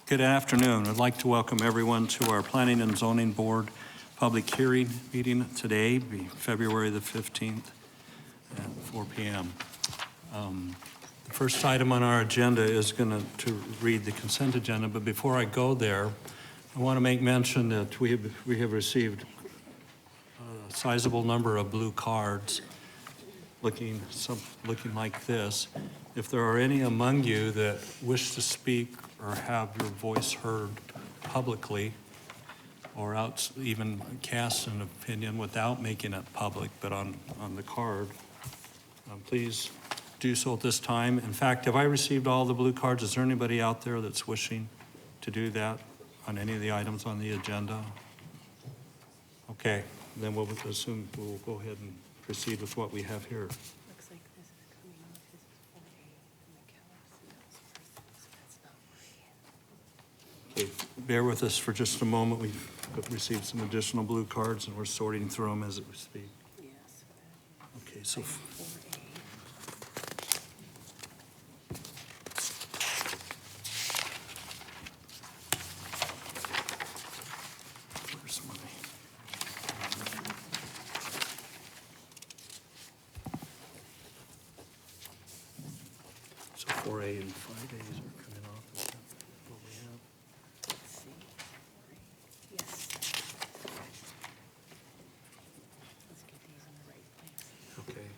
Good afternoon. I'd like to welcome everyone to our Planning and Zoning Board public hearing meeting today, February the 15th at 4 p.m. The first item on our agenda is going to read the consent agenda, but before I go there, I want to make mention that we have received a sizable number of blue cards looking like this. If there are any among you that wish to speak or have your voice heard publicly, or even cast an opinion without making it public, but on the card, please do so at this time. In fact, have I received all the blue cards? Is there anybody out there that's wishing to do that on any of the items on the agenda? Okay, then we'll assume we'll go ahead and proceed with what we have here. Looks like this is coming off his 4A and the Callis. Okay, bear with us for just a moment. We've received some additional blue cards and we're sorting through them as we speak. Yes. Okay, so 4A. where's my... So 4A and 5As are coming off. Is that what we have? Let's see. 4A. Yes. Let's get these in the right place. Okay.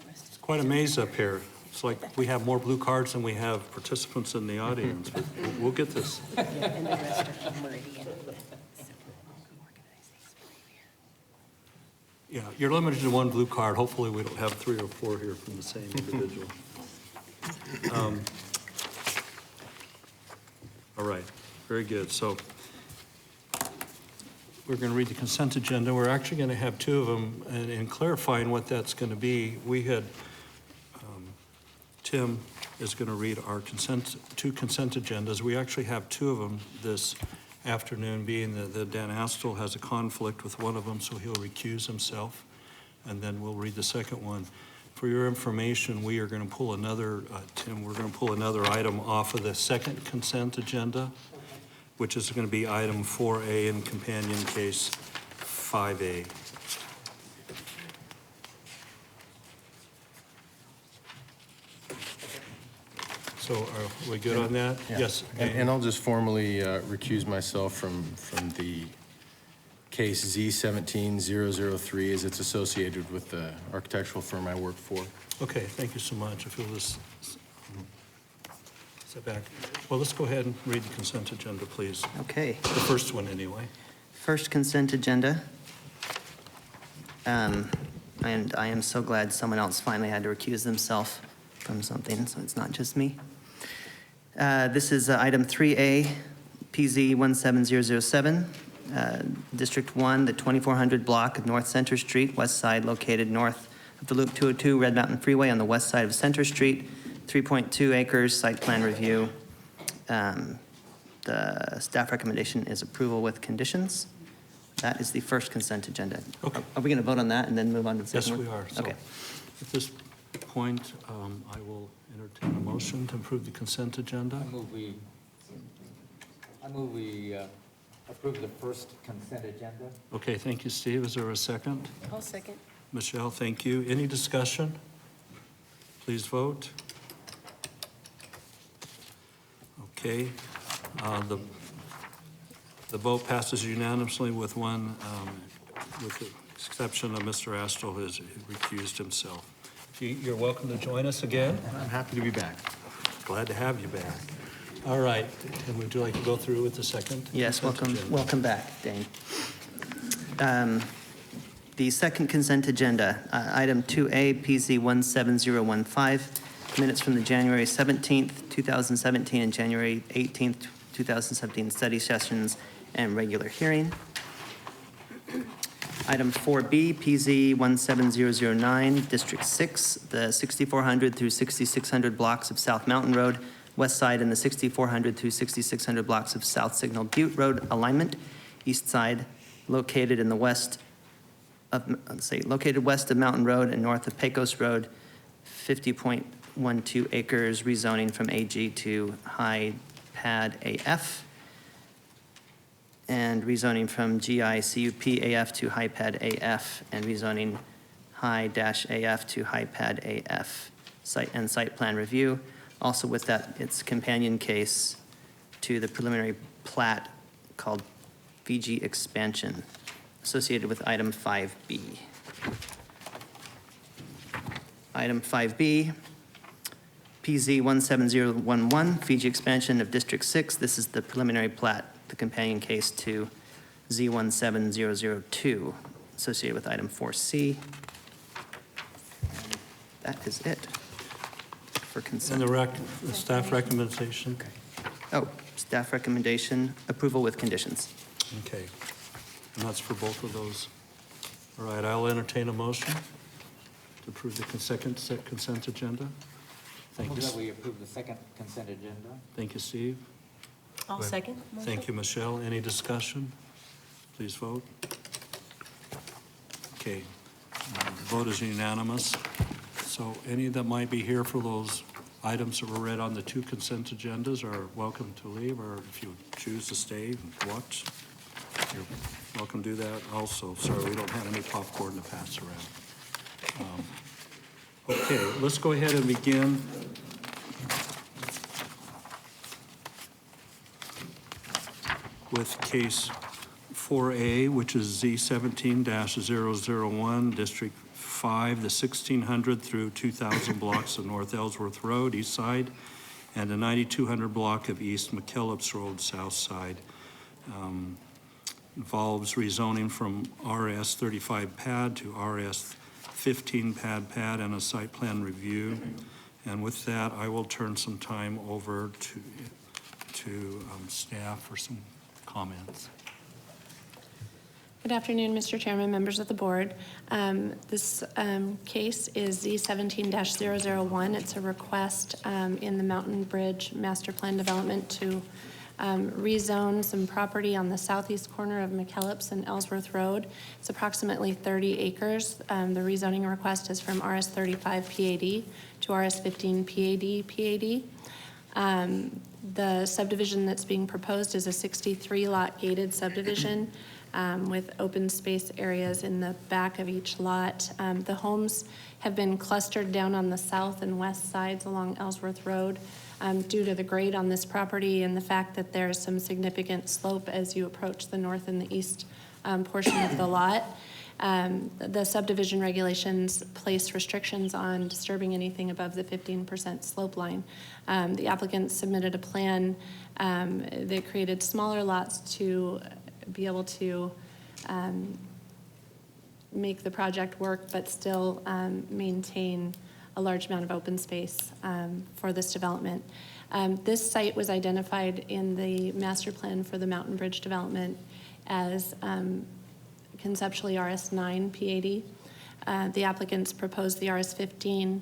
4A. It's quite a maze up here. It's like we have more blue cards than we have participants in the audience, but we'll get this. And the rest are Meridian. So we'll organize these for you here. Yeah, you're limited to one blue card. Hopefully we don't have 3 or 4 here from the same individual. All right, very good. So we're going to read the consent agenda. We're actually going to have 2 of them, and in clarifying what that's going to be, we had, Tim is going to read our 2 consent agendas. We actually have 2 of them this afternoon, being that Dan Astle has a conflict with one of them, so he'll recuse himself, and then we'll read the second one. For your information, we are going to pull another, Tim, we're going to pull another item off of the second consent agenda, which is going to be item 4A in companion case 5A. So are we good on that? Yeah. Yes. And I'll just formally recuse myself from the case Z17003 as it's associated with the architectural firm I work for. Okay, thank you so much. I feel this step back. Well, let's go ahead and read the consent agenda, please. Okay, The first one, anyway. first consent agenda. And I am so glad someone else finally had to recuse themselves from something, so it's not just me. This is item 3A, PZ 17007, District 1, the 2400 block of North Center Street, west side, located north of the Loop 202 Red Mountain Freeway on the west side of Center Street, 3.2 acres, site plan review. The staff recommendation is approval with conditions. That is the first consent agenda. Okay. Are we going to vote on that and then move on to the Yes, second we one? are. So Okay. at this point, I will entertain a motion to approve the consent agenda. I move we approve the first consent agenda. Okay, thank you, Steve. Is there a second? I'll second. Michelle, thank you. Any discussion? Please vote. Okay. The vote passes unanimously with one, with the exception of Mr. Astle, who has recused himself. You're welcome to join us again. I'm happy to be back. Glad to have you back. All right, and would you like to go through with the second? Yes, consent agenda? welcome back, Dane. The second consent agenda, item 2A, PZ 17015, minutes from the January 17th, 2017 and January 18th, 2017 study sessions and regular hearing. Item 4B, PZ 17009, District 6, the 6400 through 6600 blocks of South Mountain Road, west side, and the 6400 through 6600 blocks of South Signal Butte Road alignment, east side, located in the west of, located west of Mountain Road and north of Pecos Road, 50.12 acres rezoning from AG to high pad AF, and rezoning from GI CUP AF to high pad AF, and rezoning high dash AF to high pad AF, site plan review. Also with that, it's companion case to the preliminary plat called VG expansion, associated with item 5B. Item 5B, PZ 17011, Fiji expansion of District 6. This is the preliminary plat, the companion case to Z17002, associated with item 4C. That is it for consent. And the staff recommendation? Oh, staff recommendation, approval with conditions. Okay. And that's for both of those. All right, I'll entertain a motion to approve the consent agenda. Thank Move you. that we approve the second consent agenda. Thank you, Steve. I'll second. Thank you, Michelle. Any discussion? Please vote. Okay, the vote is unanimous. So any that might be here for those items that were read on the two consent agendas are welcome to leave, or if you choose to stay and watch, you're welcome to do that also. Sorry, we don't have any popcorn to pass around. Okay, let's go ahead and begin. With case 4A, which is Z17-001, District 5, the 1600 through 2000 blocks of North Ellsworth Road, east side, and the 9200 block of East McKellips Road, south side. Involves rezoning from RS 35 pad to RS 15 pad and a site plan review. And with that, I will turn some time over to staff for some comments. Good afternoon, Mr. Chairman, members of the board. This case is Z17-001. It's a request in the Mountain Bridge Master Plan Development to rezone some property on the southeast corner of McKellips and Ellsworth Road. It's approximately 30 acres. The rezoning request is from RS 35 PAD to RS 15 PAD. The subdivision that's being proposed is a 63-lot gated subdivision with open space areas in the back of each lot. The homes have been clustered down on the south and west sides along Ellsworth Road due to the grade on this property and the fact that there's some significant slope as you approach the north and the east portion of the lot. The subdivision regulations place restrictions on disturbing anything above the 15% slope line. The applicant submitted a plan that created smaller lots to be able to make the project work, but still maintain a large amount of open space for this development. This site was identified in the master plan for the Mountain Bridge development as conceptually RS9 PAD. The applicants proposed the RS15,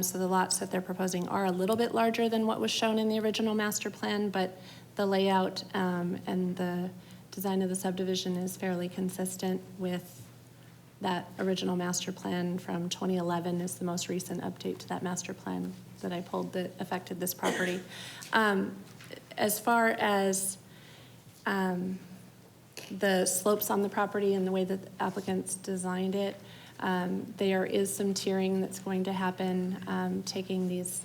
so the lots that they're proposing are a little bit larger than what was shown in the original master plan, but the layout and the design of the subdivision is fairly consistent with that original master plan from 2011 is the most recent update to that master plan that I pulled that affected this property. As far as the slopes on the property and the way that the applicants designed it, there is some tiering that's going to happen, taking these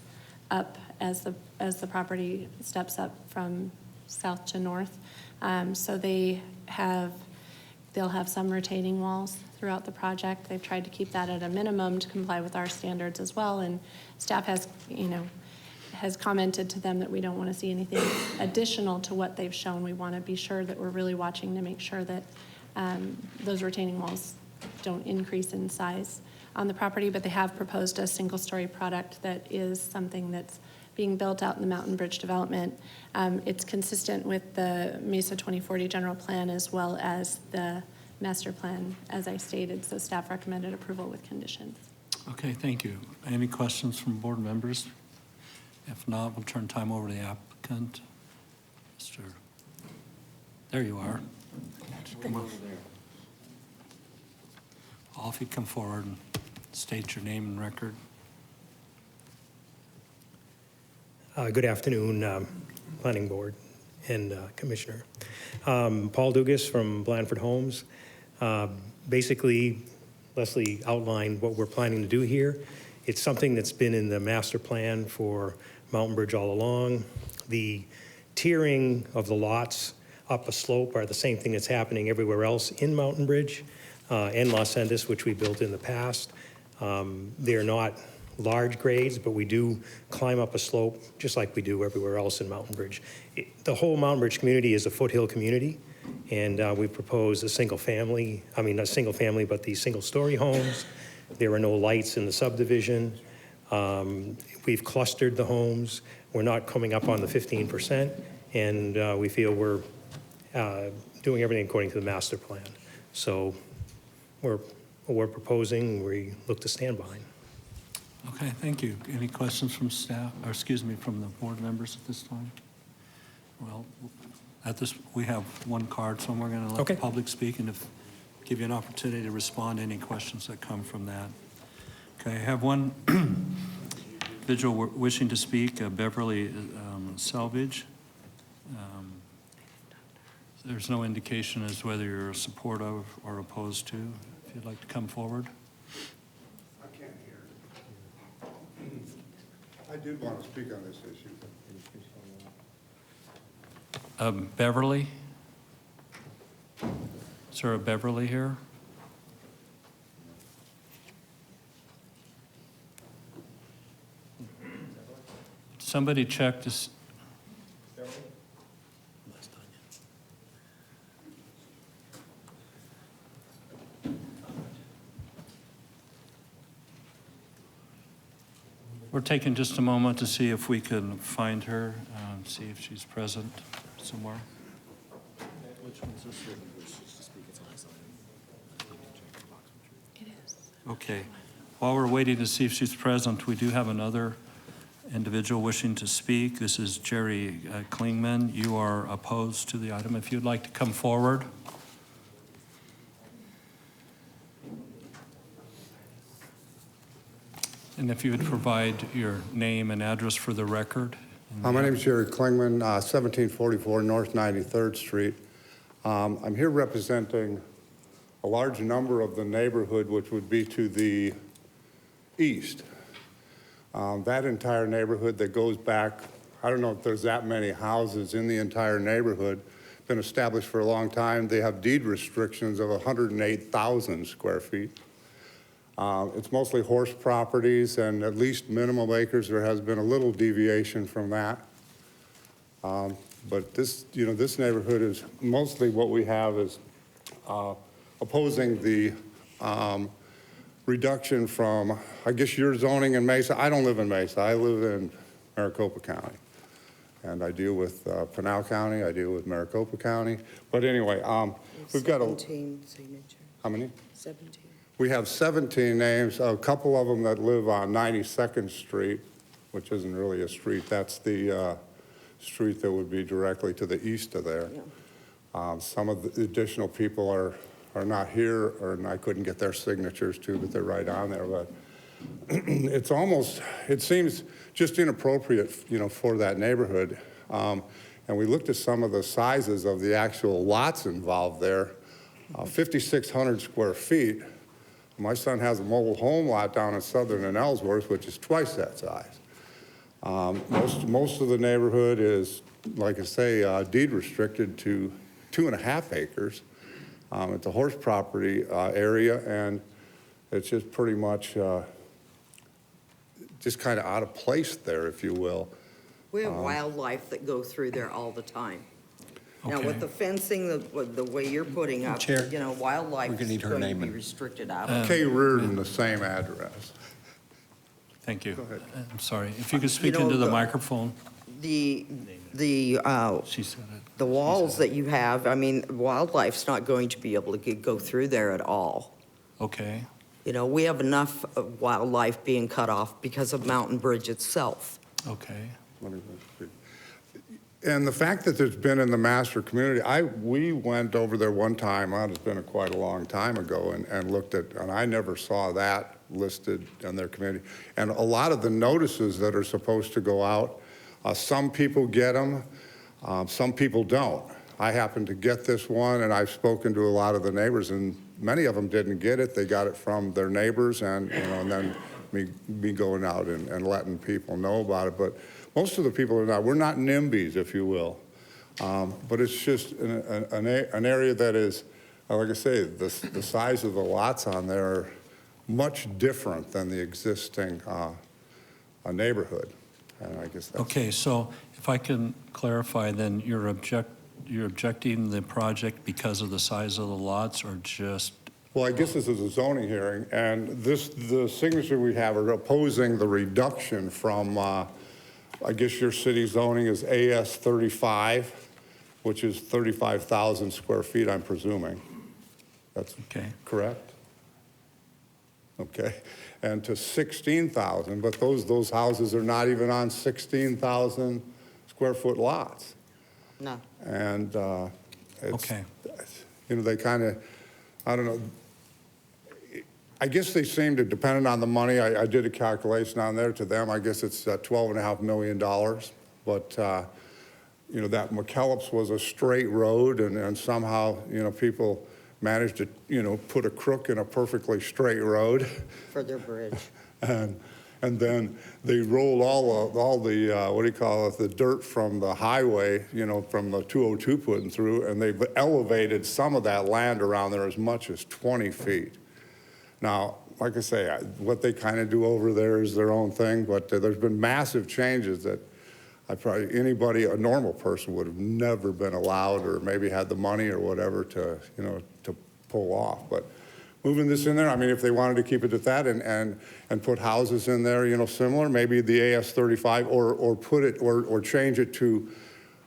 up as the property steps up from south to north. So they'll have some retaining walls throughout the project. They've tried to keep that at a minimum to comply with our standards as well. And staff has commented to them that we don't want to see anything additional to what they've shown. We want to be sure that we're really watching to make sure that those retaining walls don't increase in size on the property, but they have proposed a single-story product that is something that's being built out in the Mountain Bridge development. It's consistent with the Mesa 2040 general plan as well as the master plan, as I stated, so staff recommended approval with conditions. Okay, thank you. Any questions from board members? If not, we'll turn time over to the applicant. There you are. Come on. All if you come forward and state your name and record. Good afternoon, Planning Board and Commissioner. Paul Dugas from Blandford Homes. Basically, Leslie outlined what we're planning to do here. It's something that's been in the master plan for Mountain Bridge all along. The tiering of the lots up a slope are the same thing that's happening everywhere else in Mountain Bridge and Los Andes, which we built in the past. They're not large grades, but we do climb up a slope just like we do everywhere else in Mountain Bridge. The whole Mountain Bridge community is a foothill community, and we propose a single family, I mean, not single family, but the single-story homes. There are no lights in the subdivision. We've clustered the homes. We're not coming up on the 15%, and we feel we're doing everything according to the master plan. So we're proposing, we look to stand behind. Okay, thank you. Any questions from staff, or excuse me, from the board members at this time? Well, we have one card, so we're going to let Okay. the public speak and give you an opportunity to respond to any questions that come from that. Okay, I have one individual wishing to speak, Beverly Selvage. There's no indication as whether you're supportive or opposed to. If you'd like to come forward. I can't hear. I did want to speak on this issue. Beverly? Is there a Beverly here? Somebody check this. We're taking just a moment to see if we can find her, see if she's present somewhere. Which one's this? It is. Okay. While we're waiting to see if she's present, we do have another individual wishing to speak. This is Jerry Klingman. You are opposed to the item. If you'd like to come forward. And if you would provide your name and address for the record. My name is Jerry Klingman, 1744 North 93rd Street. I'm here representing a large number of the neighborhood, which would be to the east. That entire neighborhood that goes back, I don't know if there's that many houses in the entire neighborhood, been established for a long time. They have deed restrictions of 108,000 square feet. It's mostly horse properties and at least minimum acres. There has been a little deviation from that. But this, this neighborhood is mostly what we have is opposing the reduction from, I guess you're zoning in Mesa. I don't live in Mesa. I live in Maricopa County. And I deal with Pinal County. I deal with Maricopa County. But anyway, we've got 17 signatures. how many? 17. We have 17 names, a couple of them that live on 92nd Street, which isn't really a street. That's the street that would be directly to the east of there. Yeah. Some of the additional people are not here, and I couldn't get their signatures too, but they're right on there. But it seems just inappropriate, for that neighborhood. And we looked at some of the sizes of the actual lots involved there, 5,600 square feet. My son has a mobile home lot down in Southern and Ellsworth, which is twice that size. Most of the neighborhood is, like I say, deed restricted to 2.5 acres. It's a horse property area, and it's just pretty much just kind of out of place there, if you will. We have wildlife that go through there all the time. Now, Okay. with the fencing, the way you're putting up, Chair, wildlife we're gonna is need her going to name be and- restricted out of Kay Reardon, the same address. Thank you. Go ahead. I'm sorry. If you could speak know, into the the- microphone. the She said it. the walls that you have. I mean, wildlife's not going to be able to go through there at all. Okay. We have enough of wildlife being cut off because of Mountain Bridge itself. Okay. And the fact that there's been in the master community, we went over there one time, it's been quite a long time ago, and looked at, and I never saw that listed in their community. And a lot of the notices that are supposed to go out Some people get them, some people don't. I happen to get this one, and I've spoken to a lot of the neighbors, and many of them didn't get it. They got it from their neighbors, and and then me going out and letting people know about it. But most of the people are not. We're not NIMBYs, if you will. But it's just an area that is, like I say, the size of the lots on there are much different than the existing neighborhood. And I guess that's. Okay, so if I can clarify, then you're objecting the project because of the size of the lots, or just? Well, I guess this is a zoning hearing, and the signature we have are opposing the reduction from, I guess your city zoning is AS 35, which is 35,000 square feet, I'm presuming. That's Okay. correct? Okay, and to 16,000, but those houses are not even on 16,000 square foot lots. No. And it's, Okay. they kind of, I don't know, I guess they seem to, depending on the money, I did a calculation on there to them, I guess it's $12.5 million. But, that McKellips was a straight road, and somehow, people managed to, put a crook in a perfectly straight road. For their bridge. And then they rolled all the what do you call it, the dirt from the highway, from the 202 putting through, and they've elevated some of that land around there as much as 20 feet. Now, like I say, what they kind of do over there is their own thing, but there's been massive changes that anybody, a normal person, would have never been allowed, or maybe had the money or whatever to, to pull off. But moving this in there, I mean, if they wanted to keep it at that and put houses in there, similar, maybe the AS 35, or put it, or change it to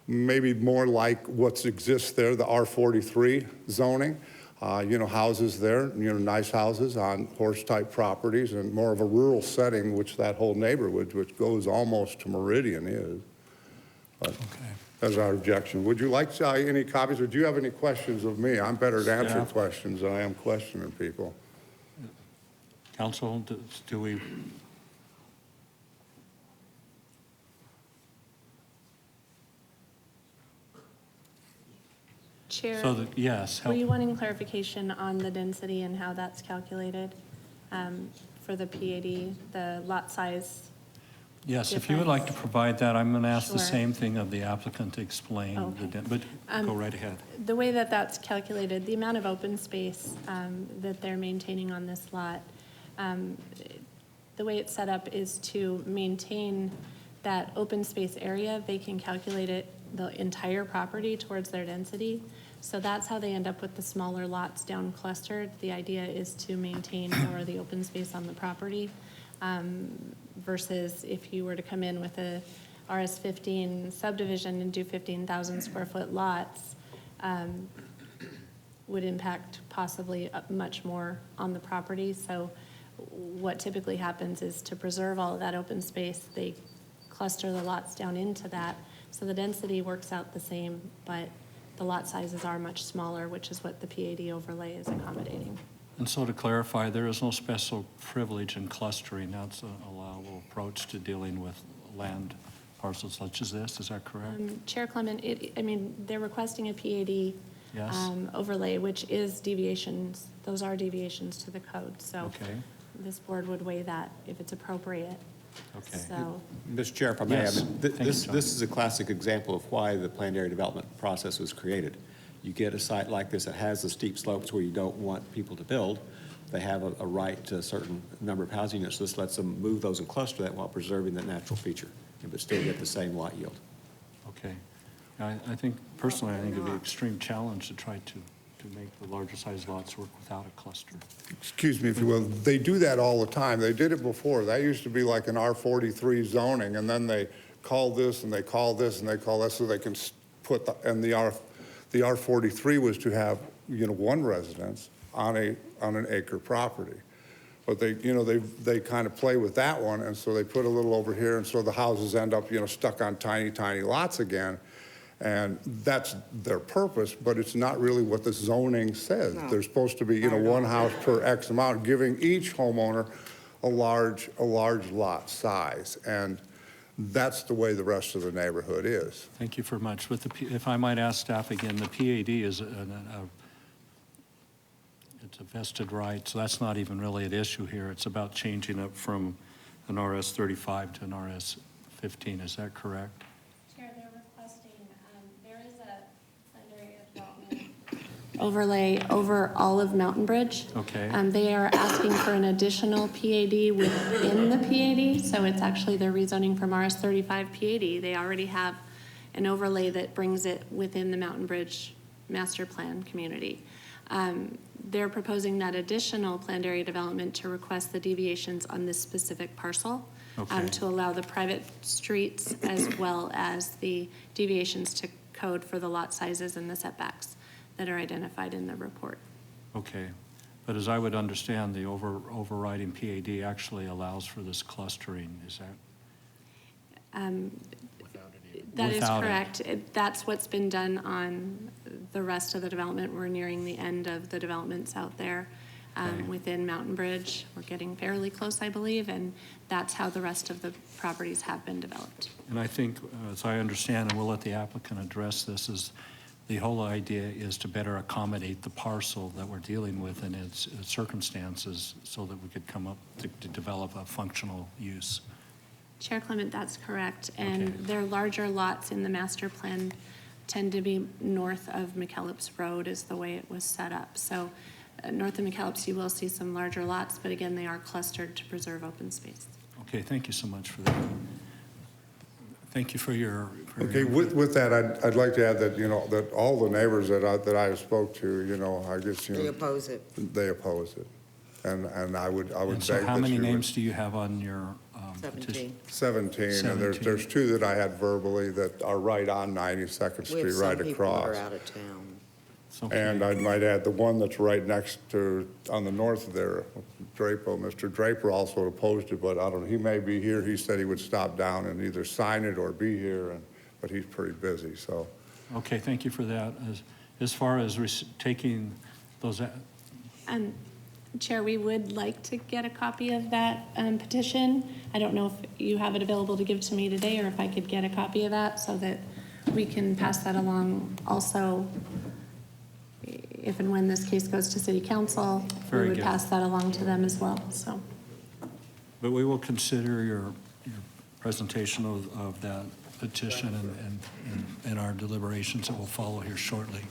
maybe more like what exists there, the R43 zoning. Houses there, nice houses on horse-type properties, and more of a rural setting, which that whole neighborhood, which goes almost to Meridian, is. But that's our objection. Would you like any copies, or do you have any questions of me? I'm better at answering Staff? questions than I am questioning people. Council, do we? Chair, So, yes. were you wanting clarification on the density and how that's calculated for the PAD, the lot size? Yes, if you would like to provide that, I'm going to ask the Sure. same thing of the applicant to explain. Okay. But go right ahead. The way that that's calculated, the amount of open space that they're maintaining on this lot, the way it's set up is to maintain that open space area. They can calculate it, the entire property, towards their density. So that's how they end up with the smaller lots down clustered. The idea is to maintain more of the open space on the property versus if you were to come in with a RS15 subdivision and do 15,000 square foot lots, would impact possibly much more on the property. So what typically happens is, to preserve all of that open space, they cluster the lots down into that. So the density works out the same, but the lot sizes are much smaller, which is what the PAD overlay is accommodating. And so to clarify, there is no special privilege in clustering. That's an allowable approach to dealing with land parcels such as this. Is that correct? Chair Clement, they're requesting a PAD Yes. overlay, which is deviations. Those are deviations to the code. So Okay. this board would weigh that if it's appropriate. Okay. So, Mr. Chair, if I may, Yes. Thank you, this John. is a classic example of why the planned area development process was created. You get a site like this that has the steep slopes where you don't want people to build. They have a right to a certain number of housing units. This lets them move those and cluster that while preserving that natural feature, but still get the same lot yield. Okay. I think, personally, I think it'd be an extreme challenge to try to make the larger size lots work without a cluster. Excuse me, if you will, they do that all the time. They did it before. That used to be like an R43 zoning, and then they call this, and they call this, and they call this, so they can put, and the R43 was to have, one residence on an acre property. But they kind of play with that one, and so they put a little over here, and so the houses end up, stuck on tiny, tiny lots again. And that's their purpose, but it's not really what the zoning says. No. There's supposed to be, one house per X amount, giving each homeowner a large lot size. And that's the way the rest of the neighborhood is. Thank you very much. If I might ask staff again, the PAD is it's a vested right, so that's not even really an issue here. It's about changing it from an RS 35 to an RS 15. Is that correct? Chair, they're requesting, there is a planned area development overlay over all of Mountain Bridge. Okay. They are asking for an additional PAD within the PAD, so it's actually they're rezoning from RS 35 PAD. They already have an overlay that brings it within the Mountain Bridge master plan community. They're proposing that additional planned area development to request the deviations on this specific parcel. Okay. To allow the private streets as well as the deviations to code for the lot sizes and the setbacks that are identified in the report. Okay. But as I would understand, the overriding PAD actually allows for this clustering. Is that? That is Without it. correct. That's what's been done on the rest of the development. We're nearing the end of the developments out there Okay. within Mountain Bridge. We're getting fairly close, I believe, and that's how the rest of the properties have been developed. And I think, as I understand, and we'll let the applicant address this, is the whole idea is to better accommodate the parcel that we're dealing with in its circumstances so that we could come up to develop a functional use. Chair Clement, that's correct. And Okay. their larger lots in the master plan tend to be north of McKellips Road is the way it was set up. So north of McKellips, you will see some larger lots, but again, they are clustered to preserve open space. Okay, thank you so much for that. Thank you for your. Okay, with that, I'd like to add that, that all the neighbors that I spoke to, I guess, They oppose it. they oppose it. And I would And beg so that how many you would- names do you have on your petition? 17. 17, and there's 17. two that I had verbally that are right on 92nd We have Street, some right people that are across. out of town. It's okay. And I might add, the one that's right next to, on the north there, Drapo, Mr. Draper also opposed it, but I don't know, he may be here. He said he would stop down and either sign it or be here, but he's pretty busy, so. Okay, thank you for that. As far as taking those, Chair, we would like to get a copy of that petition. I don't know if you have it available to give to me today or if I could get a copy of that so that we can pass that along also. If and when this case goes to city council, Very we would good. pass that along to them as well, so. but we will consider your presentation of that petition and our deliberations that will follow here shortly.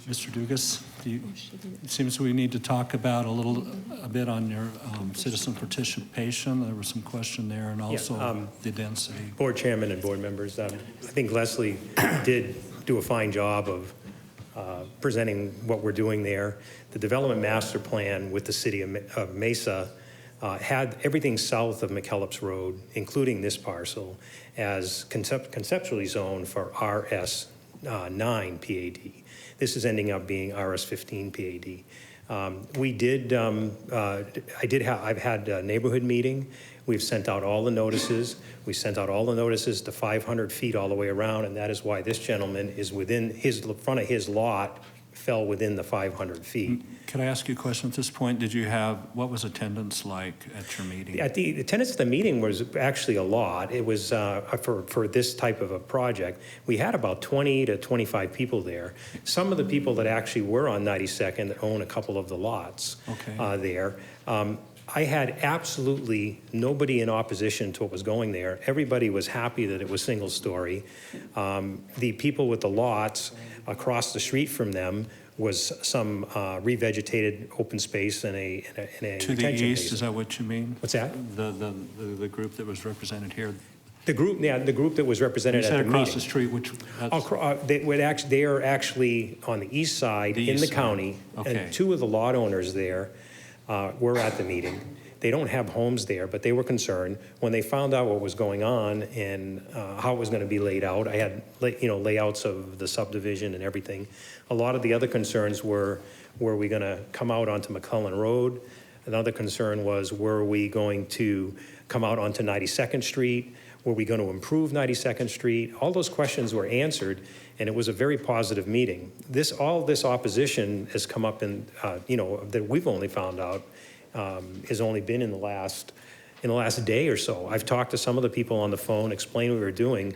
Mr. Dugas, it seems we need to talk about a bit on your citizen participation. There was some question there, and also the density. Board chairman and board members, I think Leslie did do a fine job of presenting what we're doing there. The development master plan with the city of Mesa had everything south of McKellips Road, including this parcel, as conceptually zoned for RS 9 PAD. This is ending up being RS 15 PAD. I've had a neighborhood meeting. We've sent out all the notices. We sent out all the notices to 500 feet all the way around, and that is why this gentleman is within the front of his lot fell within the 500 feet. Could I ask you a question at this point? What was attendance like at your meeting? At the attendance at the meeting was actually a lot. It was for this type of a project. We had about 20 to 25 people there. Some of the people that actually were on 92nd that own a couple of the lots there. I had absolutely nobody in opposition to what was going there. Everybody was happy that it was single story. The people with the lots across the street from them was some revegetated open space and a To the retention east, basin. is that what you mean? What's that? The group that was represented here? The group that was You represented at said the meeting. across the street, which, that's- They are actually on the east side The in the east side. county. Okay. And two of the lot owners there were at the meeting. They don't have homes there, but they were concerned. When they found out what was going on and how it was going to be laid out, I had layouts of the subdivision and everything. A lot of the other concerns were we going to come out onto McClellan Road? Another concern was, were we going to come out onto 92nd Street? Were we going to improve 92nd Street? All those questions were answered, and it was a very positive meeting. All this opposition has come up in, that we've only found out, has only been in the last in the last day or so. I've talked to some of the people on the phone, explained what we were doing.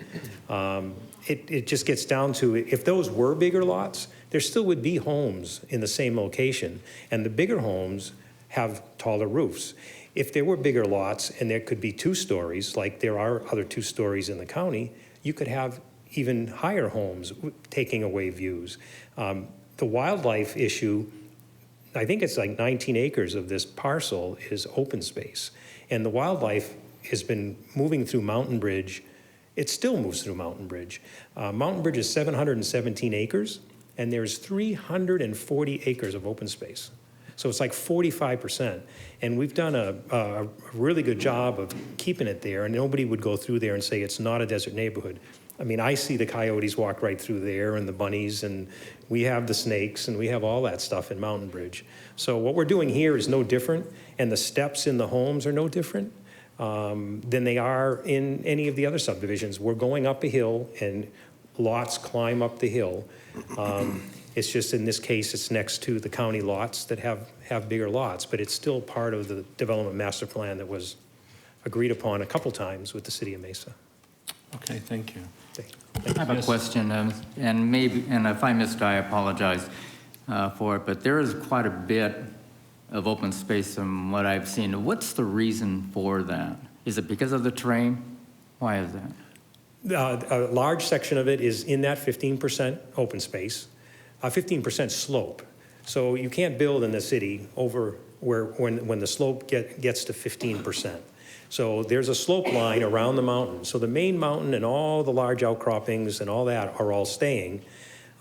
It just gets down to, if those were bigger lots, there still would be homes in the same location, and the bigger homes have taller roofs. If there were bigger lots and there could be 2 stories, like there are other 2 stories in the county, you could have even higher homes taking away views. The wildlife issue, I think it's like 19 acres of this parcel is open space. And the wildlife has been moving through Mountain Bridge. It still moves through Mountain Bridge. Mountain Bridge is 717 acres, and there's 340 acres of open space. So it's like 45%. And we've done a really good job of keeping it there, and nobody would go through there and say it's not a desert neighborhood. I mean, I see the coyotes walk right through there, and the bunnies, and we have the snakes, and we have all that stuff in Mountain Bridge. So what we're doing here is no different, and the steps in the homes are no different than they are in any of the other subdivisions. We're going up a hill, and lots climb up the hill. It's just in this case, it's next to the county lots that have bigger lots, but it's still part of the development master plan that was agreed upon a couple times with the city of Mesa. Okay, thank you. I have a question, and if I missed, I apologize for it, but there is quite a bit of open space from what I've seen. What's the reason for that? Is it because of the terrain? Why is that? A large section of it is in that 15% open space, 15% slope. So you can't build in the city over when the slope gets to 15%. So there's a slope line around the mountain. So the main mountain and all the large outcroppings and all that are all staying.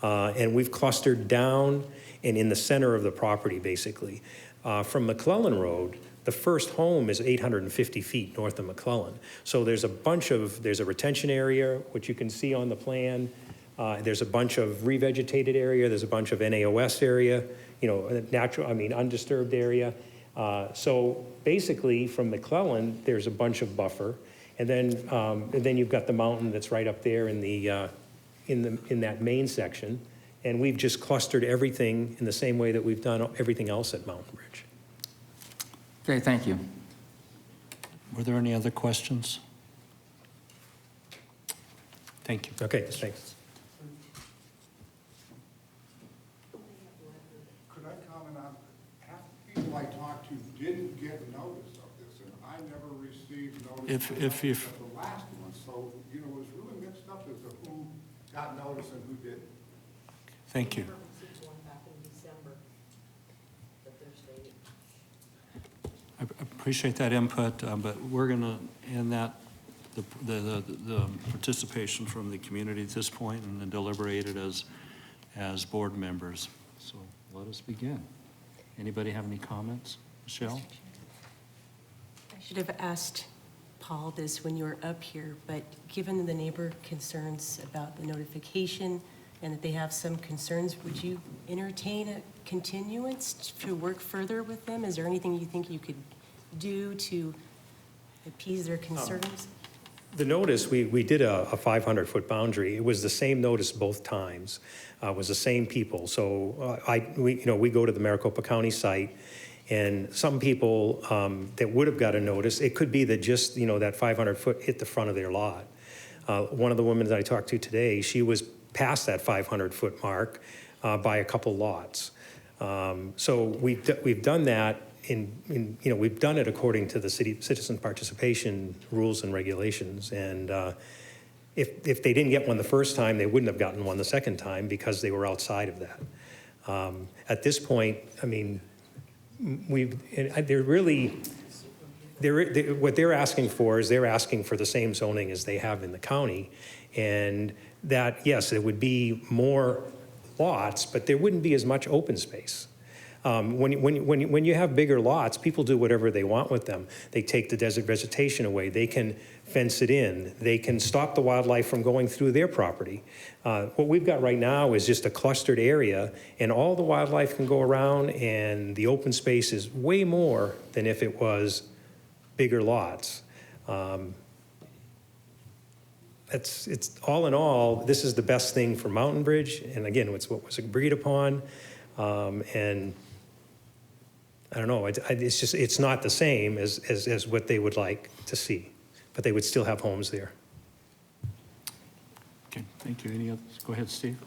And we've clustered down and in the center of the property, basically. From McClellan Road, the first home is 850 feet north of McClellan. So there's a retention area, which you can see on the plan. There's a bunch of revegetated area. There's a bunch of NAOS area, undisturbed area. So basically, from McClellan, there's a bunch of buffer, and then you've got the mountain that's right up there in that main section, and we've just clustered everything in the same way that we've done everything else at Mountain Bridge. Okay, thank you. Were there any other questions? Thank you. Okay, thanks. Could I comment on, half the people I talked to didn't get notice of this, and I never received notice of the last one. So, it was really mixed up as to who got notice and who didn't. Thank you. I appreciate that input, but we're going to end the participation from the community at this point and then deliberate it as board members. So let us begin. Anybody have any comments? Michelle? I should have asked Paul this when you were up here, but given the neighbor concerns about the notification and that they have some concerns, would you entertain a continuance to work further with them? Is there anything you think you could do to appease their concerns? The notice, we did a 500-foot boundary. It was the same notice both times. It was the same people. So we go to the Maricopa County site, and some people that would have got a notice, it could be that just that 500-foot hit the front of their lot. One of the women that I talked to today, she was past that 500-foot mark by a couple lots. So we've done that. We've done it according to the city citizen participation rules and regulations. And if they didn't get one the first time, they wouldn't have gotten one the second time because they were outside of that. At this point, I mean, what they're asking for is they're asking for the same zoning as they have in the county. And that, yes, it would be more lots, but there wouldn't be as much open space. When you have bigger lots, people do whatever they want with them. They take the desert vegetation away. They can fence it in. They can stop the wildlife from going through their property. What we've got right now is just a clustered area, and all the wildlife can go around, and the open space is way more than if it was bigger lots. It's all in all, this is the best thing for Mountain Bridge, and again, it's what was agreed upon, and I don't know, it's just, it's not the same as what they would like to see, but they would still have homes there. Okay, thank you. Any others? Go ahead, Steve.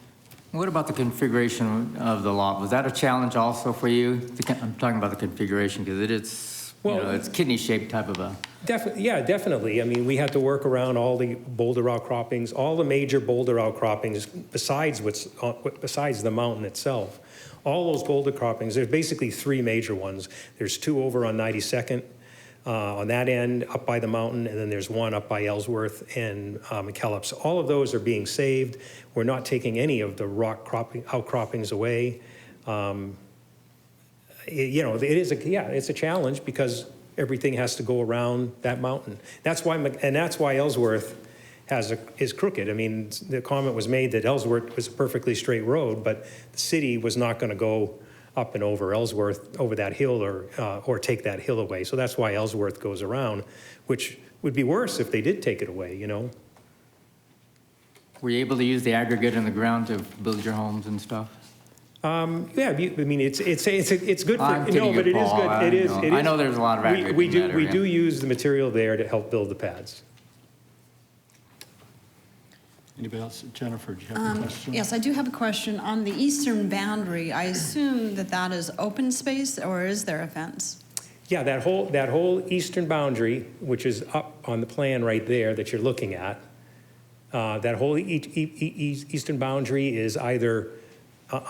What about the configuration of the lot? Was that a challenge also for you? I'm talking about the configuration because it's, Well- it's kidney-shaped type of a, Yeah, definitely. I mean, we had to work around all the boulder outcroppings, all the major boulder outcroppings besides besides the mountain itself. All those boulder outcroppings, there's basically three major ones. There's two over on 92nd, on that end, up by the mountain, and then there's one up by Ellsworth and McKellips. All of those are being saved. We're not taking any of the rock outcroppings away. It's a challenge because everything has to go around that mountain. That's why Ellsworth is crooked. I mean, the comment was made that Ellsworth was a perfectly straight road, but the city was not going to go up and over Ellsworth, over that hill or take that hill away. So that's why Ellsworth goes around, which would be worse if they did take it away, you know? were you able to use the aggregate in the ground to build your homes and stuff? I mean, it's good for, I'm no, kidding but you, it is Paul. good. It is. I know there's a lot of aggregate We in do, that we area. do use the material there to help build the pads. Anybody else? Jennifer, do you have a question? Yes, I do have a question. On the eastern boundary, I assume that is open space, or is there a fence? Yeah, that whole eastern boundary, which is up on the plan right there that you're looking at, that whole eastern boundary is either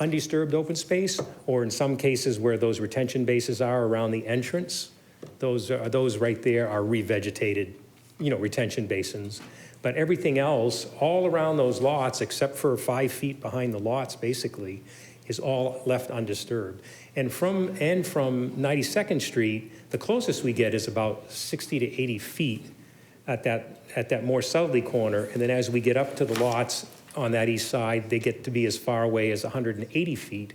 undisturbed open space, or in some cases where those retention bases are around the entrance, those right there are revegetated, retention basins. But everything else, all around those lots, except for 5 feet behind the lots, basically, is all left undisturbed. And from 92nd Street, the closest we get is about 60 to 80 feet at that more southerly corner. And then as we get up to the lots on that east side, they get to be as far away as 180 feet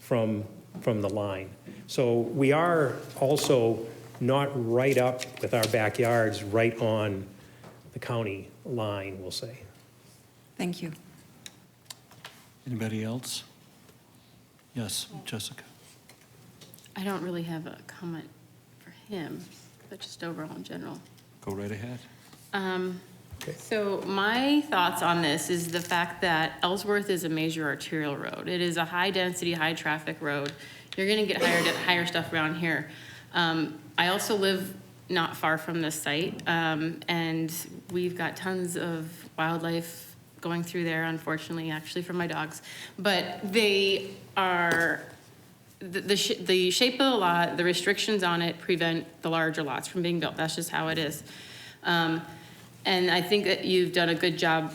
from the line. So we are also not right up with our backyards, right on the county line, we'll say. Thank you. Anybody else? Yes, Jessica. I don't really have a comment for him, but just overall in general. Go right ahead. So my thoughts on this is the fact that Ellsworth is a major arterial road. It is a high-density, high-traffic road. You're going to get higher stuff around here. I also live not far from this site, and we've got tons of wildlife going through there, unfortunately, actually, from my dogs. But they are, the shape of the lot, the restrictions on it prevent the larger lots from being built. That's just how it is. And I think that you've done a good job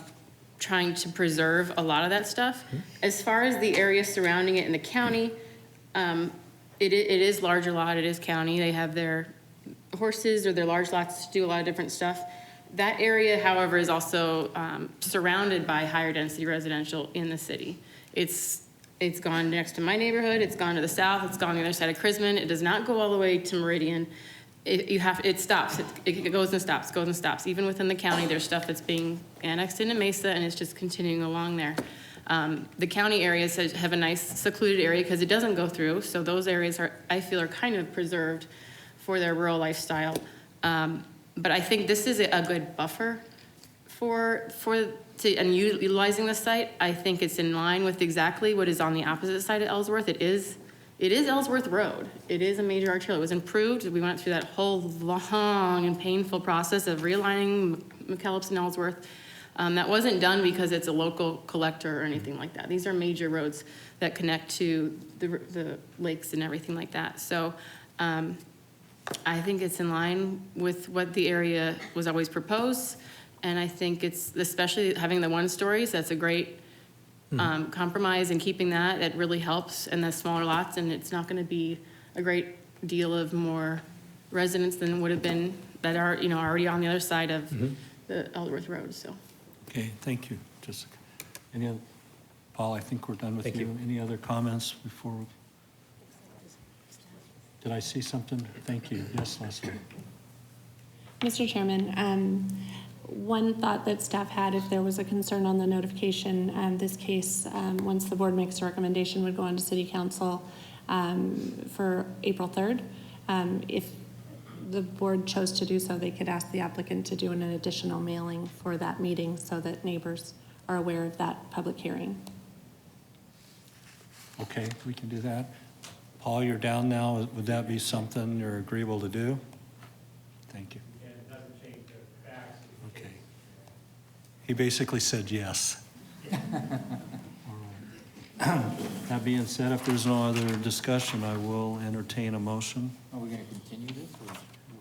trying to preserve a lot of that stuff. As far as the area surrounding it in the county, it is larger lot, it is county. They have their horses or their large lots to do a lot of different stuff. That area, however, is also surrounded by higher density residential in the city. It's gone next to my neighborhood, it's gone to the south, it's gone to the other side of Chrisman. It does not go all the way to Meridian. It stops, it goes and stops, goes and stops. Even within the county, there's stuff that's being annexed into Mesa and it's just continuing along there. The county areas have a nice secluded area because it doesn't go through, so those areas I feel are kind of preserved for their rural lifestyle. But I think this is a good buffer and utilizing the site. I think it's in line with exactly what is on the opposite side of Ellsworth. It is Ellsworth Road. It is a major arterial. It was improved. We went through that whole long and painful process of realigning McKellips and Ellsworth. That wasn't done because it's a local collector or anything like that. These are major roads that connect to the lakes and everything like that. So I think it's in line with what the area was always proposed. And I think it's, especially having the 1-stories, that's a great compromise, and keeping that, it really helps in the smaller lots, and it's not going to be a great deal of more residents than would have been that are, already on the other side of the Ellsworth Road, so. Okay, thank you, Jessica. Any other, Paul, I think we're done with Thank you. Any other comments before? Did I see something? Thank you. Yes, Leslie. Mr. Chairman, one thought that staff had, if there was a concern on the notification, this case, once the board makes a recommendation, would go on to City Council. for April 3rd. If the board chose to do so, they could ask the applicant to do an additional mailing for that meeting so that neighbors are aware of that public hearing. Okay, we can do that. Paul, you're down now. Would that be something you're agreeable to do? Thank you. It doesn't change the facts. Okay. He basically said yes. All right. That being said, if there's no other discussion, I will entertain a motion. Are we going to continue this, or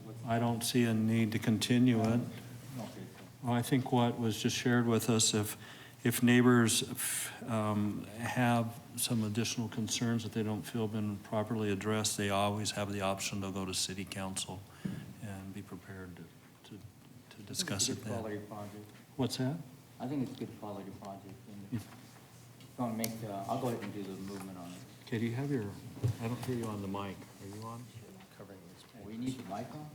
what's? I don't see a need to continue it. Okay. Well, I think what was just shared with us, if neighbors have some additional concerns that they don't feel been properly addressed, they always have the option to go to city council and be prepared to discuss it It's a good then. quality project. What's that? I think it's a good quality project. And I'll go ahead and do the movement on it. Okay, do you have your, I don't hear you on the mic. Are you on? We need the mic on?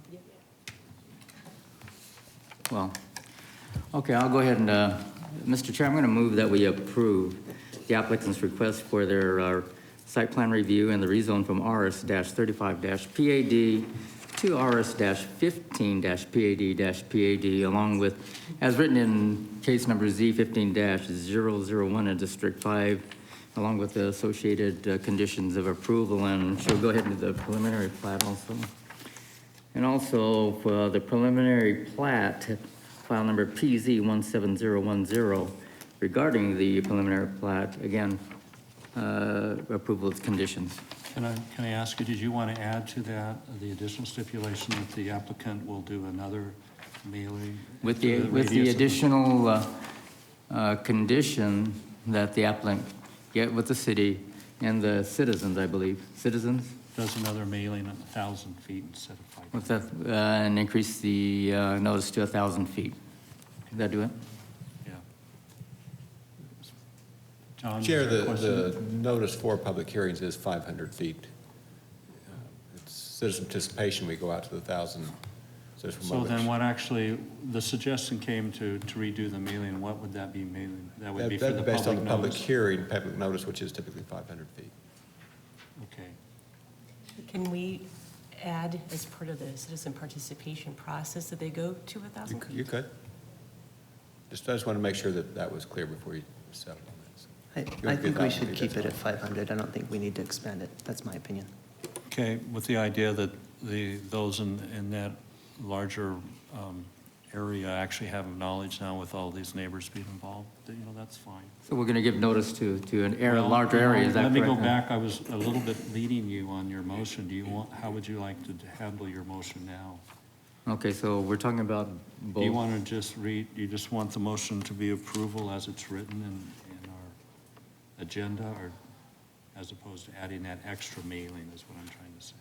Well, okay, I'll go ahead and, Mr. Chair, I'm going to move that we approve the applicant's request for their site plan review and the rezone from RS-35-PAD to RS-15-PAD-PAD, along with, as written in case number Z15-001 in District 5, along with the associated conditions of approval, and she'll go ahead and do the preliminary plat also. And also for the preliminary plat, file number PZ17010, regarding the preliminary plat, again, approval of conditions. Can I ask you, did you want to add to that the additional stipulation that the applicant will do another mailing? With to the radius of- additional condition that the applicant get with the city and the citizens, I believe, citizens? Does another mailing at 1,000 feet instead of 500. What's that, and increase the notice to 1,000 feet. Did that do it? Yeah. John, Chair, is there a the question? notice for public hearings is 500 feet. It's citizen participation, we go out to the 1,000. So then what actually, the suggestion came to redo the mailing, what would that be mailing? That would be for the That's based on the public public notice? hearing, public notice, which is typically 500 feet. Okay. Can we add as part of the citizen participation process that they go to 1,000 feet? You could. I just want to make sure that that was clear before you settled on this. I think we should keep it at 500. I don't think we need to expand it. That's my opinion. Okay, with the idea that those in that larger area actually have knowledge now with all these neighbors being involved, that's fine. So we're going to give notice to an area, Well, larger area, is that Let correct? me go back, I was a little bit leading you on your motion. How would you like to handle your motion now? Okay, so we're talking about Do both. you want to just read, you just want the motion to be approval as it's written in our agenda, or as opposed to adding that extra mailing is what I'm trying to say?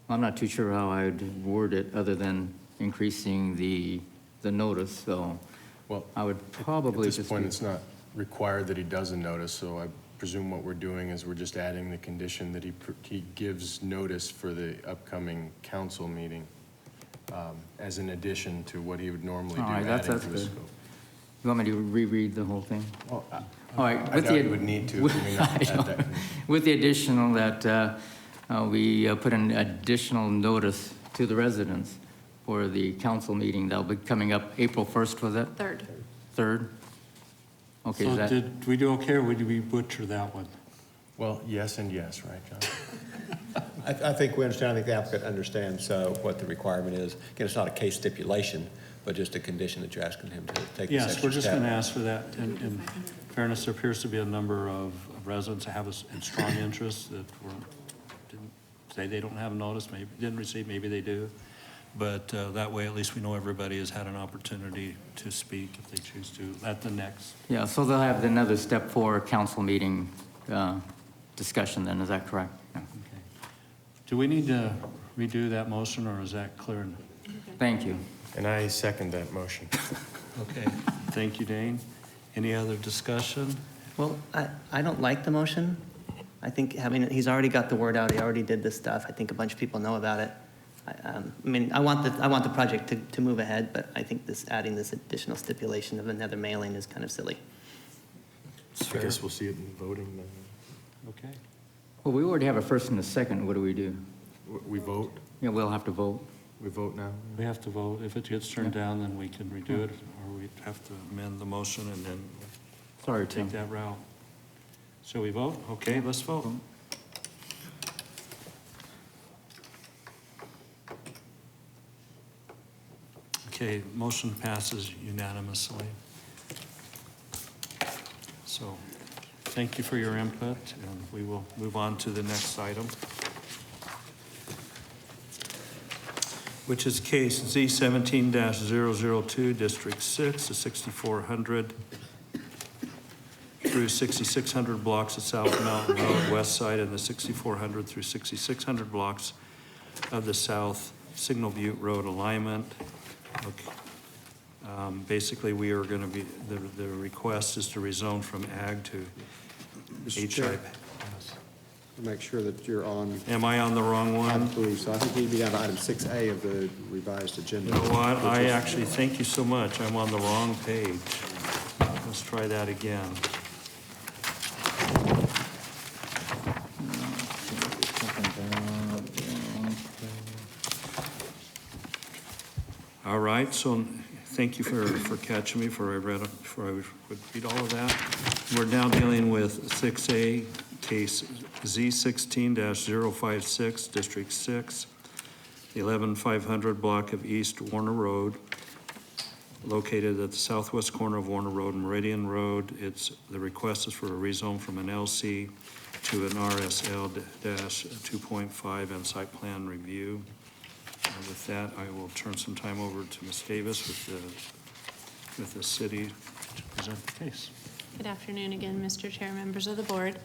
I'm not too sure how I'd word it, other than increasing the notice, so Well, I would at probably this just. point, it's not required that he does a notice, so I presume what we're doing is we're just adding the condition that he gives notice for the upcoming council meeting as an addition to what he would normally do, All right, adding that's to his good. scope. You want me to reread the whole thing? Well, All right. I with doubt the- you would need to if we not I add don't. that condition. With the additional that we put an additional notice to the residents for the council meeting that'll be coming up April 1st, was that? 3rd. 3rd? Okay, is So that, did we do okay, or would we butcher that one? Well, yes and yes, right, John? I think we understand, I think the applicant understands what the requirement is. Again, it's not a case stipulation, but just a condition that you're asking him to take this Yes, extra we're just going to step. ask for that. In fairness, there appears to be a number of residents that have a strong interest that didn't say they don't have a notice, maybe didn't receive, maybe they do. But that way, at least we know everybody has had an opportunity to speak if they choose to at the next. yeah, so they'll have another step 4 council meeting discussion then, is that correct? Yeah. Okay. Do we need to redo that motion, or is that clear? Thank you. And I second that motion. Okay, thank you, Dane. Any other discussion? Well, I don't like the motion. I think he's already got the word out. He already did this stuff. I think a bunch of people know about it. I want the project to move ahead, but I think adding this additional stipulation of another mailing is kind of silly. I guess we'll see it in voting then. Okay. Well, we already have a first and a second. What do we do? We vote? Yeah, we'll have to vote. We vote now? We have to vote. If it gets turned down, then we can redo it, or we'd have to amend the motion and then Sorry, Tim. take that route. So we vote? Okay, let's vote. Okay, motion passes unanimously. So, thank you for your input, and we will move on to the next item, which is case Z17-002, District 6, the 6400 through 6600 blocks of South Mountain Road West Side, and the 6400 through 6600 blocks of the South Signal Butte Road alignment. Okay. Basically, we are going to be, the request is to rezone from ag to Mr. Chair. HIP. Make sure that you're on. Am I on the wrong I one? believe so. I think you'd be down to item 6A of the revised agenda. You know what? which I is- actually, thank you so much. I'm on the wrong page. Let's try that again. All right, so thank you for catching me before I would read all of that. We're now dealing with 6A, case Z16-056, District 6, the 11500 block of East Warner Road, located at the southwest corner of Warner Road and Meridian Road. The request is for a rezone from an LC to an RSL-2.5 and site plan review. With that, I will turn some time over to Ms. Davis with the city to present the case. Good afternoon again, Mr. Chair, members of the board.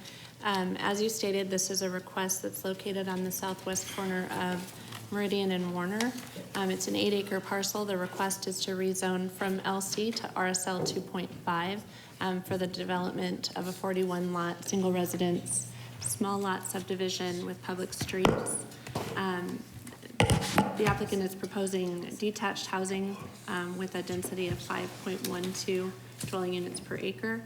As you stated, this is a request that's located on the southwest corner of Meridian and Warner. It's an 8-acre parcel. The request is to rezone from LC to RSL 2.5 for the development of a 41-lot, single residence, small lot subdivision with public streets. The applicant is proposing detached housing with a density of 5.12 dwelling units per acre.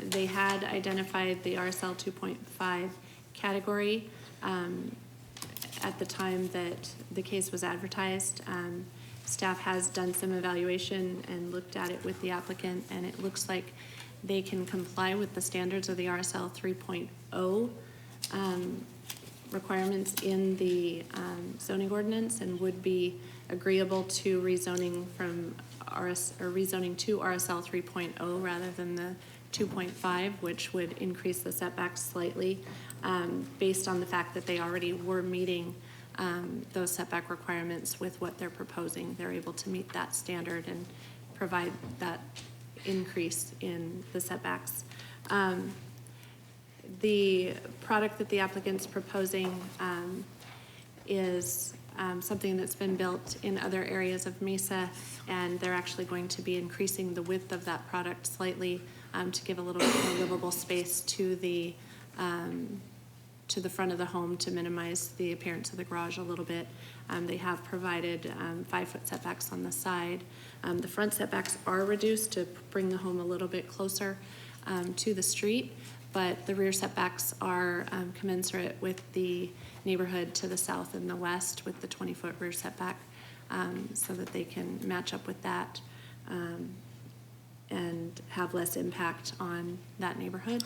They had identified the RSL 2.5 category at the time that the case was advertised. Staff has done some evaluation and looked at it with the applicant, and it looks like they can comply with the standards of the RSL 3.0 requirements in the zoning ordinance, and would be agreeable to rezoning from rezoning to RSL 3.0 rather than the 2.5, which would increase the setbacks slightly based on the fact that they already were meeting those setback requirements with what they're proposing. They're able to meet that standard and provide that increase in the setbacks. The product that the applicant's proposing is something that's been built in other areas of Mesa, and they're actually going to be increasing the width of that product slightly to give a little bit more livable space to the front of the home to minimize the appearance of the garage a little bit. They have provided 5-foot setbacks on the side. The front setbacks are reduced to bring the home a little bit closer to the street, but the rear setbacks are commensurate with the neighborhood to the south and the west with the 20-foot rear setback, so that they can match up with that and have less impact on that neighborhood.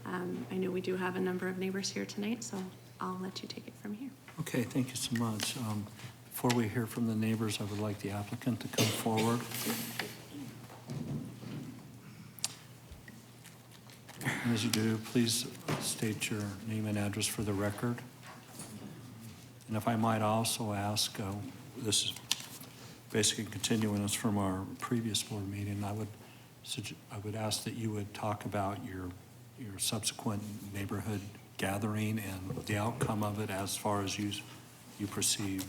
I know we do have a number of neighbors here tonight, so I'll let you take it from here. Okay, thank you so much. Before we hear from the neighbors, I would like the applicant to come forward. And as you do, please state your name and address for the record. And if I might also ask, this is basically continuing us from our previous board meeting, I would ask that you would talk about your subsequent neighborhood gathering and the outcome of it as far as you perceive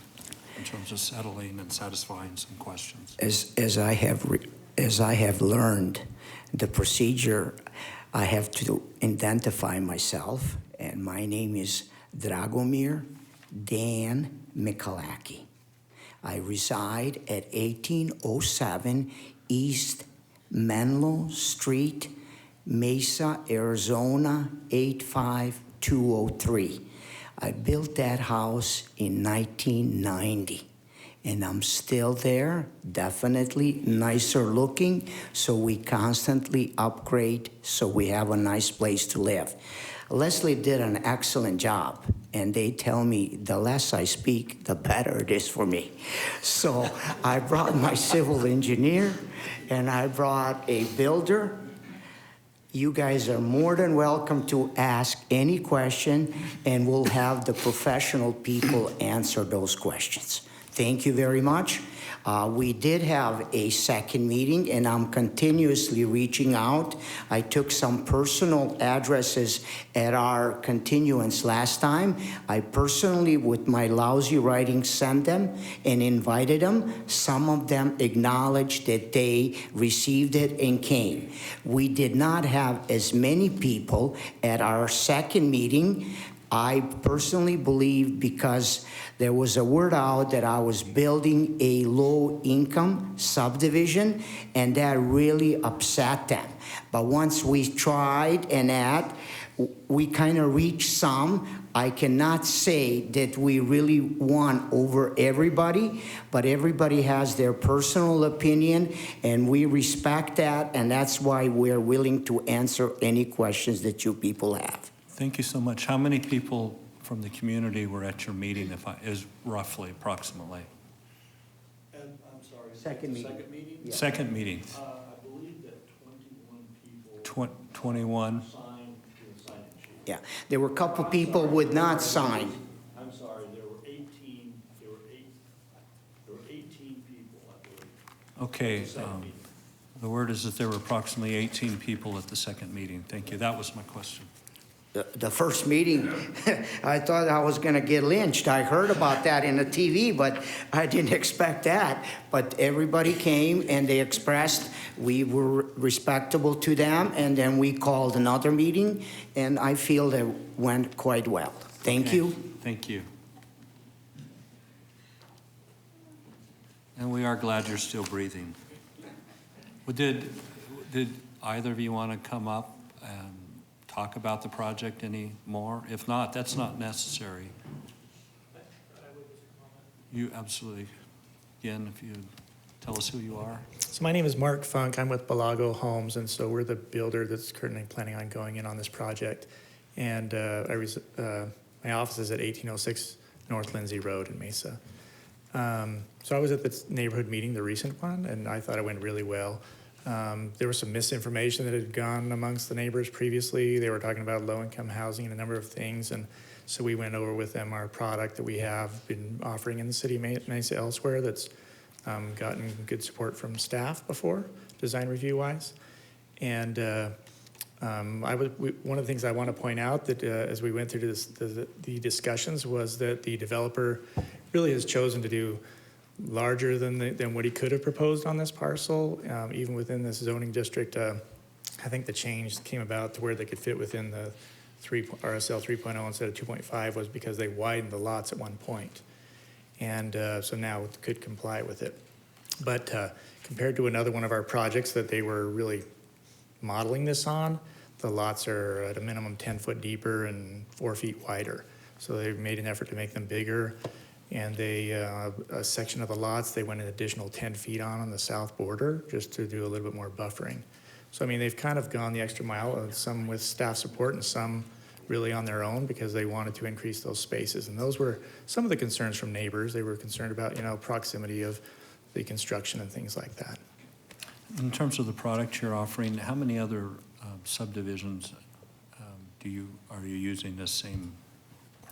in terms of settling and satisfying some questions. As I have learned the procedure, I have to identify myself, and my name is Dragomir Dan Mikulaki. I reside at 1807 East Menlo Street, Mesa, Arizona 85203. I built that house in 1990, and I'm still there, definitely nicer looking, so we constantly upgrade so we have a nice place to live. Leslie did an excellent job, and they tell me the less I speak, the better it is for me. So I brought my civil engineer, and I brought a builder. You guys are more than welcome to ask any question, and we'll have the professional people answer those questions. Thank you very much. We did have a second meeting, and I'm continuously reaching out. I took some personal addresses at our continuance last time. I personally, with my lousy writing, sent them and invited them. Some of them acknowledged that they received it and came. We did not have as many people at our second meeting. I personally believe because there was a word out that I was building a low-income subdivision, and that really upset them. But once we tried and we kind of reached some. I cannot say that we really won over everybody, but everybody has their personal opinion, and we respect that, and that's why we're willing to answer any questions that you people have. Thank you so much. How many people from the community were at your meeting, is roughly, approximately? I'm sorry. Second meeting. Second meeting? Yeah. Second meeting, I believe that 21 people 21? signed the sign-in sheet. Yeah, there were a couple people would not sign. I'm sorry, there were 18 people, I believe. Okay, the word is that there were approximately 18 people at the second meeting. Thank you. That was my question. The first meeting, I thought I was going to get lynched. I heard about that in the TV, but I didn't expect that. But everybody came and they expressed we were respectable to them, and then we called another meeting, and I feel that went quite well. Thank Okay. you. Thank you. And we are glad you're still breathing. Well, did either of you want to come up and talk about the project any more? If not, that's not necessary. You absolutely. Again, if you tell us who you are. So my name is Mark Funk. I'm with Balago Homes, and so we're the builder that's currently planning on going in on this project. And my office is at 1806 North Lindsay Road in Mesa. So I was at this neighborhood meeting, the recent one, and I thought it went really well. There was some misinformation that had gone amongst the neighbors previously. They were talking about low-income housing and a number of things, and so we went over with them our product that we have been offering in the city of Mesa elsewhere that's gotten good support from staff before, design review-wise. And one of the things I want to point out that as we went through the discussions was that the developer really has chosen to do larger than what he could have proposed on this parcel, even within this zoning district. I think the change came about to where they could fit within the RSL 3.0 instead of 2.5 was because they widened the lots at one point. And so now it could comply with it. But compared to another one of our projects that they were really modeling this on, the lots are at a minimum 10 foot deeper and 4 feet wider. So they made an effort to make them bigger. And a section of the lots, they went an additional 10 feet on the south border just to do a little bit more buffering. So, I mean, they've kind of gone the extra mile, some with staff support and some really on their own because they wanted to increase those spaces. And those were some of the concerns from neighbors. They were concerned about, proximity of the construction and things like that. In terms of the product you're offering, how many other subdivisions are you using this same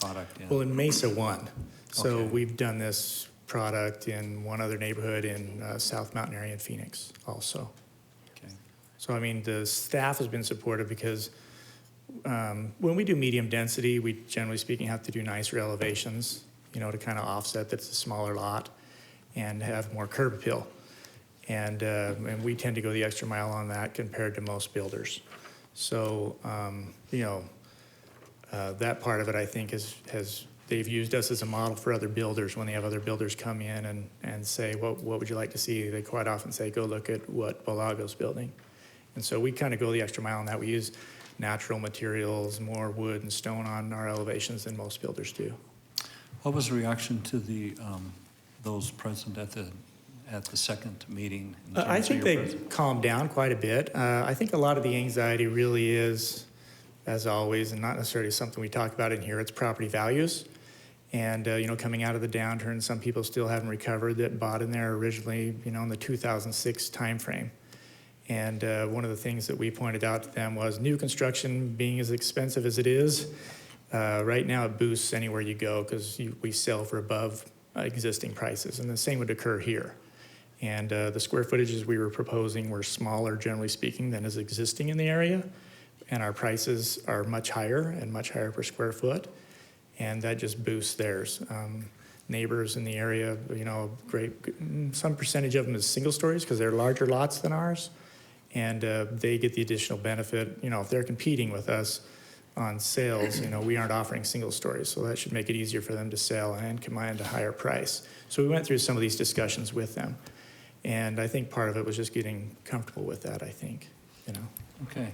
product in? Well, in Mesa 1. So Okay. we've done this product in one other neighborhood in South Mountain area in Phoenix also. Okay. So, I mean, the staff has been supportive because when we do medium density, we generally speaking have to do nicer elevations, to kind of offset that it's a smaller lot and have more curb appeal. And we tend to go the extra mile on that compared to most builders. So, that part of it, I think, they've used us as a model for other builders. When they have other builders come in and say, what would you like to see? They quite often say, go look at what Balago's building. And so we kind of go the extra mile on that. We use natural materials, more wood and stone on our elevations than most builders do. What was the reaction to the, those present at the second meeting? in terms I of think your they present- calmed down quite a bit. I think a lot of the anxiety really is, as always, and not necessarily something we talk about in here, it's property values. And, coming out of the downturn, some people still haven't recovered that bought in there originally, in the 2006 timeframe. And one of the things that we pointed out to them was new construction being as expensive as it is, right now it boosts anywhere you go because we sell for above existing prices. And the same would occur here. And the square footages we were proposing were smaller, generally speaking, than is existing in the area. And our prices are much higher per square foot. And that just boosts theirs. Neighbors in the area, some percentage of them is single stories because they're larger lots than ours. And they get the additional benefit, if they're competing with us on sales, we aren't offering single stories. So that should make it easier for them to sell and command a higher price. So we went through some of these discussions with them. And I think part of it was just getting comfortable with that, I think. Okay,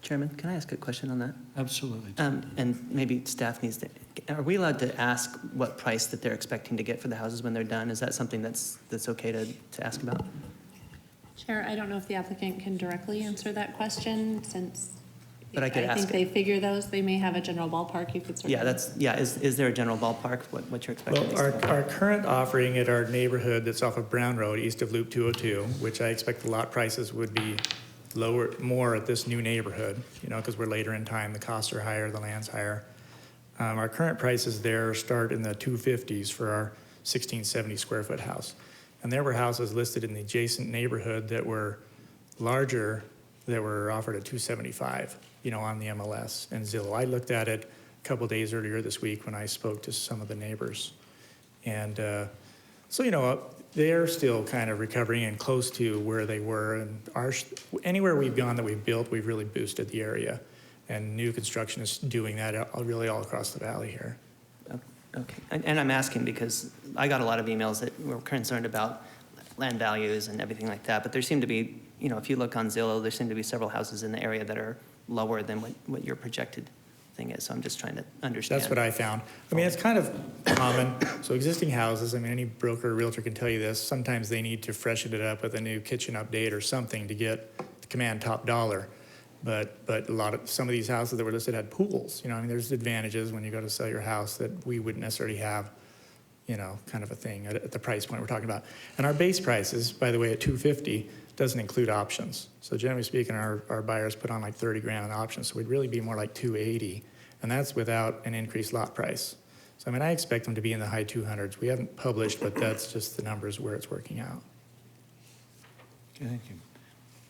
Chairman, can I ask a question on that? absolutely. And maybe staff needs to, are we allowed to ask what price that they're expecting to get for the houses when they're done? Is that something that's okay to ask about? Chair, I don't know if the applicant can directly answer that question since But I could ask think they figure those. They may have a general ballpark. You could certainly. Is there a general ballpark, what you're expecting? Well, our current offering at our neighborhood that's off of Brown Road, east of Loop 202, which I expect the lot prices would be more at this new neighborhood, because we're later in time, the costs are higher, the land's higher. Our current prices there start in the 250s for our 1670 square foot house. And there were houses listed in the adjacent neighborhood that were larger that were offered at 275, on the MLS and Zillow. I looked at it a couple days earlier this week when I spoke to some of the neighbors. And they're still kind of recovering and close to where they were. And anywhere we've gone that we've built, we've really boosted the area. And new construction is doing that really all across the valley here. Okay, and I'm asking because I got a lot of emails that were concerned about land values and everything like that, but there seem to be, if you look on Zillow, there seem to be several houses in the area that are lower than what your projected thing is, so I'm just trying to understand. That's what I found. I mean, it's kind of common. So existing houses, any broker or realtor can tell you this, sometimes they need to freshen it up with a new kitchen update or something to command top dollar. But some of these houses that were listed had pools. There's advantages when you go to sell your house that we wouldn't necessarily have, kind of a thing at the price point we're talking about. And our base prices, by the way, at $250 doesn't include options. So generally speaking, our buyers put on like $30,000 on options. So we'd really be more like $280, and that's without an increased lot price. So I expect them to be in the high 200s. We haven't published, but that's just the numbers where it's working out. Okay, thank you.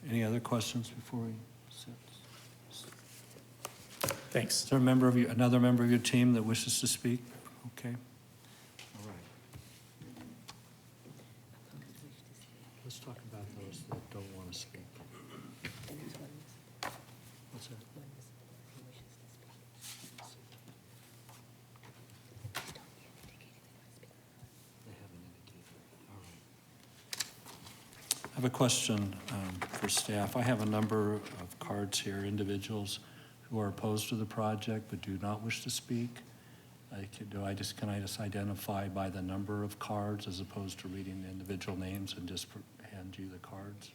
Any other questions before we sit? Thanks. Is there another member of your team that wishes to speak? Okay. All right. Let's talk about those that don't want to speak. What's that? They haven't indicated. All right. I have a question for staff. I have a number of cards here, individuals who are opposed to the project but do not wish to speak. Can I just identify by the number of cards as opposed to reading the individual names and just hand you the cards?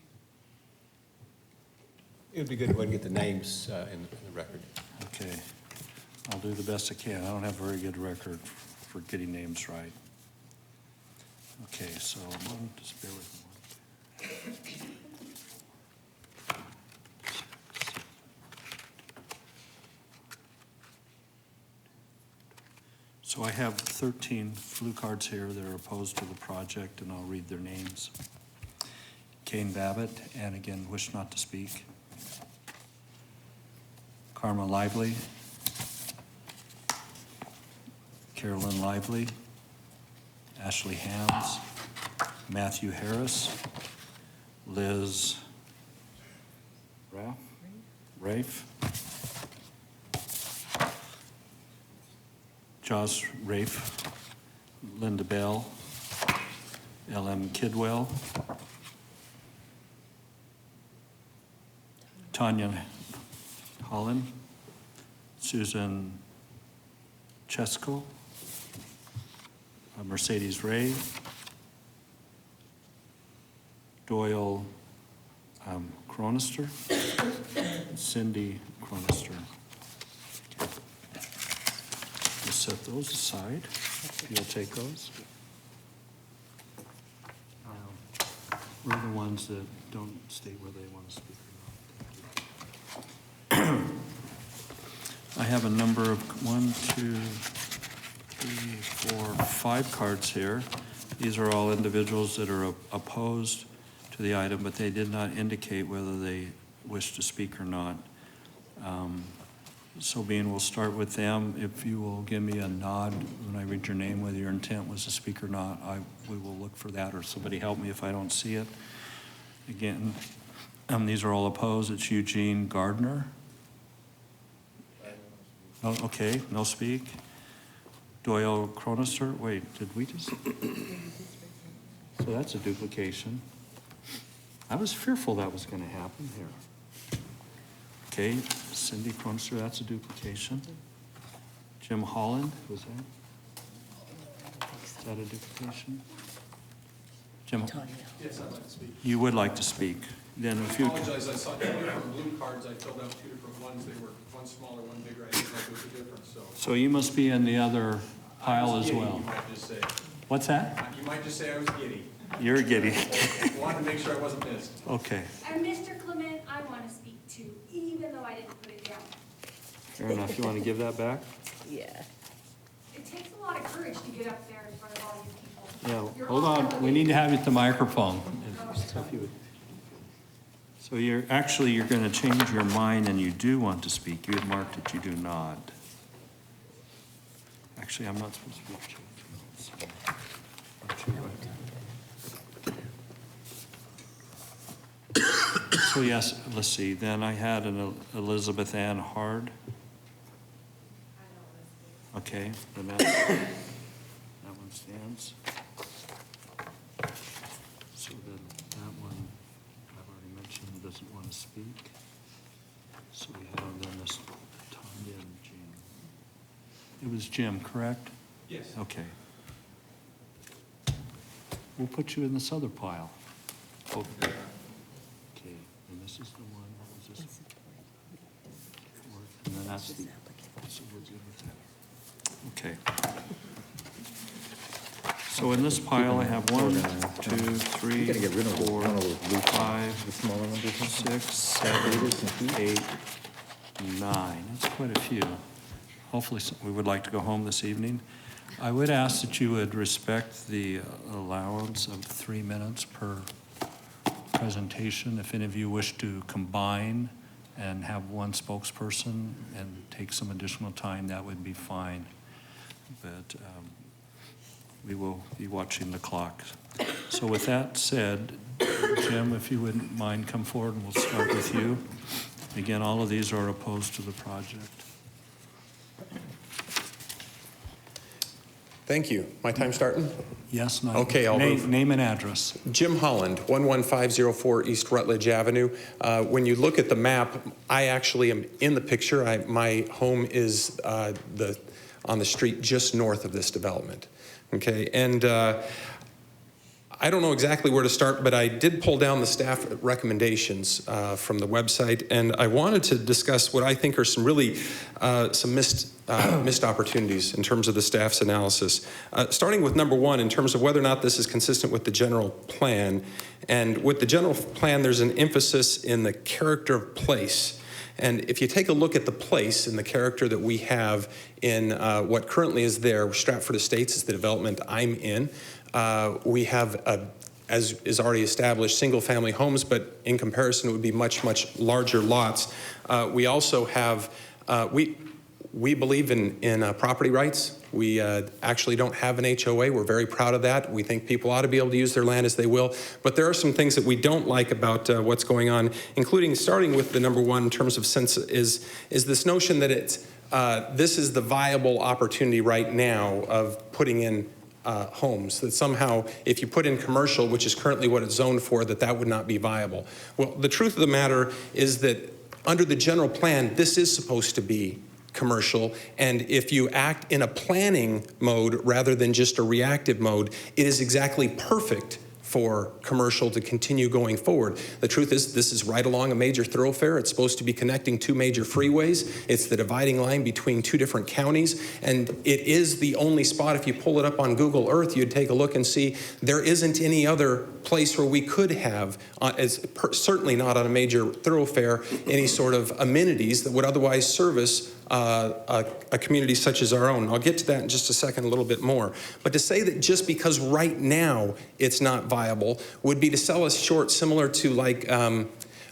It would be good to go ahead and get the names in the record. Okay, I'll do the best I can. I don't have a very good record for getting names right. Okay, so just bear with me. So I have 13 blue cards here that are opposed to the project, and I'll read their names. Kane Babbitt, and again, wish not to speak. Karma Lively. Carolyn Lively. Ashley Hams. Matthew Harris. Liz Rafe. Josh Rafe, Linda Bell, L.M. Kidwell, Tanya Holland, Susan Chesko, Mercedes Ray, Doyle Cronister, Cindy Cronister. We'll set those aside. You'll take those. We're the ones that don't state whether they want to speak or not. I have a number of 5 cards here. These are all individuals that are opposed to the item, but they did not indicate whether they wish to speak or not. So being, we'll start with them. If you will give me a nod when I read your name, whether your intent was to speak or not, we will look for that, or somebody help me if I don't see it. Again, these are all opposed. It's Eugene Gardner. Oh, okay, no speak. Doyle Cronister, wait, did we just? So that's a duplication. I was fearful that was gonna happen here. Okay, Cindy Cronister, that's a duplication. Jim Holland, was that? Is that a duplication? Jim? Yes, I'd like to speak. You would like to speak. Then if you. I apologize, I saw 2 different blue cards, I filled out 2 different ones, they were one smaller, one bigger, I didn't know there was a difference, so. So you must be in the other pile as well. You might just say. What's that? You might just say I was giddy. You're giddy. Wanted to make sure I wasn't missed. Okay, And Mr. Clement, I want to speak too, even though I didn't put it down. fair enough. You want to give that back? Yeah. It takes a lot of courage to get up there in front of all you people. Yeah, You're hold all on. We need to have you at the microphone. If you would. So you're going to change your mind and you do want to speak. You had marked that you do not. Actually, I'm not supposed to be changing. So yes, let's see. Then I had an Elizabeth Ann Hard. Okay, then that one stands. So then that one, I've already mentioned, doesn't want to speak. So we have then this Tanya and Jim. It was Jim, correct? Yes. Okay. We'll put you in this other pile. Oh. Okay, and this is the one, what was this? And then that's the, so we're good with that. Okay. So in this pile, I have 1, 2, 3, 4, 5, 6, 7, 8, 9. That's quite a few. Hopefully, we would like to go home this evening. I would ask that you would respect the allowance of 3 minutes per presentation. If any of you wish to combine and have one spokesperson and take some additional time, that would be fine. But we will be watching the clock. So with that said, Jim, if you wouldn't mind, come forward and we'll start with you. Again, all of these are opposed to the project. Thank you. My time starting? Yes, no. Okay, I'll move. Name and address. Jim Holland, 11504 East Rutledge Avenue. When you look at the map, I actually am in the picture. My home is on the street just north of this development. Okay, and I don't know exactly where to start, but I did pull down the staff recommendations from the website, and I wanted to discuss what I think are some really missed opportunities in terms of the staff's analysis. Starting with number 1, in terms of whether or not this is consistent with the general plan. And with the general plan, there's an emphasis in the character of place. And if you take a look at the place and the character that we have in what currently is there, Stratford Estates is the development I'm in. We have, as is already established, single-family homes, but in comparison, it would be much, much larger lots. We also have, we believe in property rights. We actually don't have an HOA. We're very proud of that. We think people ought to be able to use their land as they will. But there are some things that we don't like about what's going on, including starting with the number 1 in terms of sense is this notion that this is the viable opportunity right now of putting in homes, that somehow if you put in commercial, which is currently what it's zoned for, that would not be viable. Well, the truth of the matter is that under the general plan, this is supposed to be commercial, and if you act in a planning mode rather than just a reactive mode, it is exactly perfect for commercial to continue going forward. The truth is, this is right along a major thoroughfare. It's supposed to be connecting two major freeways. It's the dividing line between two different counties, and it is the only spot. If you pull it up on Google Earth, you'd take a look and see there isn't any other place where we could have, certainly not on a major thoroughfare, any sort of amenities that would otherwise service a community such as our own. I'll get to that in just a second a little bit more. But to say that just because right now it's not viable would be to sell us short, similar to like,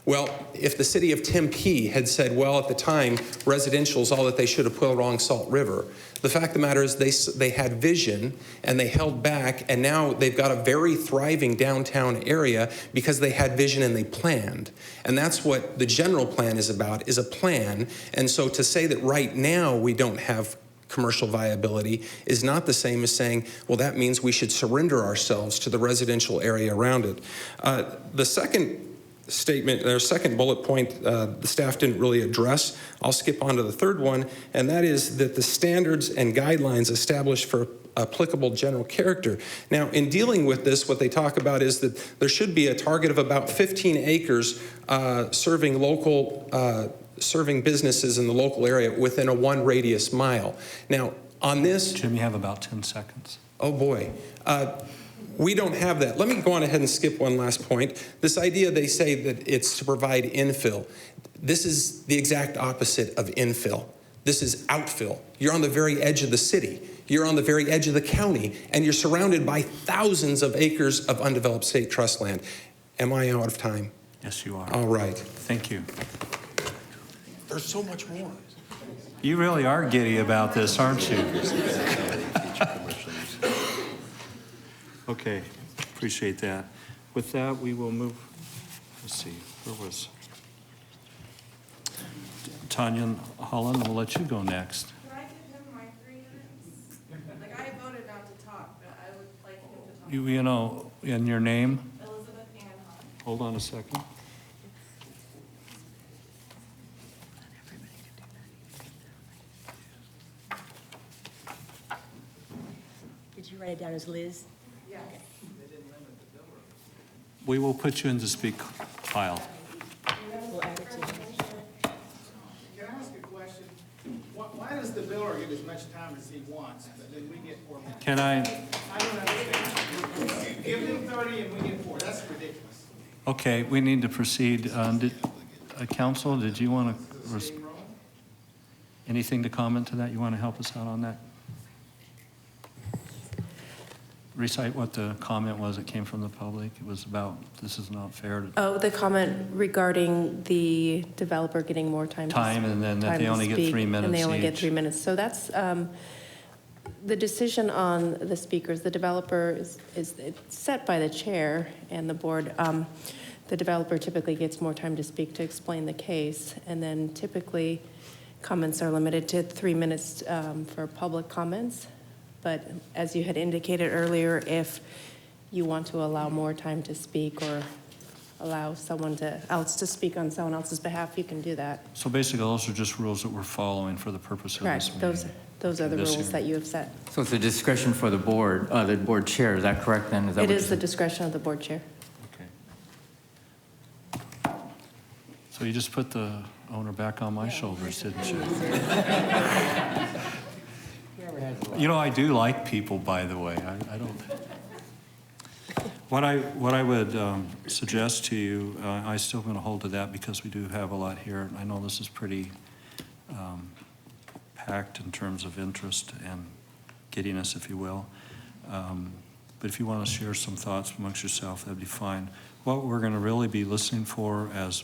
well, if the city of Tempe had said, well, at the time, residential is all that they should have put along Salt River. The fact of the matter is they had vision and they held back, and now they've got a very thriving downtown area because they had vision and they planned. And that's what the general plan is about, is a plan. And so to say that right now we don't have commercial viability is not the same as saying, well, that means we should surrender ourselves to the residential area around it. The second statement, their second bullet point, the staff didn't really address. I'll skip on to the third one, and that is that the standards and guidelines established for applicable general character. Now, in dealing with this, what they talk about is that there should be a target of about 15 acres serving businesses in the local area within a 1 radius mile. Now, on this... Jim, you have about 10 seconds. Oh, boy. We don't have that. Let me go on ahead and skip one last point. This idea, they say that it's to provide infill. This is the exact opposite of infill. This is outfill. You're on the very edge of the city. You're on the very edge of the county, and you're surrounded by thousands of acres of undeveloped state trust land. Am I out of time? Yes, you are. All right. Thank you. There's so much more. You really are giddy about this, aren't you? Okay, appreciate that. With that, we will move, let's see, where was Tanya Holland? We'll let you go next. Can I give him my 3 minutes? Like, I voted not to talk, but I would like him to talk. You know, in your name? Elizabeth Ann Hahn. Hold on a second. Did you write it down as Liz? Yeah. We will put you in the speak file. We'll add it to Can I ask a question? Why does the biller get as much time as he wants, but then we get 4 minutes? Can I? I don't understand. Give him 30 and we get 4. That's ridiculous. Okay, we need to proceed. Council, did you want to, anything to comment to that? You want to help us out on that? Recite what the comment was that came from the public. It was about, this is not fair to Oh, the comment regarding the developer getting more time to time, and then that time they to only get speak, 3 minutes And they only get each. 3 minutes. So that's the decision on the speakers. The developer is it's set by the chair and the board. The developer typically gets more time to speak to explain the case, and then typically comments are limited to 3 minutes for public comments. But as you had indicated earlier, if you want to allow more time to speak or allow someone else to speak on someone else's behalf, you can do that. So basically, those are just rules that we're following for the purpose of this Correct. meeting. Those are the This rules year. that you have set. So it's a discretion for the board chair, is that correct then? Is that It what is you the said? discretion of the board chair. So you just put the owner back on my shoulders, didn't you? You know, I do like people, by the way. I don't. What I would suggest to you, I'm still going to hold to that because we do have a lot here. I know this is pretty packed in terms of interest and giddiness, if you will. But if you want to share some thoughts amongst yourself, that'd be fine. What we're going to really be listening for as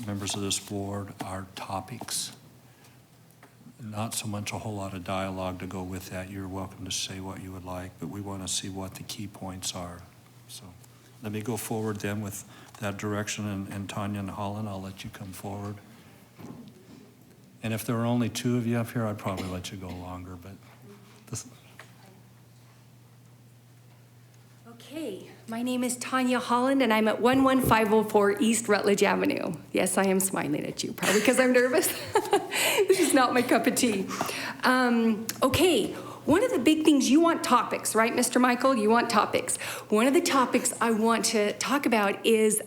members of this board are topics. Not so much a whole lot of dialogue to go with that. You're welcome to say what you would like, but we want to see what the key points are. So let me go forward then with that direction, and Tanya and Holland, I'll let you come forward. And if there were only 2 of you up here, I'd probably let you go longer, but this. Okay, My name is Tanya Holland, and I'm at 11504 East Rutledge Avenue. Yes, I am smiling at you, probably because I'm nervous. This is not my cup of tea. Okay, one of the big things, you want topics, right, Mr. Michael? You want topics. One of the topics I want to talk about is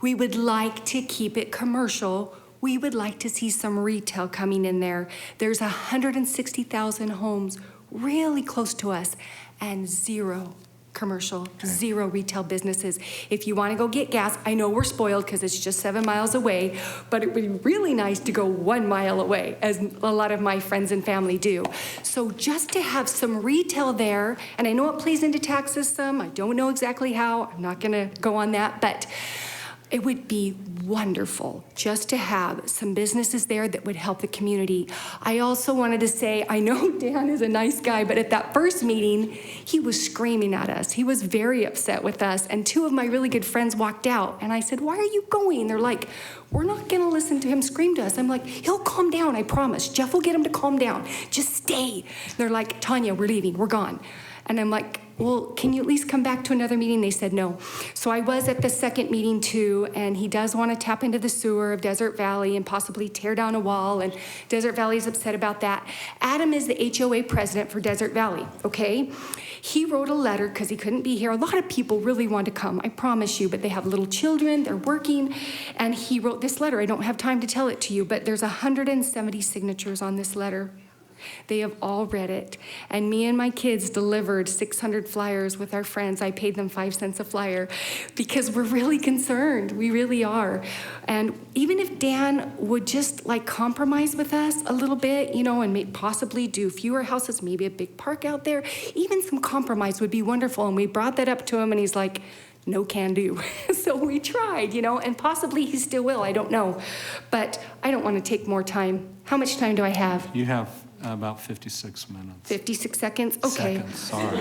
we would like to keep it commercial. We would like to see some retail coming in there. There's 160,000 homes really close to us and zero commercial, zero retail businesses. If you want to go get gas, I know we're spoiled because it's just 7 miles away, but it would be really nice to go 1 mile away, as a lot of my friends and family do. So just to have some retail there, and I know it plays into taxes some, I don't know exactly how, I'm not going to go on that, but it would be wonderful just to have some businesses there that would help the community. I also wanted to say, I know Dan is a nice guy, but at that first meeting, he was screaming at us. He was very upset with us, and 2 of my really good friends walked out, and I said, why are you going? They're like, we're not gonna listen to him scream to us. I'm like, he'll calm down, I promise. Jeff will get him to calm down. Just stay. They're like, Tanya, we're leaving, we're gone. And I'm like, well, can you at least come back to another meeting? They said no. So I was at the second meeting too, and he does want to tap into the sewer of Desert Valley and possibly tear down a wall, and Desert Valley is upset about that. Adam is the HOA president for Desert Valley, okay? He wrote a letter because he couldn't be here. A lot of people really want to come, I promise you, but they have little children, they're working, and he wrote this letter. I don't have time to tell it to you, but there's 170 signatures on this letter. They have all read it. And me and my kids delivered 600 flyers with our friends. I paid them 5 cents a flyer because we're really concerned. We really are. And even if Dan would just like compromise with us a little bit, you know, and possibly do fewer houses, maybe a big park out there, even some compromise would be wonderful. And we brought that up to him and he's like, no can do. So we tried, you know, and possibly he still will, I don't know. But I don't want to take more time. How much time do I have? You have about 56 minutes. 56 seconds? Okay. Seconds, sorry.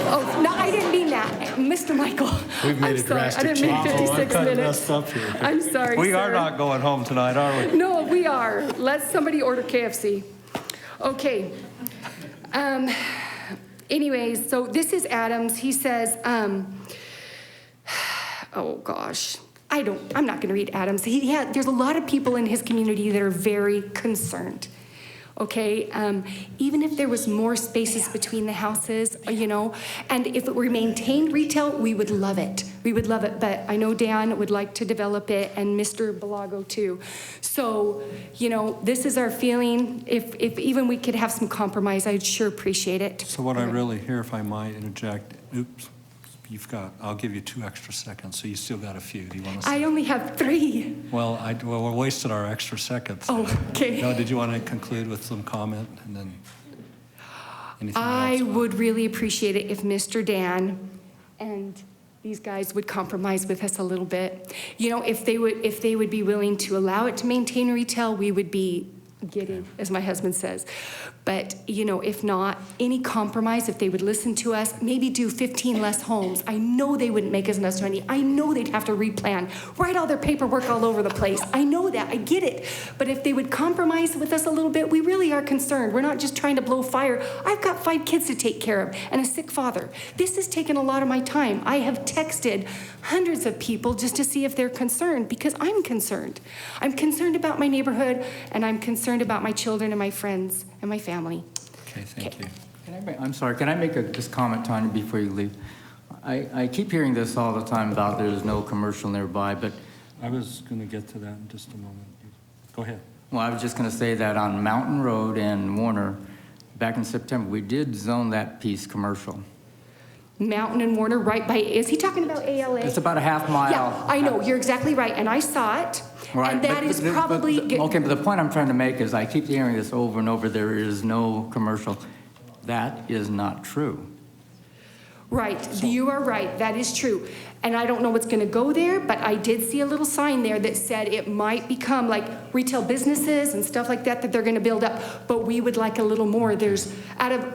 Oh, no, I didn't mean that. Mr. Michael. We've made I'm a sorry. drastic I didn't mean change. 56 I'm minutes. messed up here. I'm sorry, We are sir. not going home tonight, are we? No, we are. Let somebody order KFC. Okay. Anyways, so this is Adams. He says, oh gosh. I'm not gonna read Adams. There's a lot of people in his community that are very concerned. Okay, even if there was more spaces between the houses, you know, and if it were maintained retail, we would love it. We would love it, but I know Dan would like to develop it and Mr. Balago too. So, you know, this is our feeling. If even we could have some compromise, I'd sure appreciate it. So what I really hear, if I might interject, oops, I'll give you 2 extra seconds, so you still got a few. Do you want to say? I only have 3. Well, we wasted our extra seconds. Oh, okay. No, did you want to conclude with some comment and then anything I else? would really appreciate it if Mr. Dan and these guys would compromise with us a little bit. You know, if they would be willing to allow it to maintain retail, we would be giddy, as my husband says. But, you know, if not, any compromise, if they would listen to us, maybe do 15 less homes. I know they wouldn't make as much money. I know they'd have to replan, write all their paperwork all over the place. I know that, I get it. But if they would compromise with us a little bit, we really are concerned. We're not just trying to blow fire. I've got 5 kids to take care of and a sick father. This has taken a lot of my time. I have texted hundreds of people just to see if they're concerned because I'm concerned. I'm concerned about my neighborhood and I'm concerned about my children and my friends and my family. Okay, thank you. I'm sorry, can I make this comment, Tanya, before you leave? I keep hearing this all the time about there's no commercial nearby, but... I was going to get to that in just a moment. Go ahead. Well, I was just going to say that on Mountain Road and Warner, back in September, we did zone that piece commercial. Mountain and Warner, right by, is he talking about ALA? It's about a half mile. Yeah, I know, you're exactly right, and I saw it. Right, and that is probably... okay, but the point I'm trying to make is I keep hearing this over and over, there is no commercial. That is not true. Right, you are right, that is true. And I don't know what's gonna go there, but I did see a little sign there that said it might become like retail businesses and stuff like that they're gonna build up, but we would like a little more.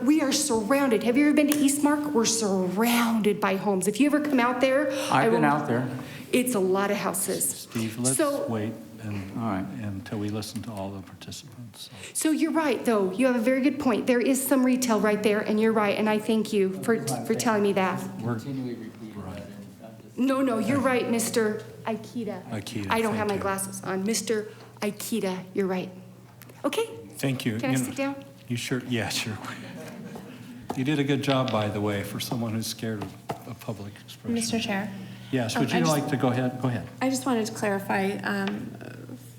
We are surrounded. Have you ever been to Eastmark? We're surrounded by homes. If you ever come out there. I've been out there. It's a lot of houses. Steve, let's wait until we listen to all the participants. So you're right, though. You have a very good point. There is some retail right there, and you're right, and I thank you for telling me that. Continually repeating. Right. No, you're right, Mr. Aikida. Aikida, I don't have thank my you. glasses on. Mr. Aikida, you're right. Okay, Thank you. can I You know- sit down? You sure? Yeah, sure. You did a good job, by the way, for someone who's scared of public expression. Mr. Chair? Yes, would I you just- like to go ahead? Go ahead. I just wanted to clarify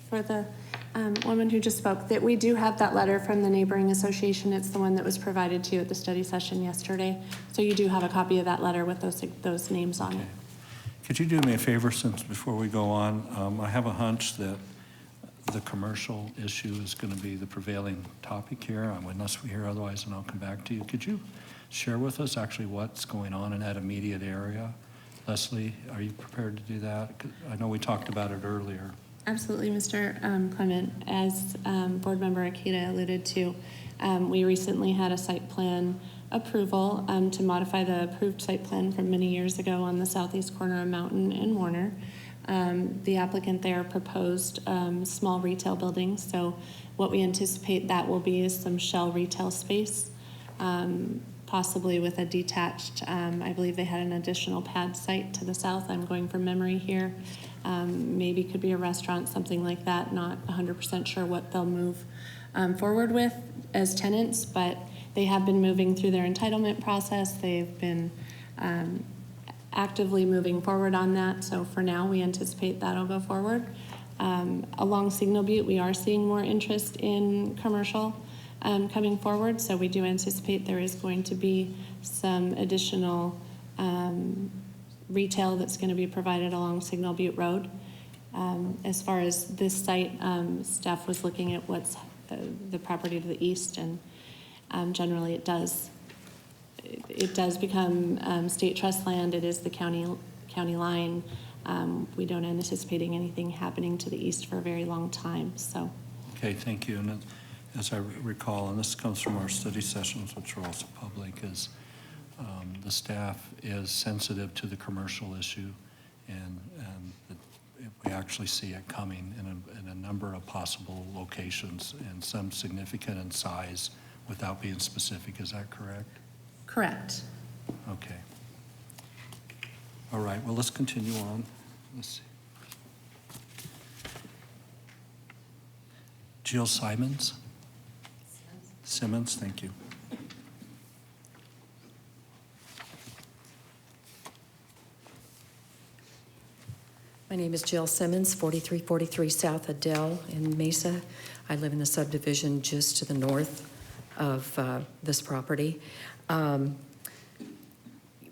for the woman who just spoke that we do have that letter from the neighboring association. It's the one that was provided to you at the study session yesterday. So you do have a copy of that letter with those names on it. Could you do me a favor, since before we go on, I have a hunch that the commercial issue is going to be the prevailing topic here, unless we hear otherwise, and I'll come back to you. Could you share with us actually what's going on in that immediate area? Leslie, are you prepared to do that? 'Cause I know we talked about it earlier. Absolutely, Mr. Clement. As Board Member Akita alluded to, we recently had a site plan approval to modify the approved site plan from many years ago on the southeast corner of Mountain and Warner. The applicant there proposed small retail buildings, so what we anticipate that will be is some shell retail space, possibly with a detached, I believe they had an additional pad site to the south. I'm going from memory here. Maybe could be a restaurant, something like that. Not 100% sure what they'll move forward with as tenants, but they have been moving through their entitlement process. They've been actively moving forward on that. So for now, we anticipate that'll go forward. Along Signal Butte, we are seeing more interest in commercial coming forward. So we do anticipate there is going to be some additional retail that's going to be provided along Signal Butte Road. As far as this site, staff was looking at what's the property to the east, and generally it does become state trust land. It is the county line. We don't anticipating anything happening to the east for a very long time. So. Okay, thank you. And as I recall, and this comes from our study sessions, which are also public, is the staff is sensitive to the commercial issue, and we actually see it coming in a number of possible locations, and some significant in size without being specific. Is that correct? Correct. Okay. All right, well, let's continue on. Let's see. Jill Simmons, thank you. My name is Jill Simmons, 4343 South Adele in Mesa. I live in the subdivision just to the north of this property.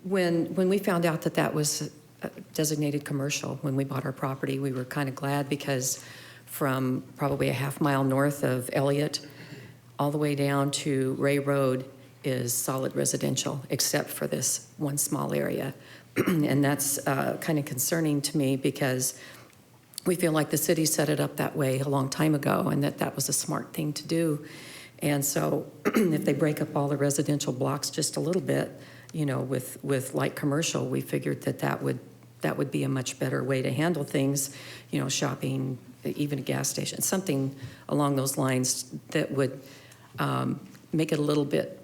When we found out that that was designated commercial when we bought our property, we were kind of glad, because from probably a half-mile north of Elliott all the way down to Ray Road is solid residential, except for this one small area. And that's kind of concerning to me, because we feel like the city set it up that way a long time ago, and that was a smart thing to do. And so if they break up all the residential blocks just a little bit, with light commercial, we figured that would be a much better way to handle things, shopping, even a gas station, something along those lines that would make it a little bit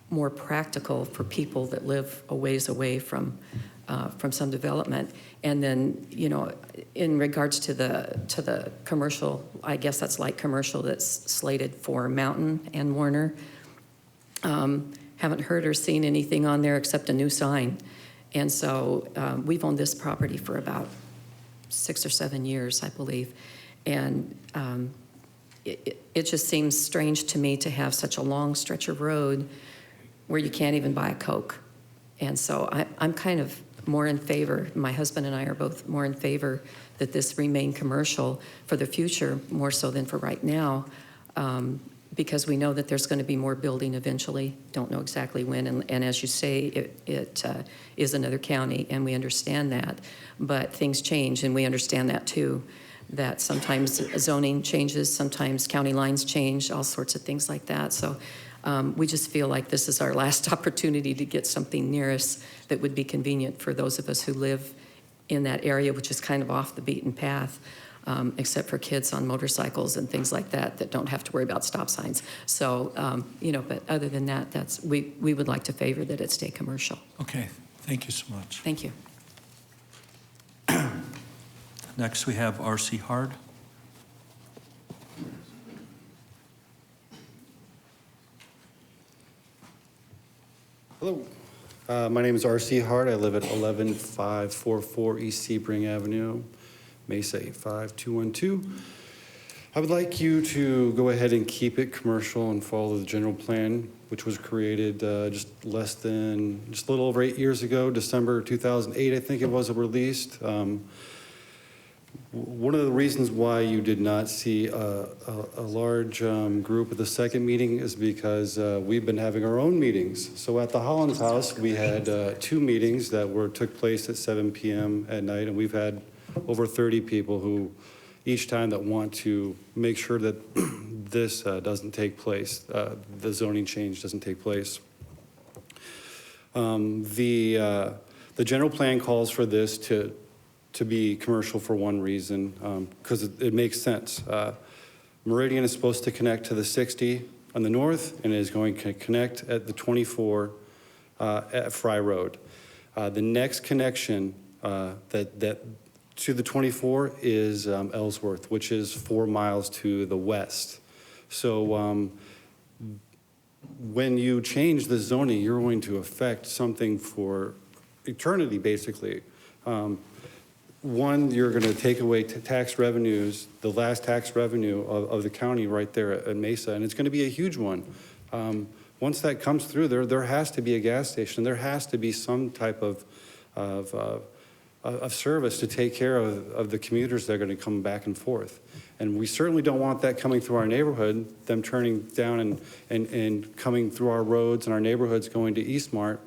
more practical for people that live a ways away from some development. And then, in regards to the commercial, I guess that's light commercial that's slated for Mountain and Warner. Haven't heard or seen anything on there except a new sign. And so we've owned this property for about 6 or 7 years, I believe. And it just seems strange to me to have such a long stretch of road where you can't even buy a Coke. And so I'm kind of more in favor, my husband and I are both more in favor that this remain commercial for the future, more so than for right now, because we know that there's going to be more building eventually. Don't know exactly when, and as you say, it is another county, and we understand that. But things change, and we understand that too, that sometimes zoning changes, sometimes county lines change, all sorts of things like that. So we just feel like this is our last opportunity to get something near us that would be convenient for those of us who live in that area, which is kind of off the beaten path. Except for kids on motorcycles and things like that don't have to worry about stop signs. So, but other than that, we would like to favor that it stay commercial. Okay, thank you so much. Thank you. Next, we have R.C. Hard. Hello, my name is R.C. Hart. I live at 11544 East Sebring Avenue, Mesa 85212. I would like you to go ahead and keep it commercial and follow the general plan, which was created just a little over 8 years ago, December 2008, I think it was released. One of the reasons why you did not see a large group at the second meeting is because we've been having our own meetings. So at the Hollins House, we had 2 meetings that took place at 7 p.m. at night, and we've had over 30 people who each time that want to make sure that this doesn't take place, the zoning change doesn't take place. The general plan calls for this to be commercial for one reason, because it makes sense. Meridian is supposed to connect to the 60 on the north and is going to connect at the 24 at Fry Road. The next connection to the 24 is Ellsworth, which is 4 miles to the west. So when you change the zoning, you're going to affect something for eternity, basically. One, you're going to take away tax revenues, the last tax revenue of the county right there at Mesa, and it's going to be a huge one. Once that comes through, there has to be a gas station. There has to be some type of service to take care of the commuters that are going to come back and forth. And we certainly don't want that coming through our neighborhood, them turning down and coming through our roads and our neighborhoods going to Eastmart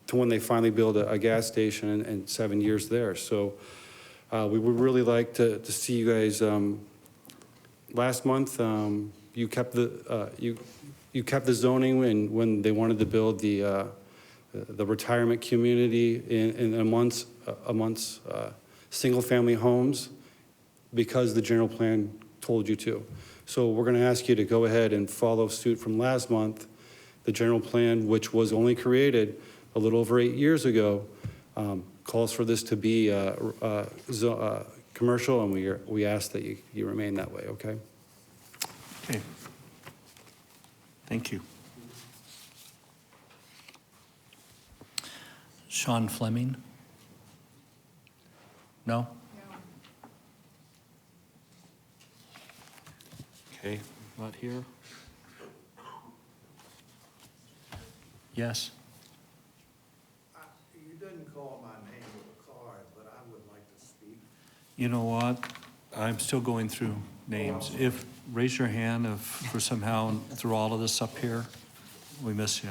to when they finally build a gas station in 7 years there. So we would really like to see you guys, last month, you kept you kept the zoning when they wanted to build the retirement community in a month's single-family homes because the general plan told you to. So we're going to ask you to go ahead and follow suit from last month. The general plan, which was only created a little over 8 years ago, calls for this to be commercial, and we ask that you remain that way, okay? Okay. Thank you. Sean Fleming? No? Okay, not here. Yes? You didn't call my name with a card, but I would like to speak. You know what? I'm still going through names. Raise your hand if for somehow through all of this up here, we miss you.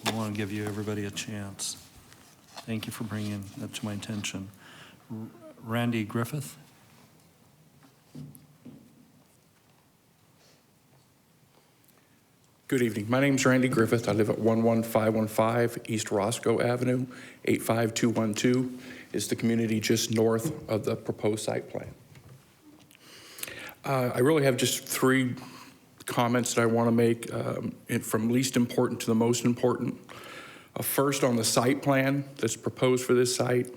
We want to give you, everybody, a chance. Thank you for bringing that to my attention. Randy Griffith? Good evening. My name's Randy Griffith. I live at 11515 East Roscoe Avenue, 85212 is the community just north of the proposed site plan. I really have just 3 comments that I want to make, from least important to the most important. First, on the site plan that's proposed for this site,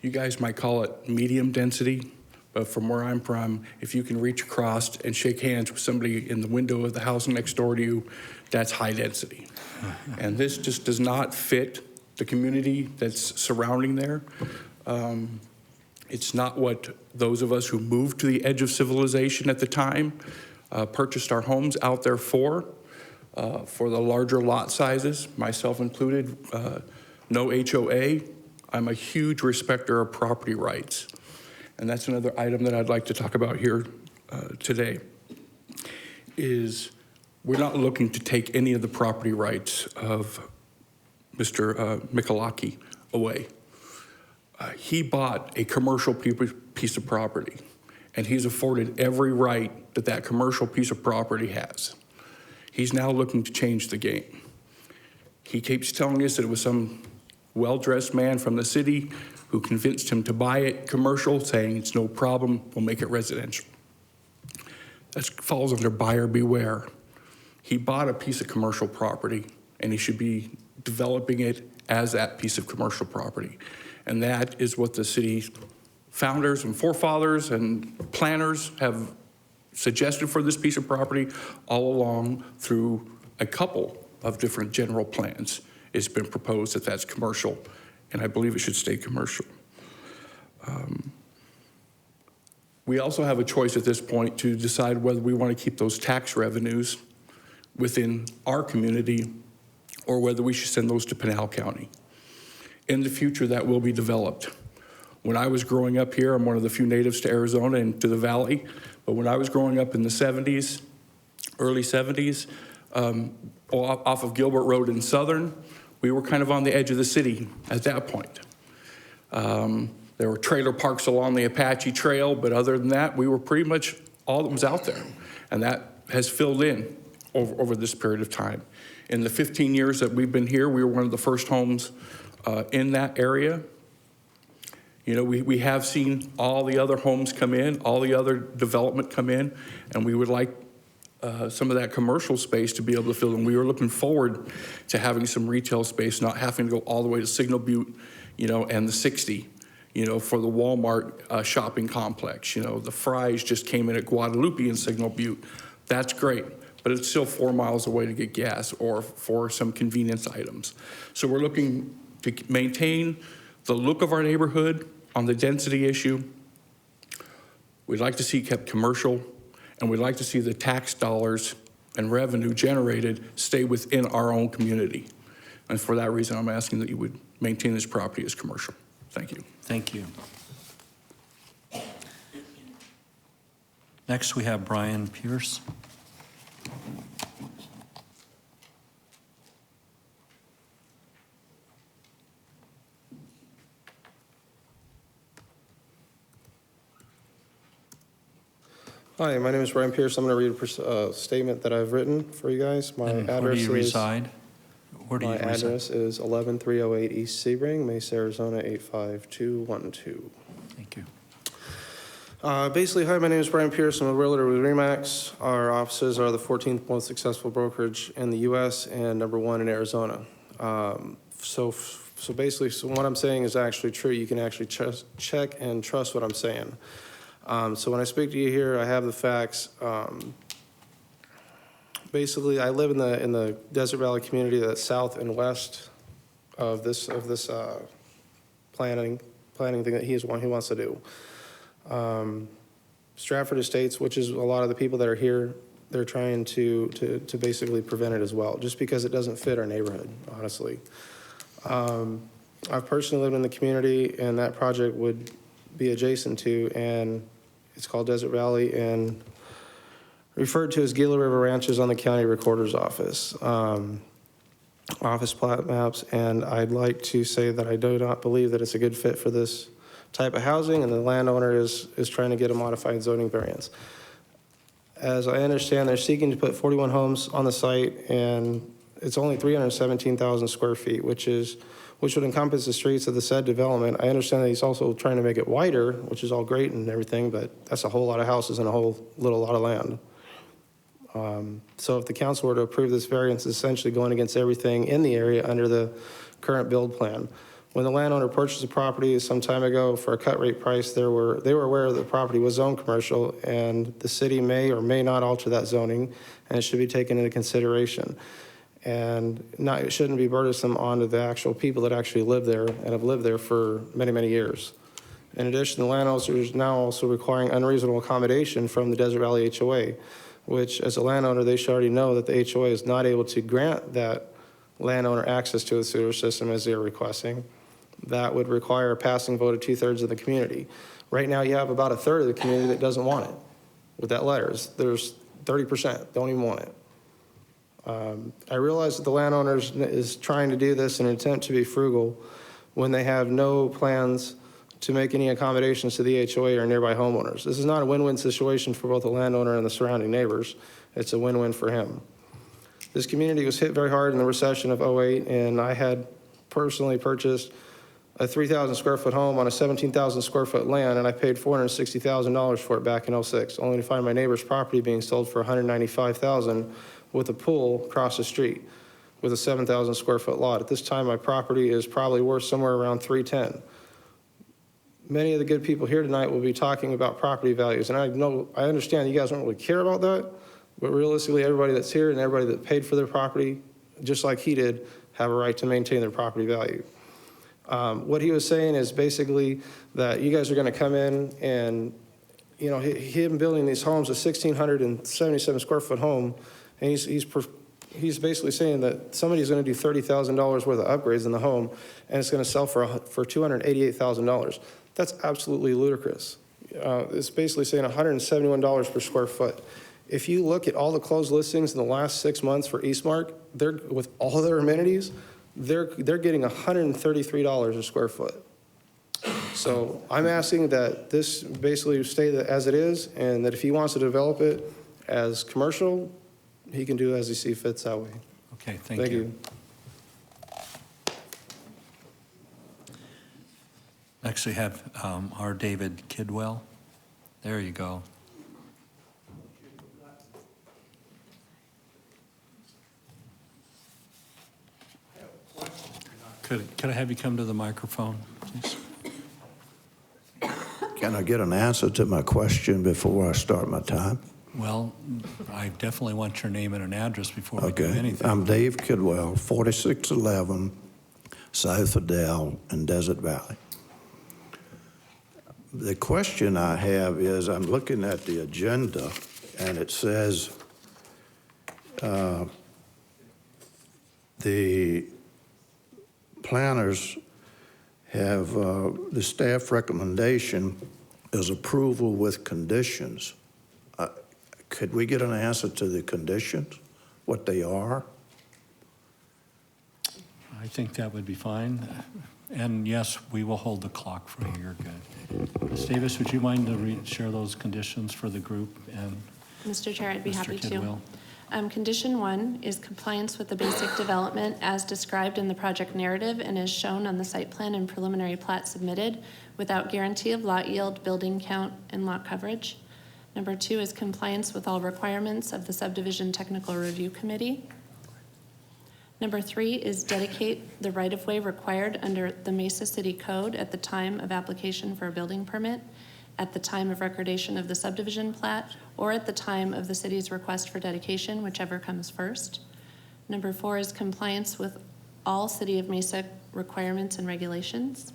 you guys might call it medium density, but from where I'm from, if you can reach across and shake hands with somebody in the window of the house next door to you, that's high density. And this just does not fit the community that's surrounding there. It's not what those of us who moved to the edge of civilization at the time purchased our homes out there for the larger lot sizes, myself included, no HOA. I'm a huge respecter of property rights. And that's another item that I'd like to talk about here today, is we're not looking to take any of the property rights of Mr. Michalaki away. He bought a commercial piece of property, and he's afforded every right that that commercial piece of property has. He's now looking to change the game. He keeps telling us that it was some well-dressed man from the city who convinced him to buy it commercial, saying it's no problem, we'll make it residential. That falls under buyer beware. He bought a piece of commercial property, and he should be developing it as that piece of commercial property. And that is what the city founders and forefathers and planners have suggested for this piece of property all along through a couple of different general plans. It's been proposed that that's commercial, and I believe it should stay commercial. We also have a choice at this point to decide whether we want to keep those tax revenues within our community or whether we should send those to Pinal County. In the future, that will be developed. When I was growing up here, I'm one of the few natives to Arizona and to the Valley, but when I was growing up in the 70s, early 70s, off of Gilbert Road in Southern, we were kind of on the edge of the city at that point. There were trailer parks along the Apache Trail, but other than that, we were pretty much all that was out there. And that has filled in over this period of time. In the 15 years that we've been here, we were one of the first homes in that area. You know, we have seen all the other homes come in, all the other development come in, and we would like some of that commercial space to be able to fill in. We were looking forward to having some retail space, not having to go all the way to Signal Butte, you know, and the 60. You know, for the Walmart shopping complex. You know, the Fry's just came in at Guadalupe and Signal Butte. That's great, but it's still 4 miles away to get gas or for some convenience items. So we're looking to maintain the look of our neighborhood on the density issue. We'd like to see kept commercial, and we'd like to see the tax dollars and revenue generated stay within our own community. And for that reason, I'm asking that you would maintain this property as commercial. Thank you. Thank you. Next, we have Brian Pierce. Hi, my name is Brian Pierce. I'm going to read a statement that I've written for you guys. My address Where do you is, reside? Where do you my reside? address is 11308 East Sebring, Mesa, Arizona 85212. Thank you. Basically, hi, my name is Brian Pierce. I'm a realtor with RE/MAX. Our offices are the 14th most successful brokerage in the U.S. and #1 in Arizona. So basically, what I'm saying is actually true. You can actually check and trust what I'm saying. So when I speak to you here, I have the facts. Basically, I live in the Desert Valley community that's south and west of this planning thing that he wants to do. Stratford Estates, which is a lot of the people that are here, they're trying to basically prevent it as well, just because it doesn't fit our neighborhood, honestly. I've personally lived in the community, and that project would be adjacent to, and it's called Desert Valley and referred to as Gila River Ranches on the county recorder's office. Office plat maps, and I'd like to say that I do not believe that it's a good fit for this type of housing, and the landowner is trying to get a modified zoning variance. As I understand, they're seeking to put 41 homes on the site, and it's only 317,000 square feet, which would encompass the streets of the said development. I understand that he's also trying to make it wider, which is all great and everything, but that's a whole lot of houses and a whole little lot of land. So if the council were to approve this variance, it's essentially going against everything in the area under the current build plan. When the landowner purchased the property some time ago for a cut rate price, they were aware that the property was zoned commercial, and the city may or may not alter that zoning, and it should be taken into consideration. And it shouldn't be burdensome onto the actual people that actually live there and have lived there for many, many years. In addition, the landowner is now also requiring unreasonable accommodation from the Desert Valley HOA, which as a landowner, they should already know that the HOA is not able to grant that landowner access to the sewer system as they're requesting. That would require a passing vote of 2/3 of the community. Right now, you have about 1/3 of the community that doesn't want it. With that letter, there's 30% don't even want it. I realize that the landowner is trying to do this in an attempt to be frugal when they have no plans to make any accommodations to the HOA or nearby homeowners. This is not a win-win situation for both the landowner and the surrounding neighbors. It's a win-win for him. This community was hit very hard in the recession of '08, and I had personally purchased a 3,000 square foot home on a 17,000 square foot land, and I paid $460,000 for it back in '06, only to find my neighbor's property being sold for $195,000 with a pool across the street with a 7,000 square foot lot. At this time, my property is probably worth somewhere around $310,000. many of the good people here tonight will be talking about property values. And I understand you guys don't really care about that, but realistically, everybody that's here and everybody that paid for their property, just like he did, have a right to maintain their property value. What he was saying is basically that you guys are going to come in and, you know, him building these homes, a 1,677 square foot home, and he's basically saying that somebody's going to do $30,000 worth of upgrades in the home, and it's going to sell for $288,000. That's absolutely ludicrous. It's basically saying $171 per square foot. If you look at all the closed listings in the last 6 months for Eastmark, they're with all their amenities, they're getting $133 a square foot. So I'm asking that this basically stay as it is, and that if he wants to develop it as commercial, he can do as he sees fits that way. Okay, thank you. Next, we have our David Kidwell. There you go. Could I have you come to the microphone, please? Can I get an answer to my question before I start my time? Well, I definitely want your name and an address before we do Okay. anything. I'm Dave Kidwell, 4611 South Adele in Desert Valley. The question I have is, I'm looking at the agenda, and it says the planners have, the staff recommendation is approval with conditions. Could we get an answer to the conditions, what they are? I think that would be fine. And yes, we will hold the clock for you. You're good. Ms. Davis, would you mind to share those conditions for the group and Mr. Chair, I'd be Mr. happy to. Kidwell? Condition 1 is compliance with the basic development as described in the project narrative and as shown on the site plan and preliminary plat submitted without guarantee of lot yield, building count, and lot coverage. Number 2 is compliance with all requirements of the Subdivision Technical Review Committee. Number 3 is dedicate the right-of-way required under the Mesa City Code at the time of application for a building permit, at the time of recordation of the subdivision plat, or at the time of the city's request for dedication, whichever comes first. Number 4 is compliance with all City of Mesa requirements and regulations.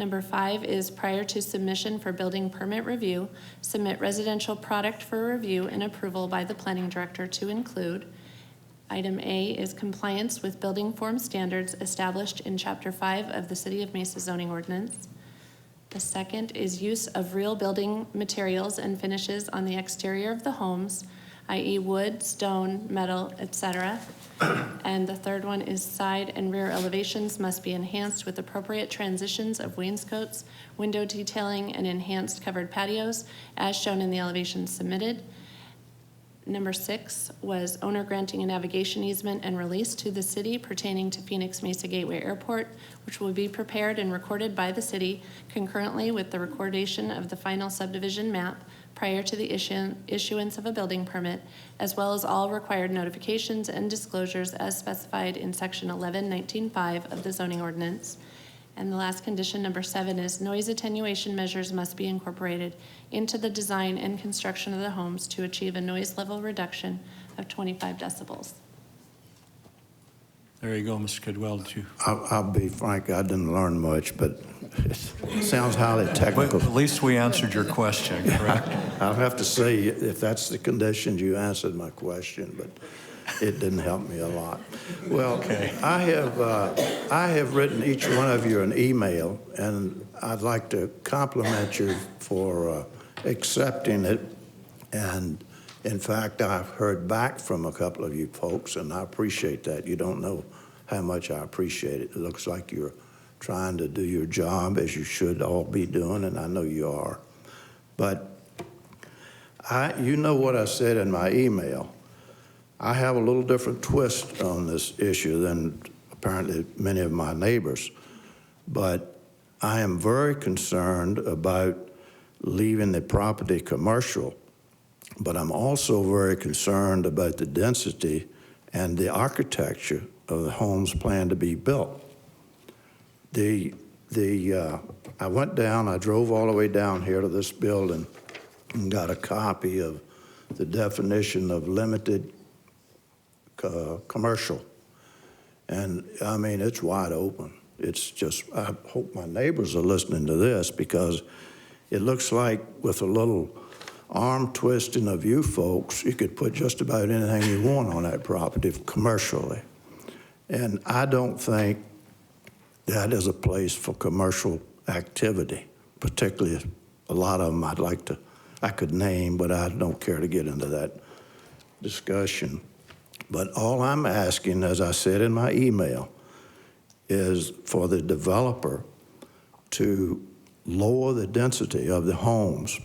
Number 5 is prior to submission for building permit review, submit residential product for review and approval by the planning director to include. Item A is compliance with building form standards established in Chapter 5 of the City of Mesa zoning ordinance. The second is use of real building materials and finishes on the exterior of the homes, i.e. wood, stone, metal, etc. And the third one is side and rear elevations must be enhanced with appropriate transitions of wainscots, window detailing, and enhanced covered patios as shown in the elevations submitted. Number 6 was owner granting a navigation easement and release to the city pertaining to Phoenix Mesa Gateway Airport, which will be prepared and recorded by the city concurrently with the recordation of the final subdivision map prior to the issuance of a building permit, as well as all required notifications and disclosures as specified in Section 11-19.5 of the zoning ordinance. And the last condition, number 7, is noise attenuation measures must be incorporated into the design and construction of the homes to achieve a noise level reduction of 25 decibels. There you go, Mr. Kidwell. I'll be frank, I didn't learn much, but it sounds highly technical. At least we answered your question, correct? I'll have to say, if that's the conditions, you answered my question, but it didn't help me a lot. Well, okay. I have written each one of you an email, and I'd like to compliment you for accepting it. And in fact, I've heard back from a couple of you folks, and I appreciate that. You don't know how much I appreciate it. It looks like you're trying to do your job, as you should all be doing, and I know you are. But you know what I said in my email. I have a little different twist on this issue than apparently many of my neighbors, but I am very concerned about leaving the property commercial, but I'm also very concerned about the density and the architecture of the homes planned to be built. The I went down, I drove all the way down here to this building and got a copy of the definition of limited commercial. And I mean, it's wide open. It's just, I hope my neighbors are listening to this, because it looks like with a little arm twisting of you folks, you could put just about anything you want on that property commercially. And I don't think that is a place for commercial activity, particularly a lot of them I could name, but I don't care to get into that discussion. But all I'm asking, as I said in my email, is for the developer to lower the density of the homes.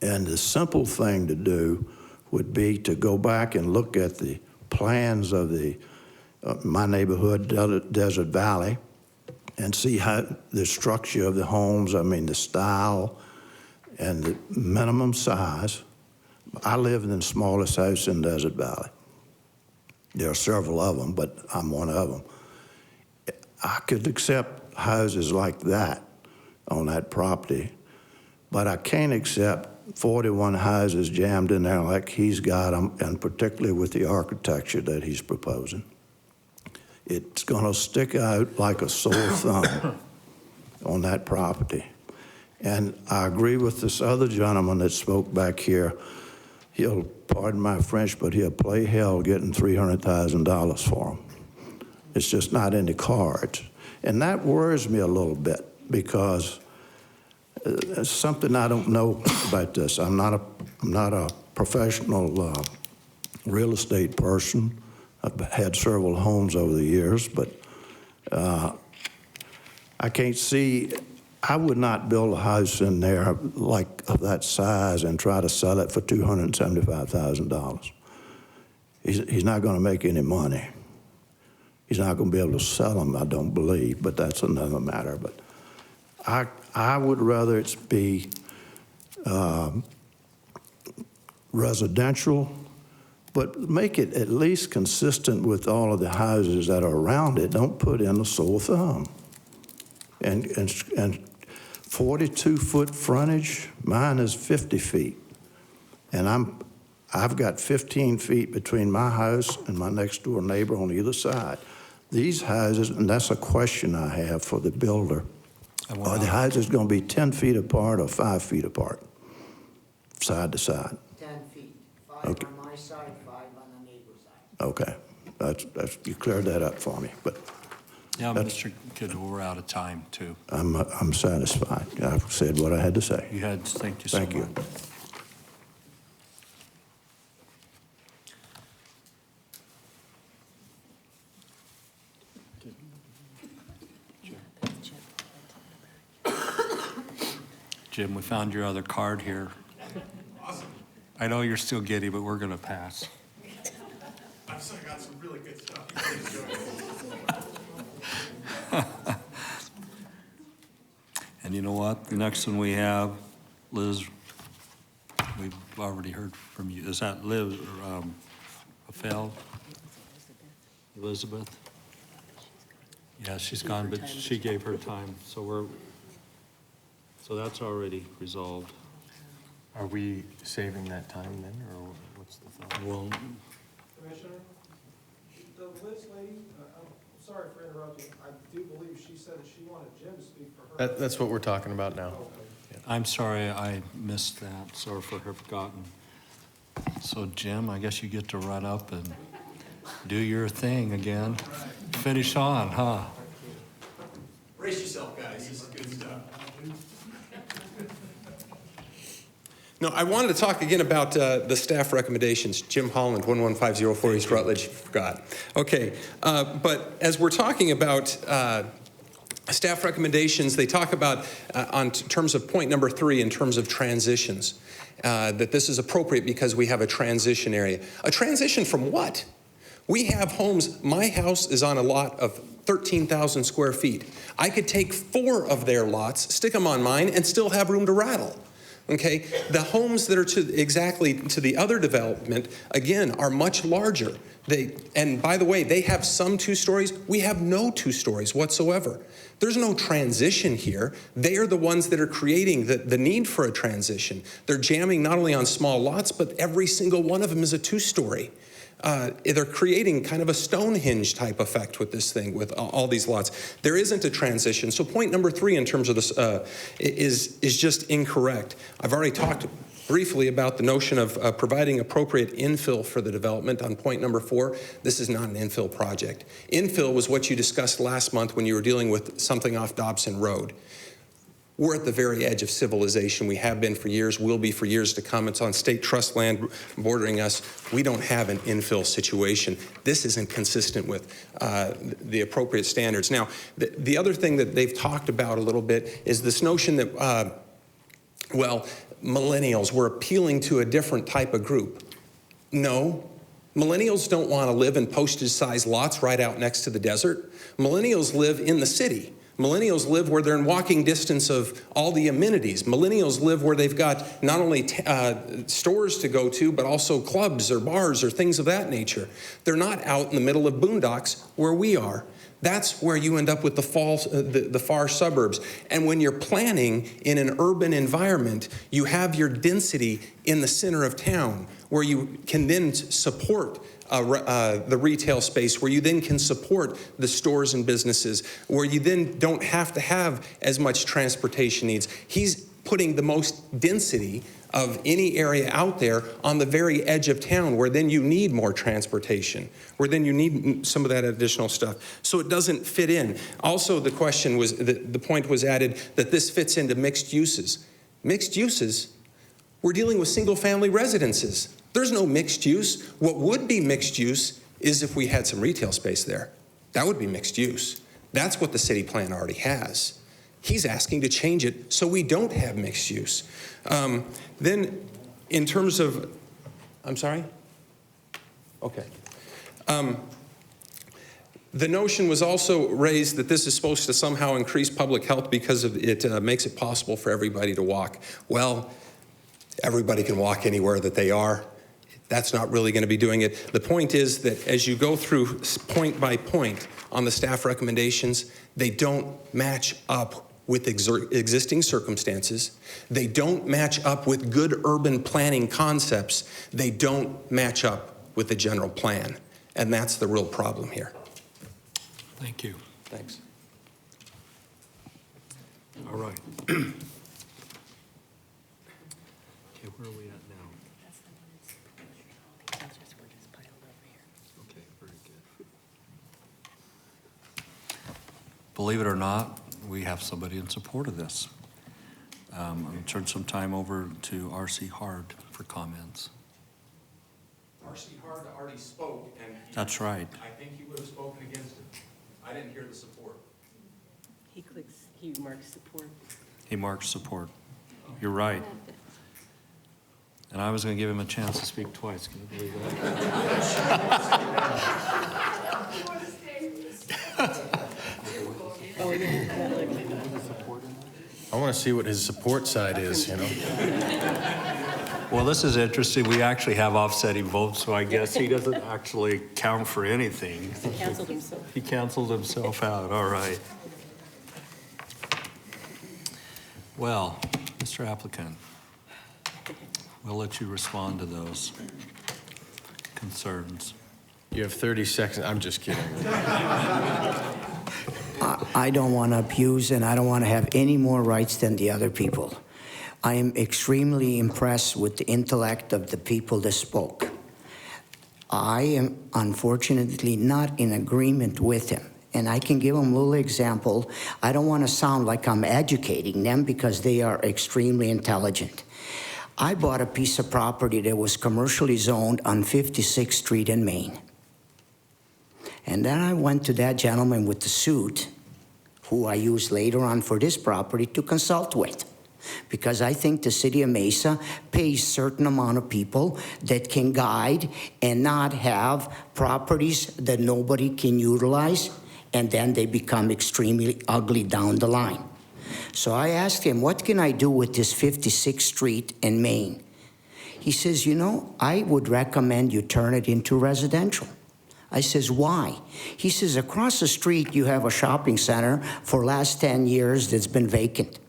And the simple thing to do would be to go back and look at the plans of my neighborhood, Desert Valley, and see how the structure of the homes, I mean, the style and the minimum size. I live in the smallest house in Desert Valley. There are several of them, but I'm one of them. I could accept houses like that on that property, but I can't accept 41 houses jammed in there like he's got them, and particularly with the architecture that he's proposing. It's gonna stick out like a sore thumb on that property. And I agree with this other gentleman that spoke back here. He'll, pardon my French, but he'll play hell getting $300,000 for them. It's just not in the cards. And that worries me a little bit, because it's something I don't know about this. I'm not a professional real estate person. I've had several homes over the years, but I can't see, I would not build a house in there like of that size and try to sell it for $275,000. He's not going to make any money. He's not going to be able to sell them, I don't believe, but that's another matter. But I would rather it be residential, but make it at least consistent with all of the houses that are around it. Don't put in a sore thumb. And 42-foot frontage, mine is 50 feet. And I've got 15 feet between my house and my next door neighbor on either side. These houses, and that's a question I have for the builder, are the houses going to be 10 feet apart or 5 feet apart, side to side? 10 feet, 5 Okay. on my side, 5 on the neighbor's side. Okay, that's you cleared that up for me. But Yeah, Mr. Kidwell, we're out of time, too. I'm satisfied. I've said what I had to say. You had, thank you so much. Thank you. Jim, we found your other card here. Awesome. I know you're still giddy, but we're going to pass. I've still got some really good stuff. You can enjoy it. And you know what? The next one we have, Liz, we've already heard from you. Is that Liz or Rafael? Elizabeth? Yeah, she's gone, but she gave her time. So that's already resolved. Are we saving that time then, or what's the thought? Well, Commissioner, the Liz lady, I'm sorry for interrupting. I do believe she said that she wanted Jim to speak for her. That's what we're talking about now. I'm sorry I missed that. Sorry for her forgotten. So Jim, I guess you get to run up and do your thing again. Finish on, huh? Brace yourself, guys. This is good stuff. No, I wanted to talk again about the staff recommendations. Jim Holland, 11504 East Rutledge, forgot. Okay, but as we're talking about staff recommendations, they talk about, on terms of point number 3, in terms of transitions, that this is appropriate because we have a transition area. A transition from what? We have homes, my house is on a lot of 13,000 square feet. I could take 4 of their lots, stick them on mine, and still have room to rattle. Okay, the homes that are exactly to the other development, again, are much larger. And by the way, they have some 2 stories. We have no 2 stories whatsoever. There's no transition here. They are the ones that are creating the need for a transition. They're jamming not only on small lots, but every single one of them is a 2-story. They're creating kind of a Stonehenge type effect with this thing, with all these lots. There isn't a transition. So point number 3 in terms of this is just incorrect. I've already talked briefly about the notion of providing appropriate infill for the development on point number 4. This is not an infill project. Infill was what you discussed last month when you were dealing with something off Dobson Road. We're at the very edge of civilization. We have been for years, will be for years to come. It's on state trust land bordering us. We don't have an infill situation. This isn't consistent with the appropriate standards. Now, the other thing that they've talked about a little bit is this notion that, well, millennials, we're appealing to a different type of group. No, millennials don't want to live in postage-sized lots right out next to the desert. Millennials live in the city. Millennials live where they're in walking distance of all the amenities. Millennials live where they've got not only stores to go to, but also clubs or bars or things of that nature. They're not out in the middle of boondocks where we are. That's where you end up with the far suburbs. And when you're planning in an urban environment, you have your density in the center of town, where you can then support the retail space, where you then can support the stores and businesses, where you then don't have to have as much transportation needs. He's putting the most density of any area out there on the very edge of town, where then you need more transportation, where then you need some of that additional stuff. So it doesn't fit in. Also, the question was, the point was added that this fits into mixed uses. Mixed uses? We're dealing with single-family residences. There's no mixed use. What would be mixed use is if we had some retail space there. That would be mixed use. That's what the city plan already has. He's asking to change it so we don't have mixed use. Then in terms of, I'm sorry? Okay. The notion was also raised that this is supposed to somehow increase public health because it makes it possible for everybody to walk. Well, everybody can walk anywhere that they are. That's not really going to be doing it. The point is that as you go through point by point on the staff recommendations, they don't match up with existing circumstances. They don't match up with good urban planning concepts. They don't match up with the general plan. And that's the real problem here. Thank you. Thanks. All right. Okay, where are we at now? Okay, very good. Believe it or not, we have somebody in support of this. I'm going to turn some time over to R.C. Hard for comments. R.C. Hard already spoke, and That's right. I think he would have spoken against it. I didn't hear the support. He marks support. He marks support. You're right. And I was going to give him a chance to speak twice. Can you believe that? I want to see what his support side is, you know? Well, this is interesting. We actually have offsetting votes, so I guess he doesn't actually count for anything. He canceled himself. He canceled himself out. All right. Well, Mr. Applicant, we'll let you respond to those concerns. You have 30 seconds. I'm just kidding. I don't want to abuse, and I don't want to have any more rights than the other people. I am extremely impressed with the intellect of the people that spoke. I am unfortunately not in agreement with him. And I can give them a little example. I don't want to sound like I'm educating them because they are extremely intelligent. I bought a piece of property that was commercially zoned on 56th Street in Maine. And then I went to that gentleman with the suit, who I used later on for this property, to consult with. Because I think the city of Mesa pays a certain amount of people that can guide and not have properties that nobody can utilize, and then they become extremely ugly down the line. So I asked him, what can I do with this 56th Street in Maine? He says, you know, I would recommend you turn it into residential. I says, why? He says, across the street you have a shopping center for last 10 years that's been vacant.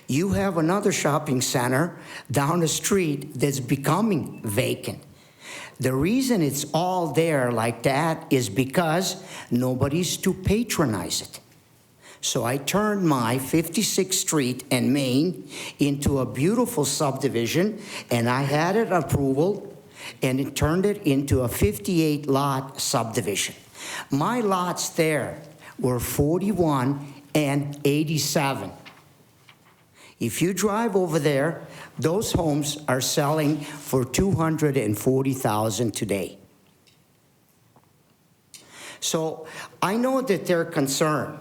You have another shopping center down the street that's becoming vacant. The reason it's all there like that is because nobody's to patronize it. So I turned my 56th Street and Main into a beautiful subdivision, and I had it approval, and it turned it into a 58-lot subdivision. My lots there were 41 and 87. If you drive over there, those homes are selling for $240,000 today. So I know that they're concerned.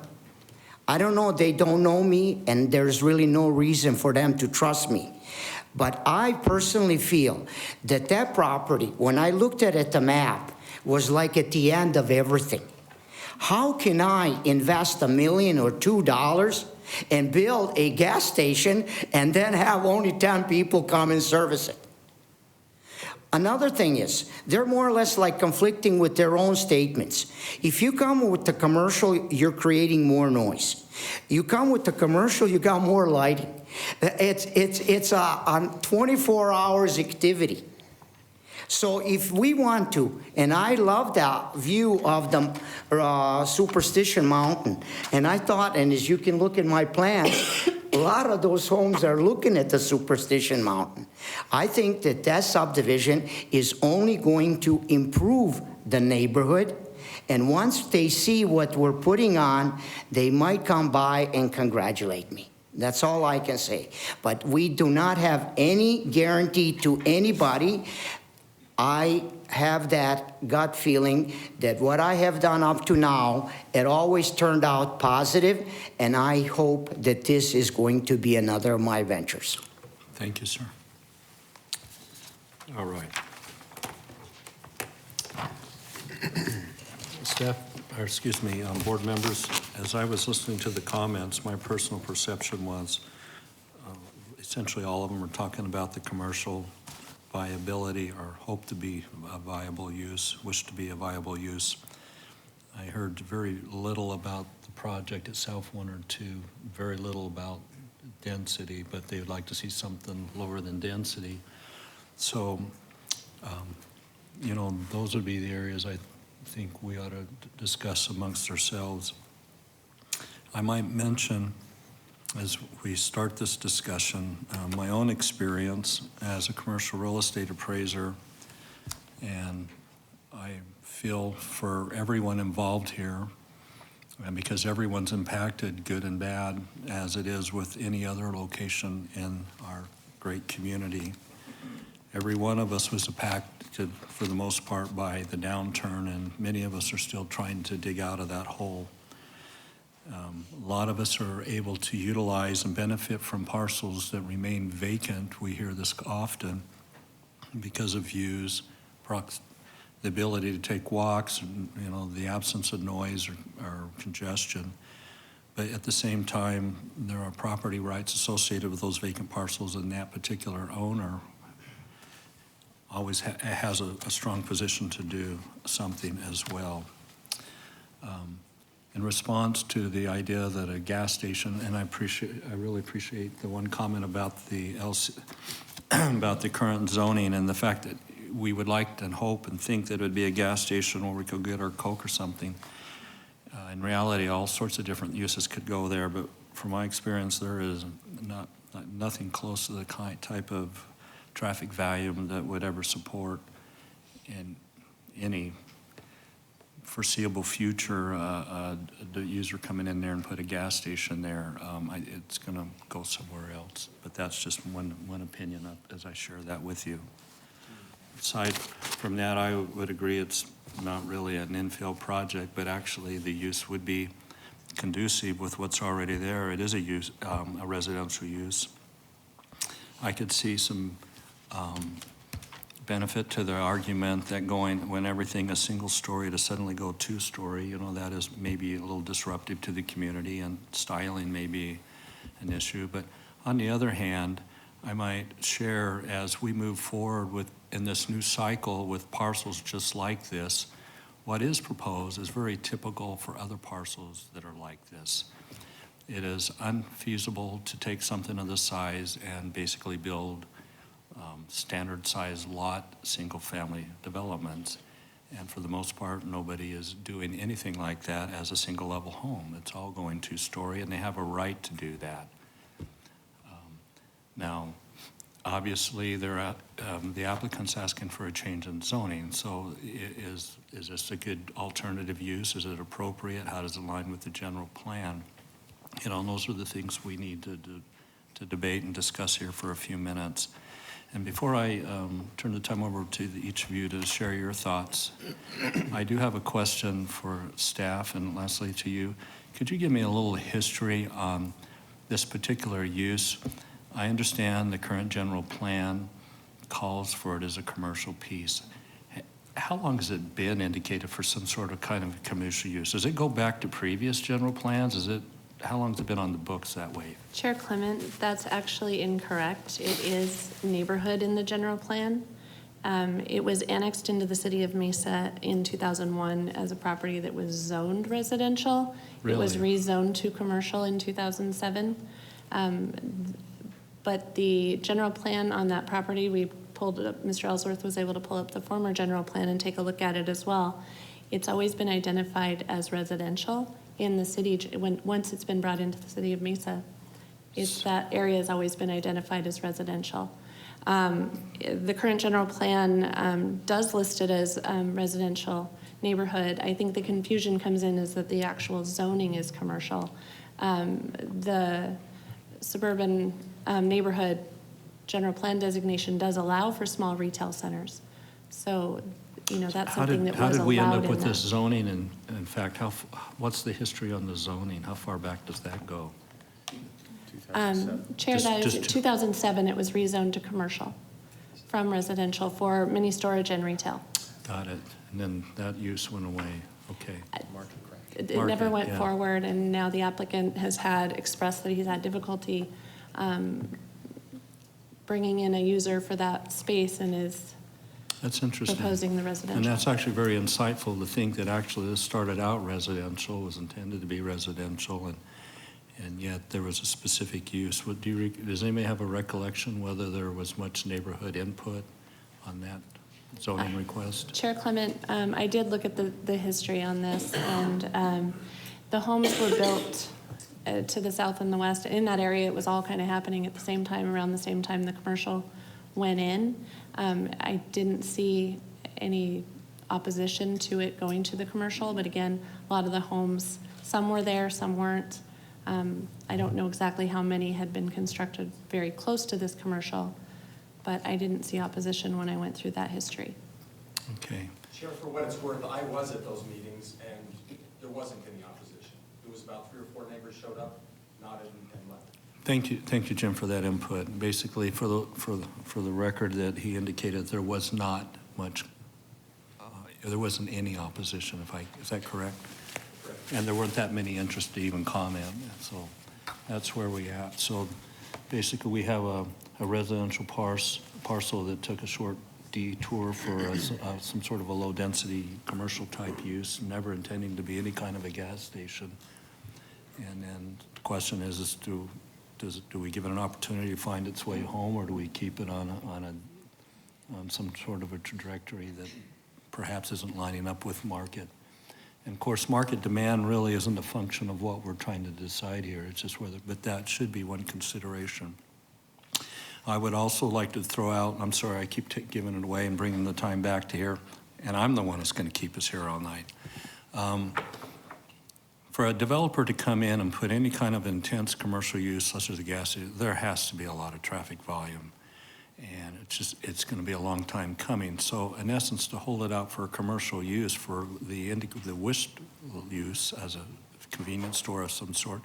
I don't know, they don't know me, and there's really no reason for them to trust me. But I personally feel that that property, when I looked at it, the map, was like at the end of everything. How can I invest $1 million or $2 million and build a gas station and then have only 10 people come and service it? Another thing is, they're more or less like conflicting with their own statements. If you come with the commercial, you're creating more noise. You come with the commercial, you got more lighting. It's a 24 hours activity. So if we want to, and I love that view of the Superstition Mountain, and I thought, and as you can look at my plans, a lot of those homes are looking at the Superstition Mountain. I think that that subdivision is only going to improve the neighborhood, and once they see what we're putting on, they might come by and congratulate me. That's all I can say. But we do not have any guarantee to anybody. I have that gut feeling that what I have done up to now, it always turned out positive, and I hope that this is going to be another of my ventures. Thank you, sir. All right. Staff, or excuse me, board members, as I was listening to the comments, my personal perception was essentially all of them were talking about the commercial viability or hope to be a viable use, wish to be a viable use. I heard very little about the project itself, one or two, very little about density, but they would like to see something lower than density. So, you know, those would be the areas I think we ought to discuss amongst ourselves. I might mention, as we start this discussion, my own experience as a commercial real estate appraiser, and I feel for everyone involved here, and because everyone's impacted, good and bad, as it is with any other location in our great community. Every one of us was impacted for the most part by the downturn, and many of us are still trying to dig out of that hole. A lot of us are able to utilize and benefit from parcels that remain vacant. We hear this often because of views, the ability to take walks, and, you know, the absence of noise or congestion. But at the same time, there are property rights associated with those vacant parcels, and that particular owner always has a strong position to do something as well. In response to the idea that a gas station, and I really appreciate the one comment about the about the current zoning and the fact that we would like and hope and think that it would be a gas station where we could get our Coke or something. In reality, all sorts of different uses could go there, but from my experience, there is nothing close to the type of traffic volume that would ever support in any foreseeable future the user coming in there and put a gas station there. It's going to go somewhere else, but that's just one opinion as I share that with you. Aside from that, I would agree it's not really an infill project, but actually the use would be conducive with what's already there. It is a residential use. I could see some benefit to the argument that going, when everything is single story, to suddenly go 2-story, you know, that is maybe a little disruptive to the community, and styling may be an issue. But on the other hand, I might share as we move forward in this new cycle with parcels just like this, what is proposed is very typical for other parcels that are like this. It is unfeasible to take something of this size and basically build standard size lot, single-family developments. And for the most part, nobody is doing anything like that as a single-level home. It's all going two-story, and they have a right to do that. Now, obviously, the applicant's asking for a change in zoning, so is this a good alternative use? Is it appropriate? How does it align with the general plan? You know, and those are the things we need to debate and discuss here for a few minutes. And before I turn the time over to each of you to share your thoughts, I do have a question for staff, and lastly to you. Could you give me a little history on this particular use? I understand the current general plan calls for it as a commercial piece. How long has it been indicated for some sort of kind of commercial use? Does it go back to previous general plans? How long has it been on the books that way? Chair Clement, that's actually incorrect. It is neighborhood in the general plan. It was annexed into the city of Mesa in 2001 as a property that was zoned residential. Really? It was rezoned to commercial in 2007. But the general plan on that property, we pulled it up, Mr. Ellsworth was able to pull up the former general plan and take a look at it as well. It's always been identified as residential in the city. Once it's been brought into the city of Mesa, that area has always been identified as residential. The current general plan does list it as residential neighborhood. I think the confusion comes in is that the actual zoning is commercial. The suburban neighborhood general plan designation does allow for small retail centers. So, you know, that's something that was allowed in that. How did we end up with this zoning? And in fact, what's the history on the zoning? How far back does that go? Chair, that is 2007, it was rezoned to commercial from residential for mini storage and retail. Got it. And then that use went away. Okay. It never went forward, and now the applicant has expressed that he's had difficulty bringing in a user for that space and is That's interesting. proposing the residential. And that's actually very insightful to think that actually this started out residential, was intended to be residential, and yet there was a specific use. Does anybody have a recollection whether there was much neighborhood input on that zoning request? Chair Clement, I did look at the history on this, and the homes were built to the south and the west. In that area, it was all kind of happening at the same time, around the same time the commercial went in. I didn't see any opposition to it going to the commercial, but again, a lot of the homes, some were there, some weren't. I don't know exactly how many had been constructed very close to this commercial, but I didn't see opposition when I went through that history. Okay. Chair, for what it's worth, I was at those meetings, and there wasn't any opposition. It was about 3 or 4 neighbors showed up, nodded, and left. Thank you, Jim, for that input. Basically, for the record, that he indicated there was not much, there wasn't any opposition. Is that correct? Correct. And there weren't that many interested to even comment. So that's where we at. So basically, we have a residential parcel that took a short detour for some sort of a low-density commercial type use, never intending to be any kind of a gas station. And then the question is do we give it an opportunity to find its way home, or do we keep it on some sort of a trajectory that perhaps isn't lining up with market? And of course, market demand really isn't a function of what we're trying to decide here. It's just but that should be one consideration. I would also like to throw out, I'm sorry, I keep giving it away and bringing the time back to here, and I'm the one that's going to keep us here all night. For a developer to come in and put any kind of intense commercial use, such as a gas station, there has to be a lot of traffic volume. And it's going to be a long time coming. So in essence, to hold it out for commercial use, for the wished use as a convenience store of some sort,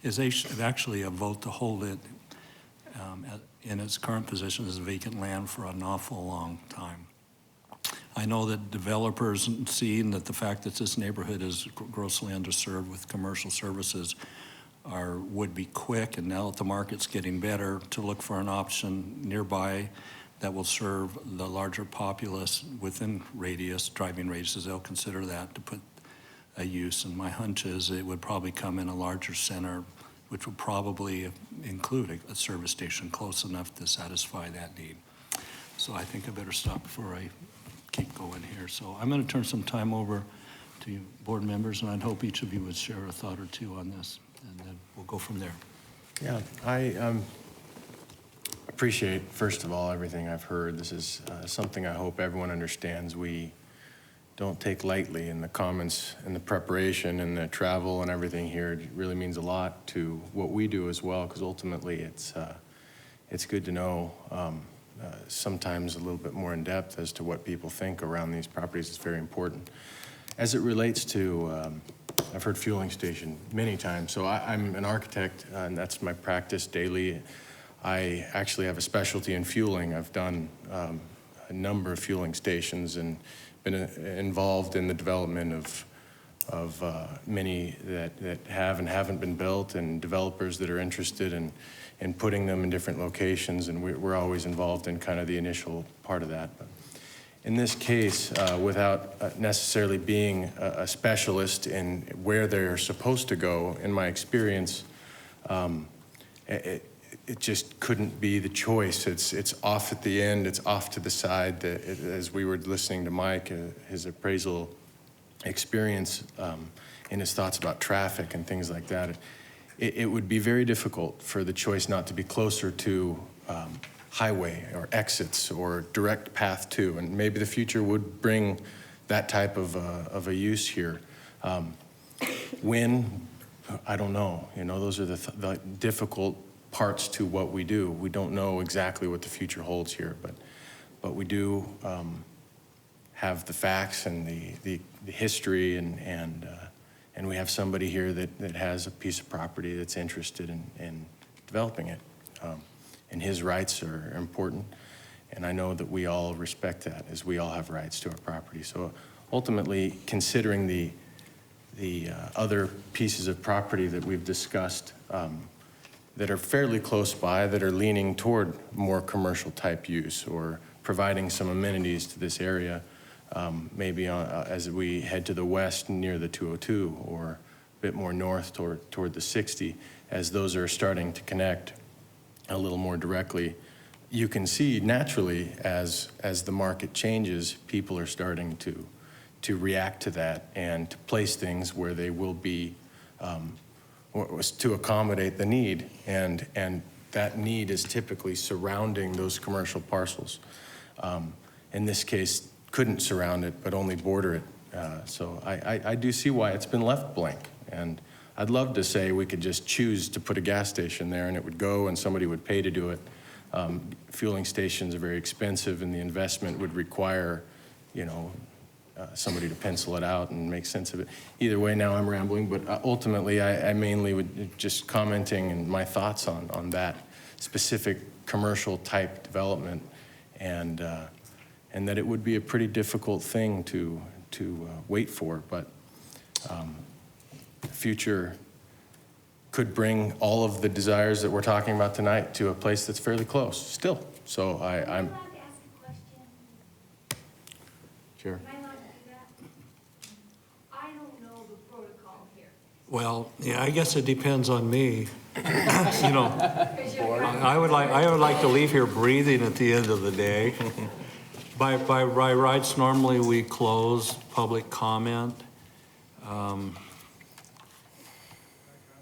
is actually a vote to hold it in its current position as vacant land for an awful long time. I know that developers, seeing that the fact that this neighborhood is grossly underserved with commercial services, would be quick, and now that the market's getting better, to look for an option nearby that will serve the larger populace within driving radiuses. They'll consider that to put a use. And my hunch is it would probably come in a larger center, which would probably include a service station close enough to satisfy that need. So I think I better stop before I keep going here. So I'm going to turn some time over to you board members, and I'd hope each of you would share a thought or two on this, and then we'll go from there. Yeah, I appreciate, first of all, everything I've heard. This is something I hope everyone understands. We don't take lightly, in the comments and the preparation and the travel and everything here. It really means a lot to what we do as well, because ultimately it's good to know sometimes a little bit more in depth as to what people think around these properties. It's very important. As it relates to, I've heard fueling station many times. So I'm an architect, and that's my practice daily. I actually have a specialty in fueling. I've done a number of fueling stations and been involved in the development of many that have and haven't been built, and developers that are interested in putting them in different locations, and we're always involved in kind of the initial part of that. But in this case, without necessarily being a specialist in where they're supposed to go, in my experience, it just couldn't be the choice. It's off at the end, it's off to the side. As we were listening to Mike, his appraisal experience and his thoughts about traffic and things like that, it would be very difficult for the choice not to be closer to highway or exits or direct path to, and maybe the future would bring that type of a use here. When, I don't know. You know, those are the difficult parts to what we do. We don't know exactly what the future holds here, but we do have the facts and the history, and we have somebody here that has a piece of property that's interested in developing it. And his rights are important, and I know that we all respect that, as we all have rights to our property. So ultimately, considering the other pieces of property that we've discussed that are fairly close by, that are leaning toward more commercial type use or providing some amenities to this area, maybe as we head to the west near the 202 or a bit more north toward the 60, as those are starting to connect a little more directly, you can see naturally as the market changes, people are starting to react to that and to place things where they will be to accommodate the need, and that need is typically surrounding those commercial parcels. In this case, couldn't surround it, but only border it. So I do see why it's been left blank, and I'd love to say we could just choose to put a gas station there and it would go and somebody would pay to do it. Fueling stations are very expensive, and the investment would require, you know, somebody to pencil it out and make sense of it. Either way, now I'm rambling, but ultimately I mainly would just commenting and my thoughts on that specific commercial type development, and that it would be a pretty difficult thing to wait for, but the future could bring all of the desires that we're talking about tonight to a place that's fairly close still. So I'm. Am I allowed to ask a question? Sure. Am I allowed to do that? I don't know the protocol here. Well, yeah, I guess it depends on me. You know, I would like to leave here breathing at the end of the day. By rights, normally we close public comment.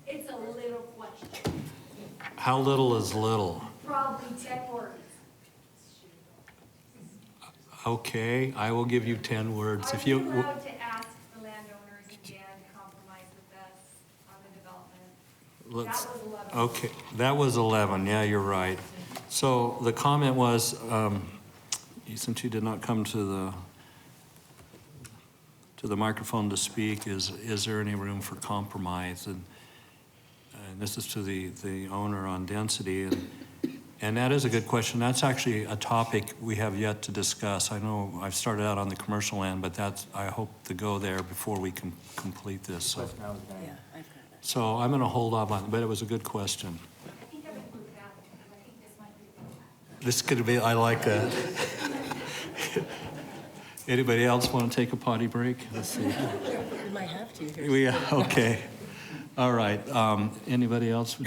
It's a little question. How little is little? Probably 10 words. Okay, I will give you 10 words. Are you allowed to ask the landowners again to compromise with us on the development? That was 11. Okay, that was 11. Yeah, you're right. So the comment was, since you did not come to the microphone to speak, is there any room for compromise? And this is to the owner on density, and that is a good question. That's actually a topic we have yet to discuss. I know I've started out on the commercial end, but I hope to go there before we can complete this. So, So I'm going to hold off on it, but it was a good question. I think I would move that because I think this might be the bill. This could be, I like that. Anybody else want to take a potty break? Let's see. We might have to here. Okay. All right. Anybody else?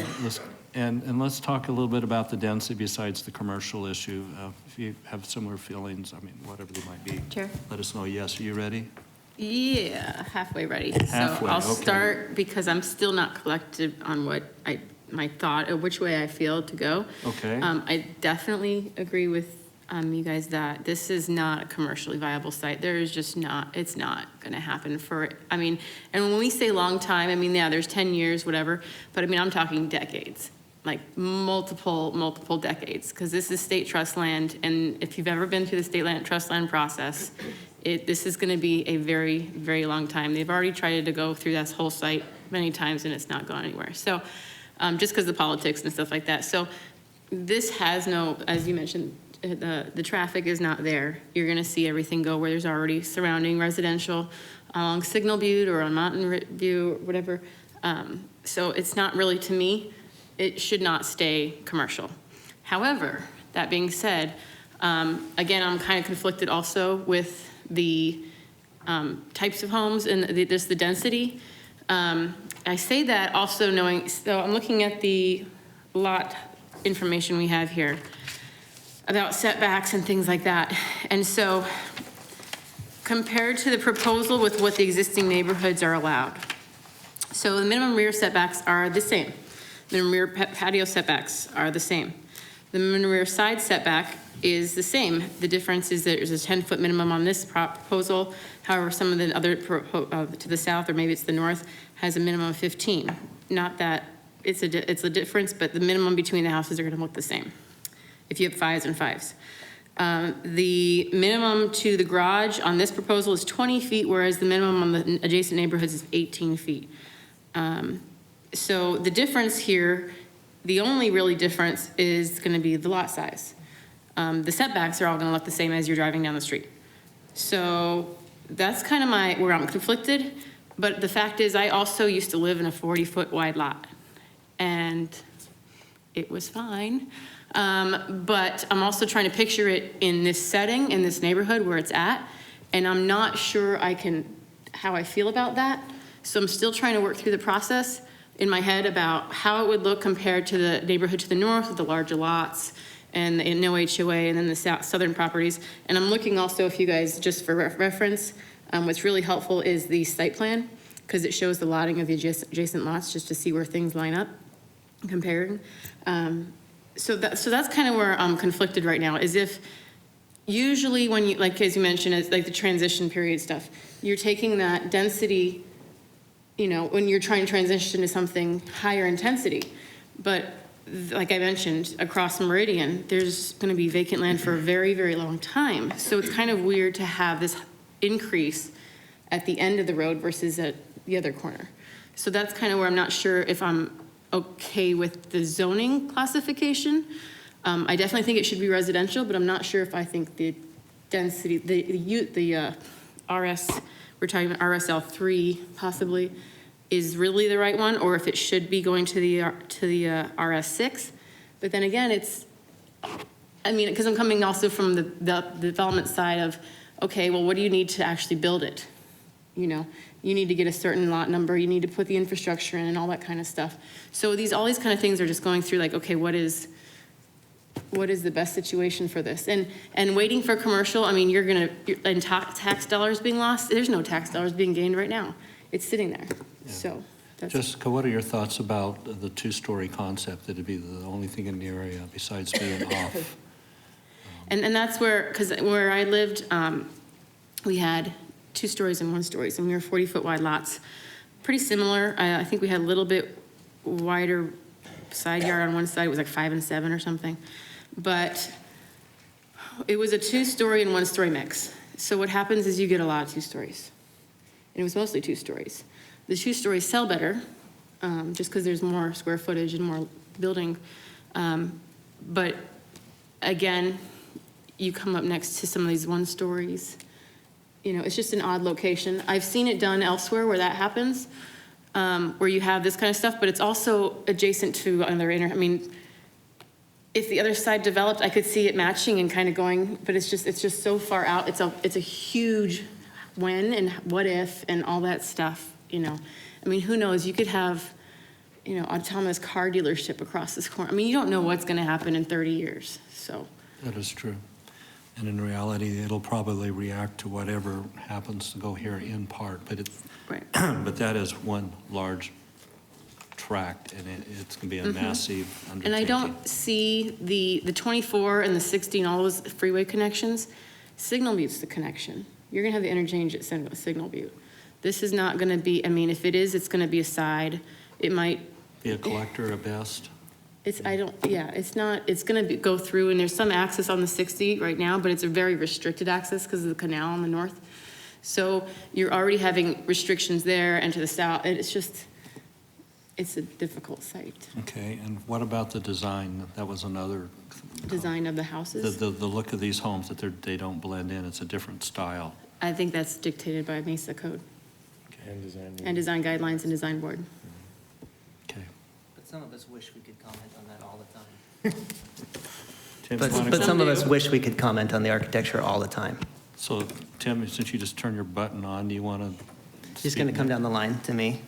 And let's talk a little bit about the density besides the commercial issue. If you have similar feelings, I mean, whatever they might be. Chair? Let us know. Yes, are you ready? Yeah, halfway ready. Halfway, So I'll okay. start because I'm still not collected on what my thought, or which way I feel to go. Okay. I definitely agree with you guys that this is not a commercially viable site. There is just not, it's not going to happen I mean, and when we say long time, I mean, yeah, there's 10 years, whatever, but I mean, I'm talking decades, like multiple decades, because this is state trust land, and if you've ever been through the state land trust land process, this is going to be a very, very long time. They've already tried to go through this whole site many times, and it's not gone anywhere. So just because of the politics and stuff like that. So this has no, as you mentioned, the traffic is not there. You're going to see everything go where there's already surrounding residential along Signal Butte or on Mountain View or whatever. So it's not really, to me, it should not stay commercial. However, that being said, again, I'm kind of conflicted also with the types of homes and just the density. I say that also knowing, so I'm looking at the lot information we have here about setbacks and things like that. And so compared to the proposal with what the existing neighborhoods are allowed. So the minimum rear setbacks are the same. The rear patio setbacks are the same. The minimum rear side setback is the same. The difference is that there's a 10-foot minimum on this proposal. However, some of the other to the south, or maybe it's the north, has a minimum of 15. Not that it's a difference, but the minimum between the houses are going to look the same if you have 5s and 5s. The minimum to the garage on this proposal is 20 feet, whereas the minimum on the adjacent neighborhoods is 18 feet. So the difference here, the only really difference is going to be the lot size. The setbacks are all going to look the same as you're driving down the street. So that's kind of where I'm conflicted. But the fact is, I also used to live in a 40-foot wide lot, and it was fine. But I'm also trying to picture it in this setting, in this neighborhood where it's at, and I'm not sure how I feel about that. So I'm still trying to work through the process in my head about how it would look compared to the neighborhood to the north with the larger lots and no HOA, and then the southern properties. And I'm looking also, if you guys, just for reference, what's really helpful is the site plan, because it shows the lotting of the adjacent lots just to see where things line up, comparing. So that's kind of where I'm conflicted right now, is if usually when you, like as you mentioned, it's like the transition period stuff, you're taking that density, you know, when you're trying to transition to something higher intensity. But like I mentioned, across Meridian, there's going to be vacant land for a very, very long time. So it's kind of weird to have this increase at the end of the road versus at the other corner. So that's kind of where I'm not sure if I'm okay with the zoning classification. I definitely think it should be residential, but I'm not sure if I think the density, the RS, we're talking about RSL 3 possibly, is really the right one, or if it should be going to the RS 6. But then again, I mean, because I'm coming also from the development side of, okay, well, what do you need to actually build it? You know, you need to get a certain lot number, you need to put the infrastructure in and all that kind of stuff. So all these kind of things are just going through like, okay, what is the best situation for this? And waiting for commercial, I mean, and tax dollars being lost, there's no tax dollars being gained right now. It's sitting there. Yeah. So that's Jessica, what are your thoughts about the two-story concept? That'd be the only thing in the area besides being off. And that's because where I lived, we had 2 stories and 1 stories, and we were 40-foot wide lots. Pretty similar. I think we had a little bit wider side yard on one side. It was like 5 and 7 or something. But it was a 2-story and 1-story mix. So what happens is you get a lot of 2 stories. And it was mostly 2 stories. The 2 stories sell better, just because there's more square footage and more building. But again, you come up next to some of these 1 stories. You know, it's just an odd location. I've seen it done elsewhere where that happens. where you have this kind of stuff, but it's also adjacent to another I mean, if the other side developed, I could see it matching and kind of going, but it's just so far out. It's a huge when and what if and all that stuff, you know. I mean, who knows? You could have, you know, autonomous car dealership across this corner. I mean, you don't know what's going to happen in 30 years, so. That is true. And in reality, it'll probably react to whatever happens to go here in part, but right. But that is one large tract, and it's going to be a massive undertaking. And I don't see the 24 and the 60 and all those freeway connections. Signal Butte's the connection. You're going to have the interchange at Signal Butte. This is not going to be, I mean, if it is, it's going to be a side. It might be a collector at best. It's not, it's going to go through, and there's some access on the 60 right now, but it's a very restricted access because of the canal on the north. So you're already having restrictions there and to the south. It's a difficult site. Okay, and what about the design? That was another. Design of the houses? The look of these homes, that they don't blend in. It's a different style. I think that's dictated by Mesa Code. And design guidelines and design board. Okay. But some of us wish we could comment on that all the time. Tim, But some of us wish we could comment on the architecture all the time. So, Tim, since you just turned your button on, do you want to? He's going to come down the line to me.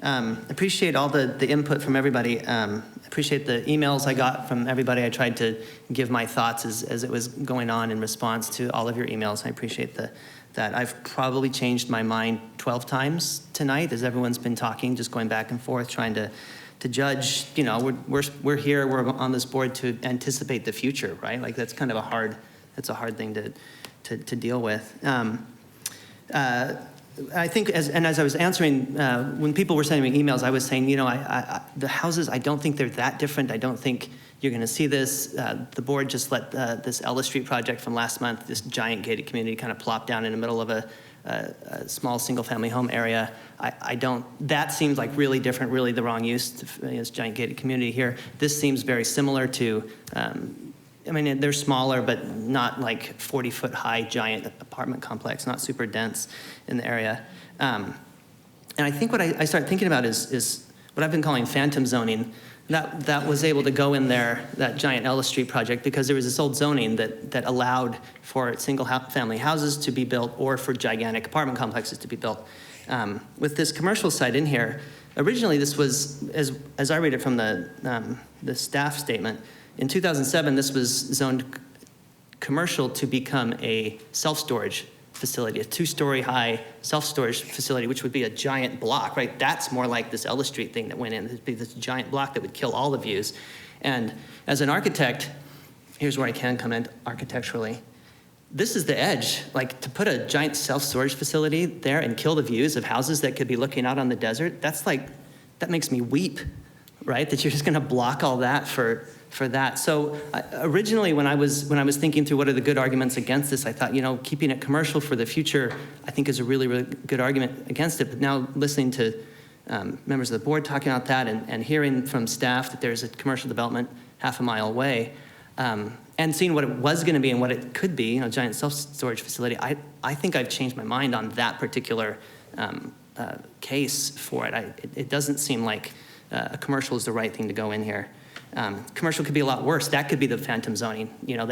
Appreciate all the input from everybody. Appreciate the emails I got from everybody. I tried to give my thoughts as it was going on in response to all of your emails. I appreciate that. I've probably changed my mind 12 times tonight as everyone's been talking, just going back and forth, trying to judge. You know, we're here, we're on this board to anticipate the future, right? Like that's kind of a hard thing to deal with. I think, as I was answering, when people were sending me emails, I was saying, you know, the houses, I don't think they're that different. I don't think you're going to see this. The board just let this Ella Street project from last month, this giant gated community, kind of plop down in the middle of a small single-family home area. That seems like really different, really the wrong use. This giant gated community here. This seems very similar to. I mean, they're smaller, but not like 40-foot high giant apartment complex, not super dense in the area. And I think what I started thinking about is what I've been calling phantom zoning. That was able to go in there, that giant Ella Street project, because there was this old zoning that allowed for single-family houses to be built or for gigantic apartment complexes to be built. With this commercial site in here, originally this was, as I read it from the staff statement, in 2007, this was zoned commercial to become a self-storage facility, a 2-story high self-storage facility, which would be a giant block, right? That's more like this Ella Street thing that went in. It'd be this giant block that would kill all the views. And as an architect, here's where I can comment architecturally. This is the edge. Like, to put a giant self-storage facility there and kill the views of houses that could be looking out on the desert, that makes me weep, right? That you're just gonna block all that for that. So originally when I was thinking through what are the good arguments against this, I thought, you know, keeping it commercial for the future, I think is a really, really good argument against it. But now listening to members of the board talking about that and hearing from staff that there's a commercial development half a mile away, and seeing what it was gonna be and what it could be, you know, giant self-storage facility, I think I've changed my mind on that particular case for it. It doesn't seem like a commercial is the right thing to go in here. Commercial could be a lot worse. That could be the phantom zoning. You know,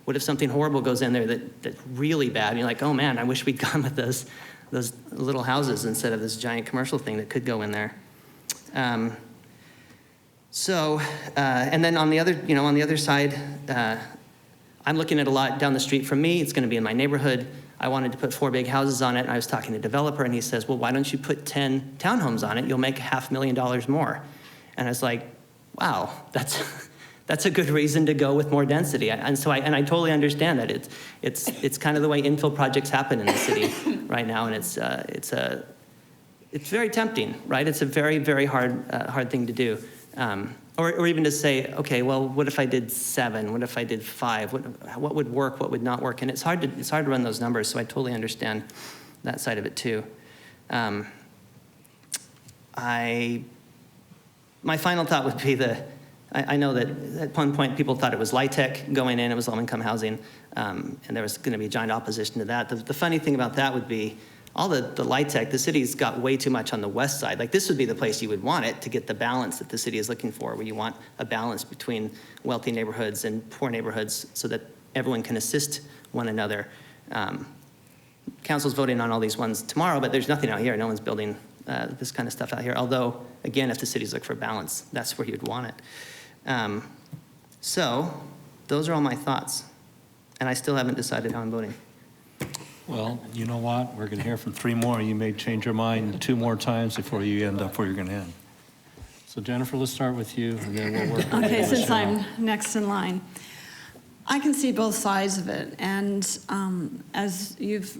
what if something horrible goes in there that's really bad? And you're like, oh man, I wish we'd gone with those little houses instead of this giant commercial thing that could go in there. And then on the other side, I'm looking at a lot down the street from me. It's going to be in my neighborhood. I wanted to put 4 big houses on it, and I was talking to a developer, and he says, well, why don't you put 10 townhomes on it? You'll make $500,000 more. And I was like, wow, that's a good reason to go with more density. And I totally understand that. It's kind of the way infill projects happen in the city right now, and it's very tempting, right? It's a very, very hard thing to do. Or even to say, okay, well, what if I did 7? What if I did 5? What would work? What would not work? And it's hard to run those numbers. So I totally understand that side of it too. My final thought would be I know that at one point people thought it was LIHTC going in, it was low-income housing, and there was going to be giant opposition to that. The funny thing about that would be all the light tech, the city's got way too much on the west side. Like, this would be the place you would want it to get the balance that the city is looking for, where you want a balance between wealthy neighborhoods and poor neighborhoods so that everyone can assist one another. Council's voting on all these ones tomorrow, but there's nothing out here. No one's building this kind of stuff out here. Although, again, if the cities look for balance, that's where you'd want it. So those are all my thoughts. And I still haven't decided how I'm voting. Well, you know what? We're going to hear from 3 more. You may change your mind 2 more times before you end up where you're going to end. So Jennifer, let's start with you, and then we'll work. Okay, since Michelle. I'm next in line. I can see both sides of it, and as you've,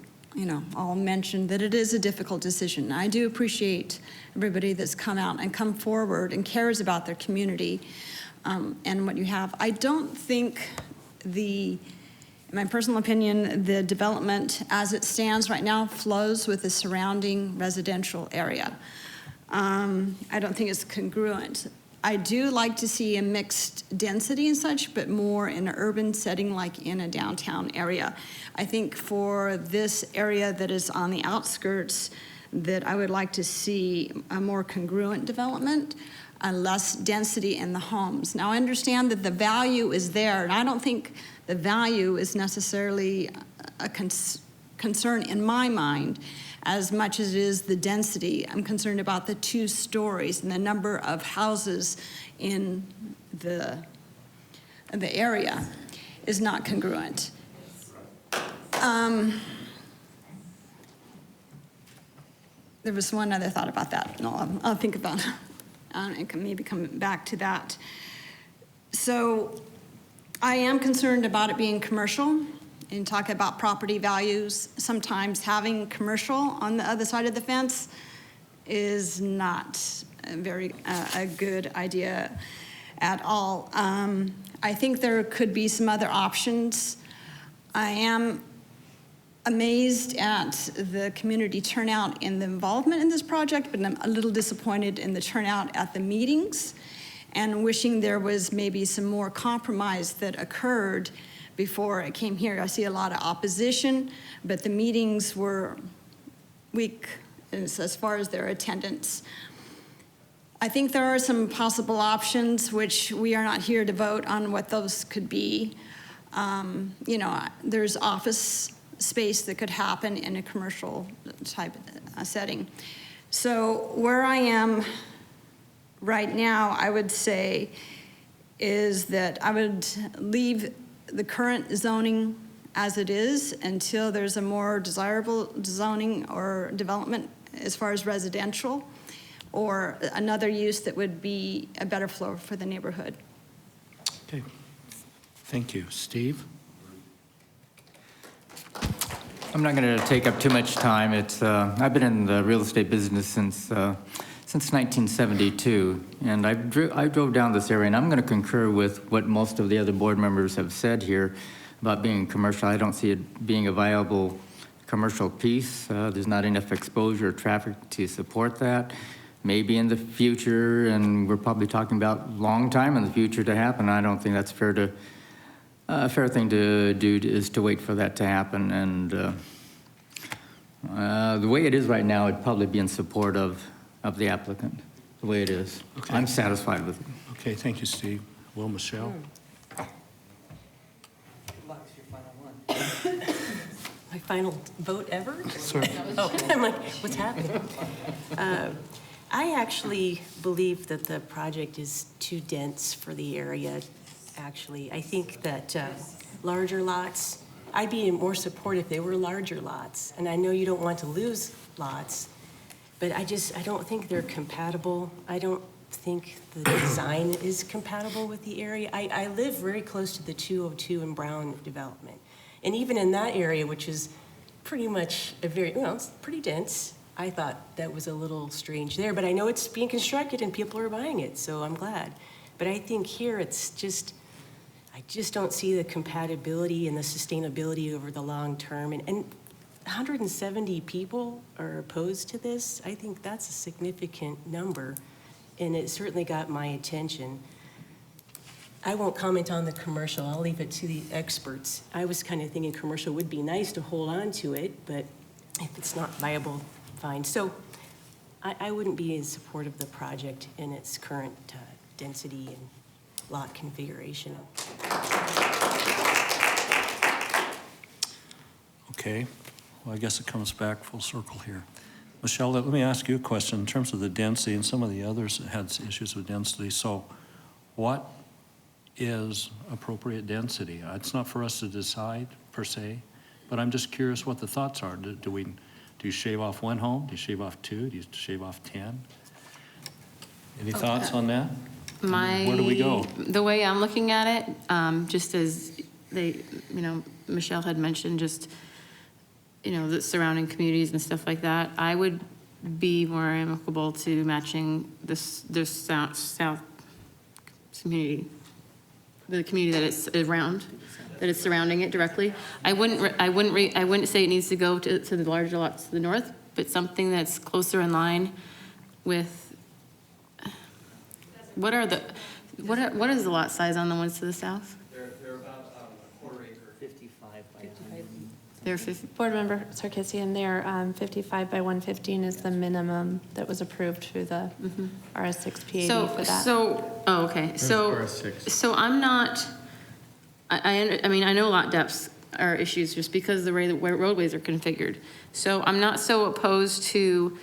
all mentioned, that it is a difficult decision. I do appreciate everybody that's come out and come forward and cares about their community and what you have. I don't think in my personal opinion, the development as it stands right now flows with the surrounding residential area. I don't think it's congruent. I do like to see a mixed density and such, but more in an urban setting like in a downtown area. I think for this area that is on the outskirts, that I would like to see a more congruent development, less density in the homes. Now, I understand that the value is there, and I don't think the value is necessarily a concern in my mind as much as it is the density. I'm concerned about the 2 stories and the number of houses in the area is not congruent. There was one other thought about that, and I'll think about it and can maybe come back to that. So I am concerned about it being commercial. And talk about property values. Sometimes having commercial on the other side of the fence is not a good idea at all. I think there could be some other options. I am amazed at the community turnout and the involvement in this project, but I'm a little disappointed in the turnout at the meetings and wishing there was maybe some more compromise that occurred before I came here. I see a lot of opposition, but the meetings were weak as far as their attendance. I think there are some possible options, which we are not here to vote on what those could be. There's office space that could happen in a commercial type setting. So where I am right now, I would say, is that I would leave the current zoning as it is until there's a more desirable zoning or development as far as residential or another use that would be a better flow for the neighborhood. Okay. Thank you. Steve? I'm not going to take up too much time. I've been in the real estate business since 1972, and I drove down this area, and I'm going to concur with what most of the other board members have said here about being commercial. I don't see it being a viable commercial piece. There's not enough exposure or traffic to support that. Maybe in the future, and we're probably talking about a long time in the future to happen. I don't think that's a fair thing to do is to wait for that to happen. And the way it is right now, it'd probably be in support of the applicant, the way it is. Okay. I'm satisfied with it. Okay, thank you, Steve. Will, Michelle? My final vote ever? Sorry. Oh, I'm like, what's happening? I actually believe that the project is too dense for the area, actually. I think that larger lots, I'd be more supportive if they were larger lots. And I know you don't want to lose lots, but I don't think they're compatible. I don't think the design is compatible with the area. I live very close to the 202 and Brown development. And even in that area, which is pretty much it's pretty dense, I thought that was a little strange there. But I know it's being constructed and people are buying it, so I'm glad. But I think here I just don't see the compatibility and the sustainability over the long term. And 170 people are opposed to this. I think that's a significant number, and it certainly got my attention. I won't comment on the commercial. I'll leave it to the experts. I was kind of thinking commercial would be nice to hold on to it, but if it's not viable, fine. So I wouldn't be in support of the project in its current density and lot configuration. Okay, well, I guess it comes back full circle here. Michelle, let me ask you a question in terms of the density, and some of the others had issues with density. So what is appropriate density? It's not for us to decide per se, but I'm just curious what the thoughts are. Do you shave off one home? Do you shave off two? Do you shave off 10? Any thoughts on that? Where do we go? The way I'm looking at it, just as they, Michelle had mentioned, just, the surrounding communities and stuff like that, I would be more amicable to matching this south community, the community that it's around, that it's surrounding it directly. I wouldn't say it needs to go to the larger lots to the north, but something that's closer in line with, what is the lot size on the ones to the south? They're about a quarter acre. 55 by 100. They're 50. Board Member Sarkisian, their 55 by 115 is the minimum that was approved through the RS6 PAD for that. Okay. So I'm not, I mean, I know lot depths are issues just because of the way the roadways are configured. So I'm not so opposed to,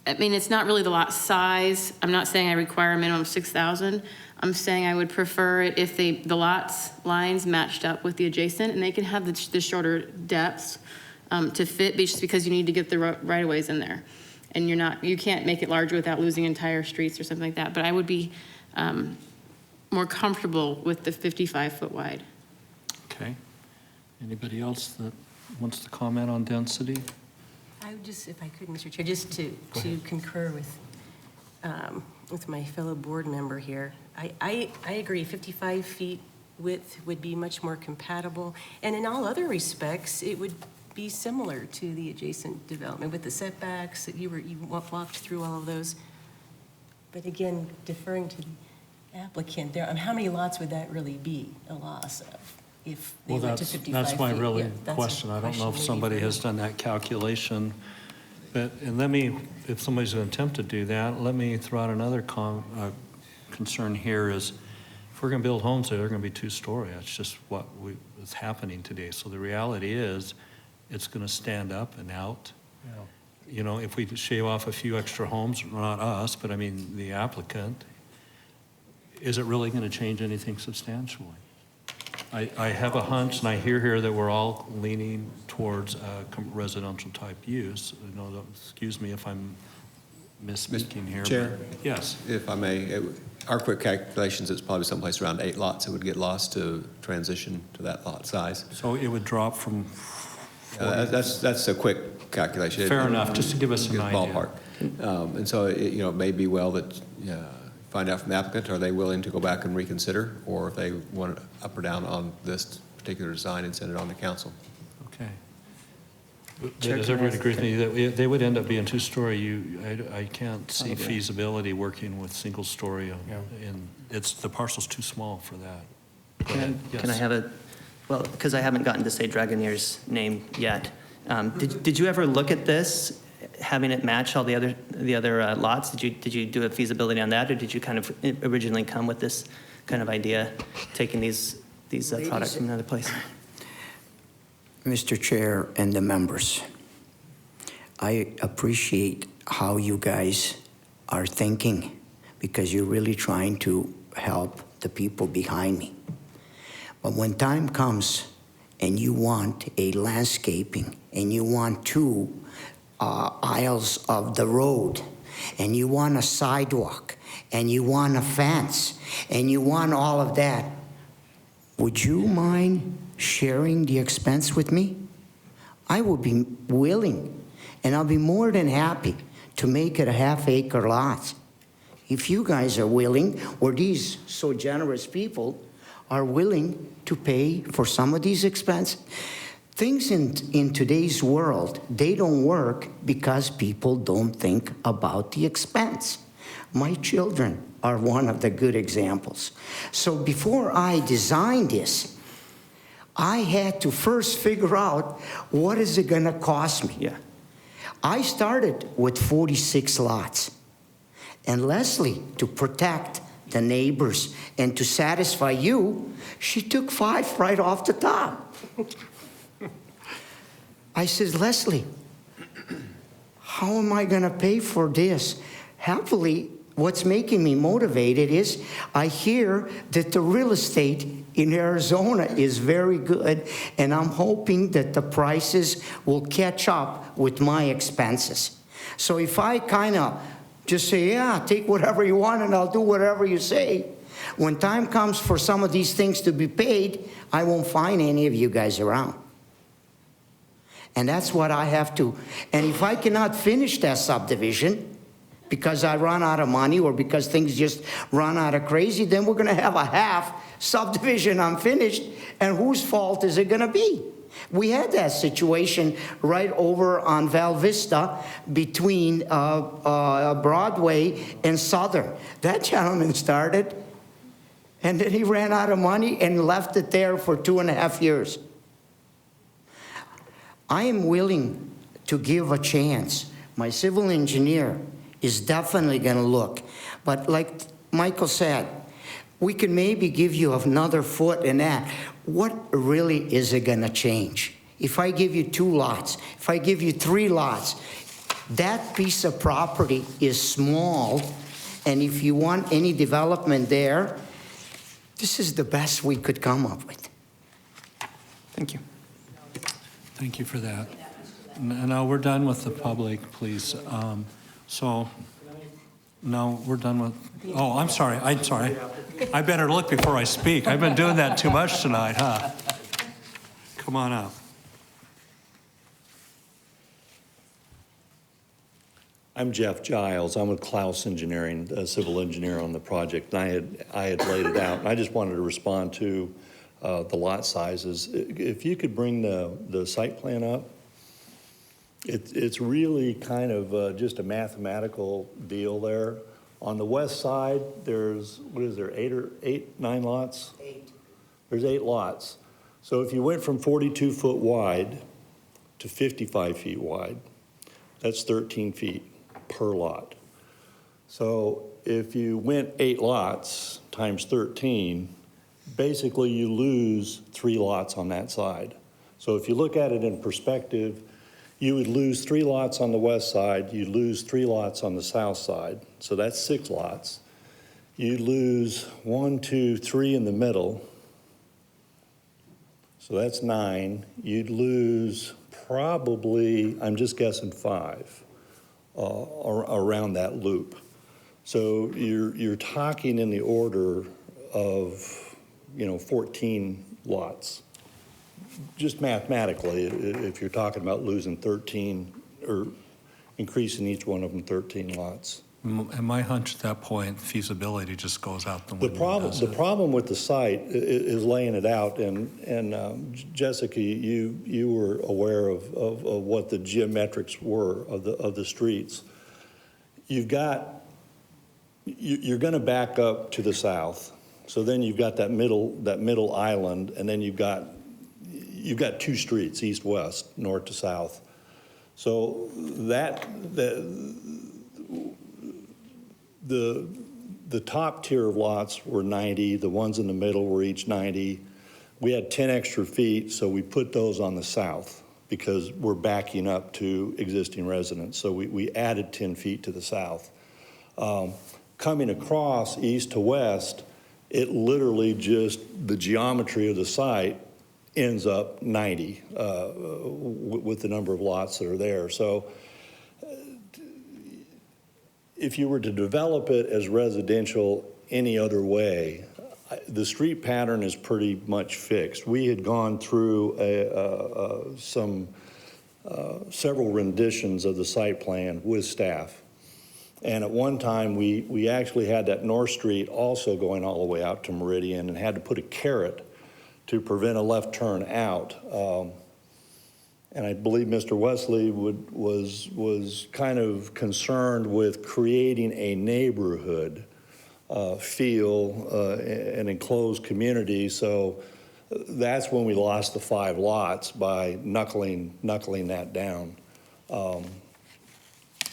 it's not really the lot size. I'm not saying I require a minimum of 6,000. I'm saying I would prefer it if the lots lines matched up with the adjacent, and they can have the shorter depths to fit, just because you need to get the right-of-ways in there. And you can't make it larger without losing entire streets or something like that. But I would be more comfortable with the 55-foot wide. Okay. Anybody else that wants to comment on density? I would just, if I could, Mr. Chair, just to concur with my fellow board member here. I agree, 55 feet width would be much more compatible. And in all other respects, it would be similar to the adjacent development with the setbacks that you walked through all of those. But again, deferring to the applicant there, how many lots would that really be a loss of if they went to 55 feet? That's my Yeah, that's question. a I don't know if maybe somebody for has you. done that calculation. But, and if somebody's going to attempt to do that, let me throw out another concern here is if we're going to build homes there, they're going to be two-story. That's just what is happening today. So the reality is it's going to stand up and out. Yeah. If we shave off a few extra homes, not us, but I mean the applicant, is it really going to change anything substantially? I have a hunch, and I hear here that we're all leaning towards residential type use. Excuse me if I'm misspeaking here. Chair? But yes. If I may, our quick calculations, it's probably someplace around 8 lots that would get lost to transition to that lot size. So it would drop from 40. That's a quick calculation. Fair enough, just to give us an idea. Ballpark. And so, it may be well that, find out from the applicant, are they willing to go back and reconsider, or if they want it up or down on this particular design and send it on to council. Okay. Chair, Does can I everybody ask- agree with me that they would end up being two-story? I can't see Okay. feasibility working with single-story, and the parcel's too small for that. Go ahead. Can I Yes. have because I haven't gotten to say Dragoneer's name yet. Did you ever look at this, having it match all the other lots? Did you do a feasibility on that, or did you kind of originally come with this kind of idea, taking these products from another place? Mr. Chair and the members, I appreciate how you guys are thinking, because you're really trying to help the people behind me. But when time comes and you want a landscaping and you want 2 aisles of the road and you want a sidewalk and you want a fence and you want all of that, would you mind sharing the expense with me? I would be willing, and I'll be more than happy to make it a half-acre lot. If you guys are willing, or these so generous people are willing to pay for some of these expenses. Things in today's world, they don't work because people don't think about the expense. My children are one of the good examples. So before I designed this, I had to first figure out what is it gonna cost me. Yeah. I started with 46 lots. And Leslie, to protect the neighbors and to satisfy you, she took 5 right off the top. I says, Leslie, how am I gonna pay for this? Happily, what's making me motivated is I hear that the real estate in Arizona is very good, and I'm hoping that the prices will catch up with my expenses. So if I kind of just say, yeah, take whatever you want and I'll do whatever you say, when time comes for some of these things to be paid, I won't find any of you guys around. And that's what I have to. And if I cannot finish that subdivision because I run out of money or because things just run out of crazy, then we're going to have a half subdivision unfinished. And whose fault is it going to be? We had that situation right over on Val Vista between Broadway and Southern. That gentleman started, and then he ran out of money and left it there for 2.5 years. I am willing to give a chance. My civil engineer is definitely going to look. But like Michael said, we can maybe give you another foot in that. What really is it going to change? If I give you 2 lots, if I give you 3 lots, that piece of property is small, and if you want any development there, this is the best we could come up with. Thank you. Thank you for that. Now, we're done with the public, please. So, no, we're done with, oh, I'm sorry. I better look before I speak. I've been doing that too much tonight, huh? Come on up. I'm Jeff Giles. I'm with Klaus Engineering, a civil engineer on the project. And I had laid it out. And I just wanted to respond to the lot sizes. If you could bring the site plan up, it's really kind of just a mathematical deal there. On the west side, there's, what is there, 9 lots? 8. There's 8 lots. So if you went from 42 foot wide to 55 feet wide, that's 13 feet per lot. So if you went 8 lots times 13, basically you lose 3 lots on that side. So if you look at it in perspective, you would lose 3 lots on the west side, you'd lose 3 lots on the south side, so that's 6 lots. You'd lose 1, 2, 3 in the middle, so that's 9. You'd lose probably, I'm just guessing 5 around that loop. So you're talking in the order of, 14 lots. Just mathematically, if you're talking about losing 13 or increasing each one of them 13 lots. And my hunch at that point, feasibility just goes out the window. The problem with the site is laying it out, and Jessica, you were aware of what the geometrics were of the streets. You're going to back up to the south, so then you've got that middle island, and then you've got 2 streets, east-west, north to south. So the top tier of lots were 90, the ones in the middle were each 90. We had 10 extra feet, so we put those on the south because we're backing up to existing residents. So we added 10 feet to the south. Coming across east to west, it literally just, the geometry of the site ends up 90 with the number of lots that are there. So if you were to develop it as residential any other way, the street pattern is pretty much fixed. We had gone through several renditions of the site plan with staff. And at one time, we actually had that North Street also going all the way out to Meridian and had to put a caret to prevent a left turn out. And I believe Mr. Wesley was kind of concerned with creating a neighborhood feel, an enclosed community. So That's when we lost the 5 lots by knuckling that down.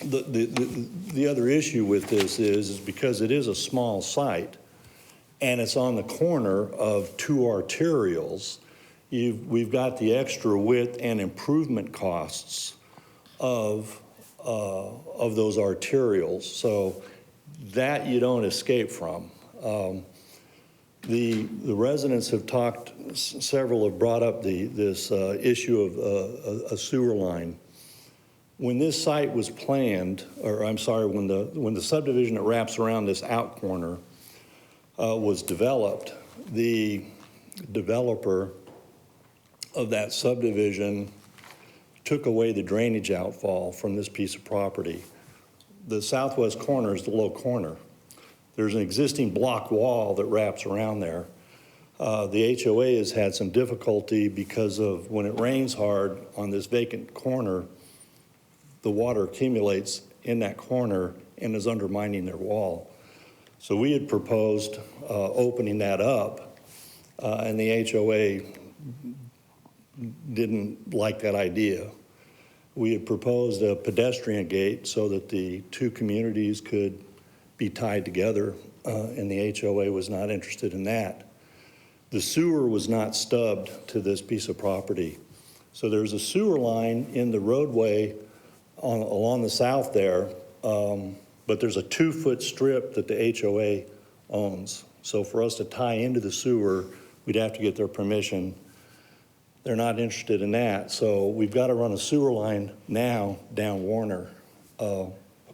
The other issue with this is because it is a small site and it's on the corner of 2 arterials, we've got the extra width and improvement costs of those arterials. So that you don't escape from. The residents have talked, several have brought up this issue of a sewer line. When this site was planned, or I'm sorry, when the subdivision that wraps around this out corner was developed, the developer of that subdivision took away the drainage outfall from this piece of property. The southwest corner is the low corner. There's an existing block wall that wraps around there. The HOA has had some difficulty because of when it rains hard on this vacant corner, the water accumulates in that corner and is undermining their wall. So we had proposed opening that up, and the HOA didn't like that idea. We had proposed a pedestrian gate so that the 2 communities could be tied together, and the HOA was not interested in that. The sewer was not stubbed to this piece of property. So there's a sewer line in the roadway along the south there, but there's a 2-foot strip that the HOA owns. So for us to tie into the sewer, we'd have to get their permission. They're not interested in that. So we've got to run a sewer line now down Warner, a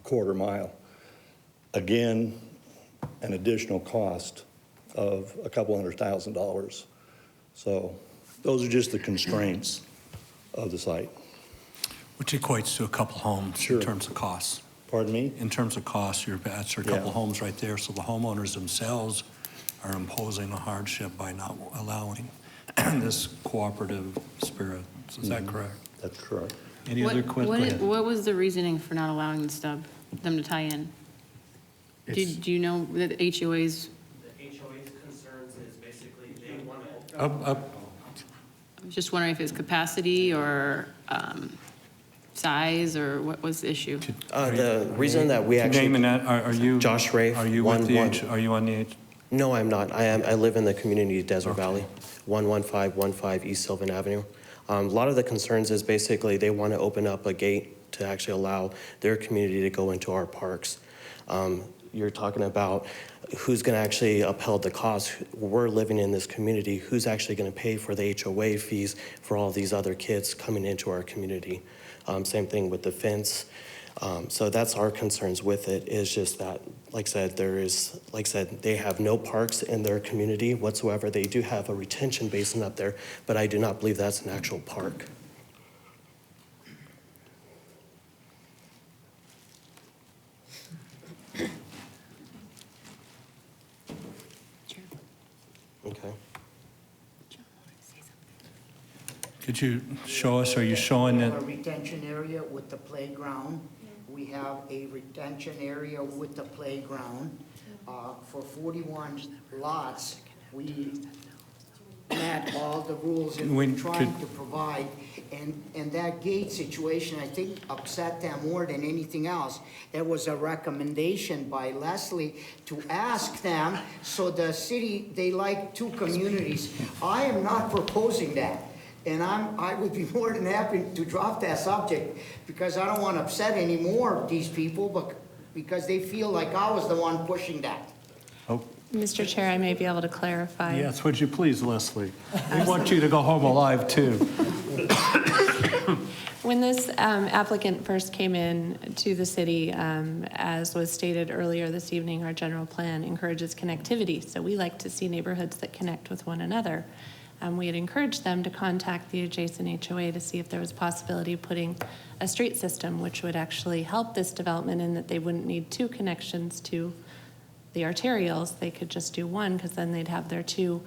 1/4 mile. Again, an additional cost of a couple $100,000. So those are just the constraints of the site. Which equates to a couple homes in terms of costs. Pardon me? In terms of costs, that's a couple homes right there. So the homeowners themselves are imposing a hardship by not allowing this cooperative spirit. Is that correct? That's correct. Any other questions? What was the reasoning for not allowing them to tie in? Do you know that HOA's? The HOA's concerns is basically they want to. I was just wondering if it's capacity or size, or what was the issue? The reason that we actually. Name and that, are you? Josh Ray. Are you with the are you on the No, I'm not. I live in the community Desert Valley, 11515 East Sylvan Avenue. A lot of the concerns is basically they want to open up a gate to actually allow their community to go into our parks. You're talking about who's going to actually uphold the cost. We're living in this community. Who's actually going to pay for the HOA fees for all these other kids coming into our community? Same thing with the fence. So that's our concerns with it, is just that, like I said, they have no parks in their community whatsoever. They do have a retention basin up there, but I do not believe that's an actual park. Okay. Could you show us, are you showing that? A retention area with the playground. We have a retention area with the playground. For 41 lots, we met all the rules and we're trying to provide. And that gate situation, I think, upset them more than anything else. There was a recommendation by Leslie to ask them, so the city, they like 2 communities. I am not proposing that. And I would be more than happy to drop that subject, because I don't want to upset any more of these people, but because they feel like I was the one pushing that. Oh. Mr. Chair, I may be able to clarify. Yes, would you please, Leslie? We want you to go home alive, too. When this applicant first came in to the city, as was stated earlier this evening, our general plan encourages connectivity. So we like to see neighborhoods that connect with one another. We had encouraged them to contact the adjacent HOA to see if there was a possibility of putting a street system, which would actually help this development in that they wouldn't need 2 connections to the arterials. They could just do 1, because then they'd have their 2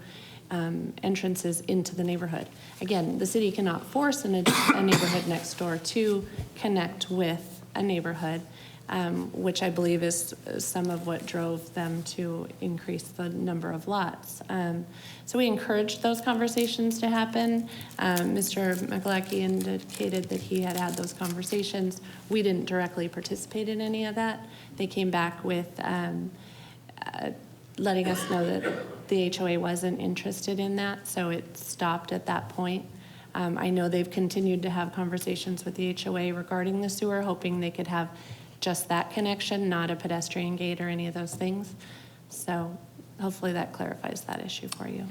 entrances into the neighborhood. Again, the city cannot force a neighborhood next door to connect with a neighborhood. which I believe is some of what drove them to increase the number of lots. So we encouraged those conversations to happen. Mr. Mikulaki indicated that he had had those conversations. We didn't directly participate in any of that. They came back with letting us know that the HOA wasn't interested in that, so it stopped at that point. I know they've continued to have conversations with the HOA regarding the sewer, hoping they could have just that connection, not a pedestrian gate or any of those things. So hopefully that clarifies that issue for you.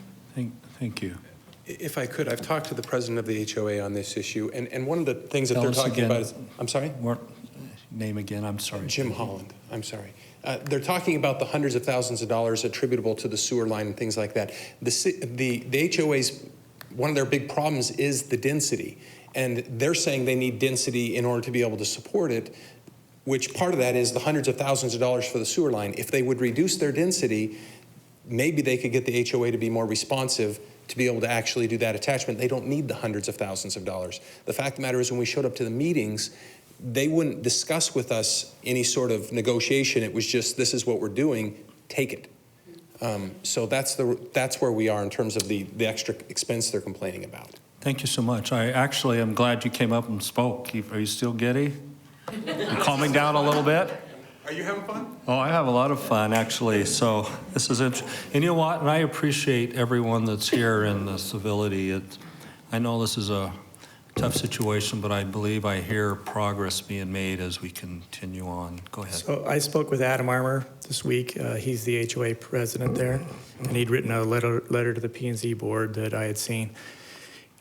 Thank you. If I could, I've talked to the president of the HOA on this issue, and one of the things that Tell they're us talking again. about is, I'm sorry? Name again, I'm sorry. Jim Holland, I'm sorry. They're talking about the hundreds of thousands of dollars attributable to the sewer line and things like that. The HOA's, one of their big problems is the density. And they're saying they need density in order to be able to support it, which part of that is the hundreds of thousands of dollars for the sewer line. If they would reduce their density, maybe they could get the HOA to be more responsive to be able to actually do that attachment. They don't need the hundreds of thousands of dollars. The fact of the matter is, when we showed up to the meetings, they wouldn't discuss with us any sort of negotiation. It was just, this is what we're doing, take it. So that's where we are in terms of the extra expense they're complaining about. Thank you so much. I actually am glad you came up and spoke. Are you still giddy? You calming down a little bit? Are you having fun? Oh, I have a lot of fun, actually. So this is interesting. And you know what? And I appreciate everyone that's here and the civility. I know this is a tough situation, but I believe I hear progress being made as we continue on. Go ahead. So I spoke with Adam Armour this week. He's the HOA president there, and he'd written a letter to the P&Z board that I had seen.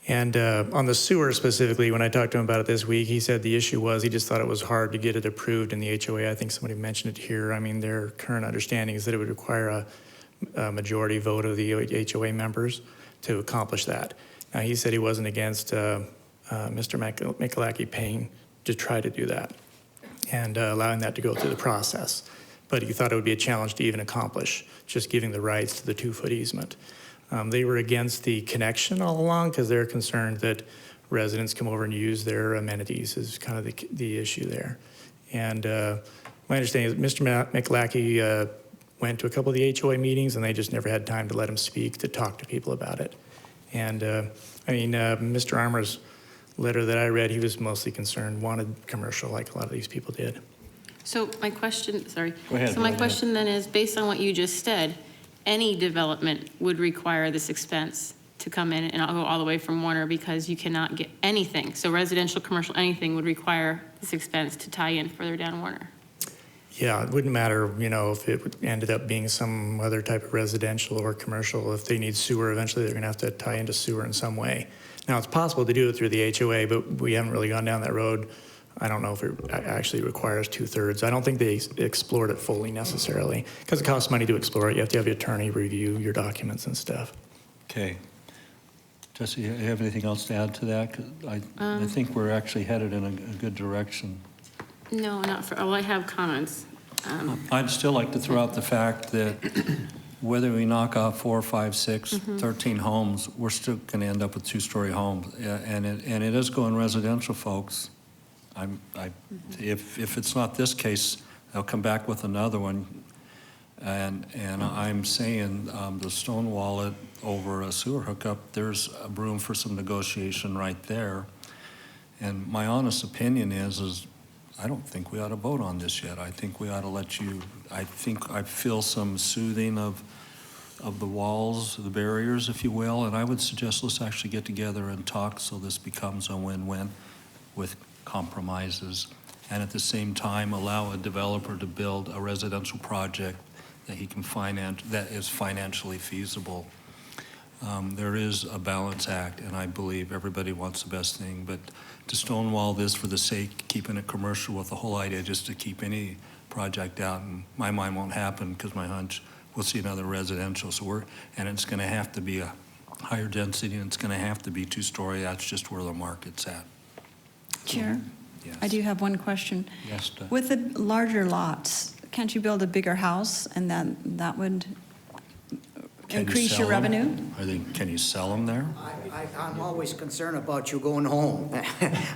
And on the sewer specifically, when I talked to him about it this week, he said the issue was he just thought it was hard to get it approved in the HOA. I think somebody mentioned it here. I mean, their current understanding is that it would require a majority vote of the HOA members to accomplish that. Now, he said he wasn't against Mr. Mikulaki paying to try to do that and allowing that to go through the process. But he thought it would be a challenge to even accomplish just giving the rights to the 2-foot easement. They were against the connection all along because they're concerned that residents come over and use their amenities is kind of the issue there. And my understanding is Mr. Mikulaki went to a couple of the HOA meetings and they just never had time to let him speak to talk to people about it. And Mr. Armour's letter that I read, he was mostly concerned, wanted commercial like a lot of these people did. So my question, sorry. Go ahead, So my go ahead. question then is, based on what you just said, any development would require this expense to come in, and I'll go all the way from Warner because you cannot get anything. So residential, commercial, anything would require this expense to tie in further down Warner. Yeah, it wouldn't matter, if it ended up being some other type of residential or commercial. If they need sewer, eventually they're going to have to tie into sewer in some way. Now, it's possible to do it through the HOA, but we haven't really gone down that road. I don't know if it actually requires 2/3. I don't think they explored it fully necessarily because it costs money to explore it. You have to have your attorney review your documents and stuff. Okay. Jesse, you have anything else to add to that? 'Cause I think we're actually headed in a good direction. No, not for, I have comments. I'd still like to throw out the fact that whether we knock off 4, 5, 6, 13 homes, we're still going to end up with 2-story homes. And it is going residential, folks. If it's not this case, they'll come back with another one. And I'm saying the stone wallet over a sewer hookup, there's room for some negotiation right there. And my honest opinion is I don't think we ought to vote on this yet. I think we ought to let you, I feel some soothing of the walls, the barriers, if you will, and I would suggest let's actually get together and talk so this becomes a win-win with compromises, and at the same time allow a developer to build a residential project that he can finance, that is financially feasible. There is a balance act, and I believe everybody wants the best thing, but to stonewall this for the sake of keeping it commercial with the whole idea just to keep any project out, in my mind won't happen because my hunch, we'll see another residential. And it's going to have to be a higher density, and it's going to have to be 2-story. That's just where the market's at. Chair? Yes. I do have one question. Yes, With the larger lots, can't you build a bigger house and then that would increase your revenue? Can you sell them there? I'm always concerned about you going home.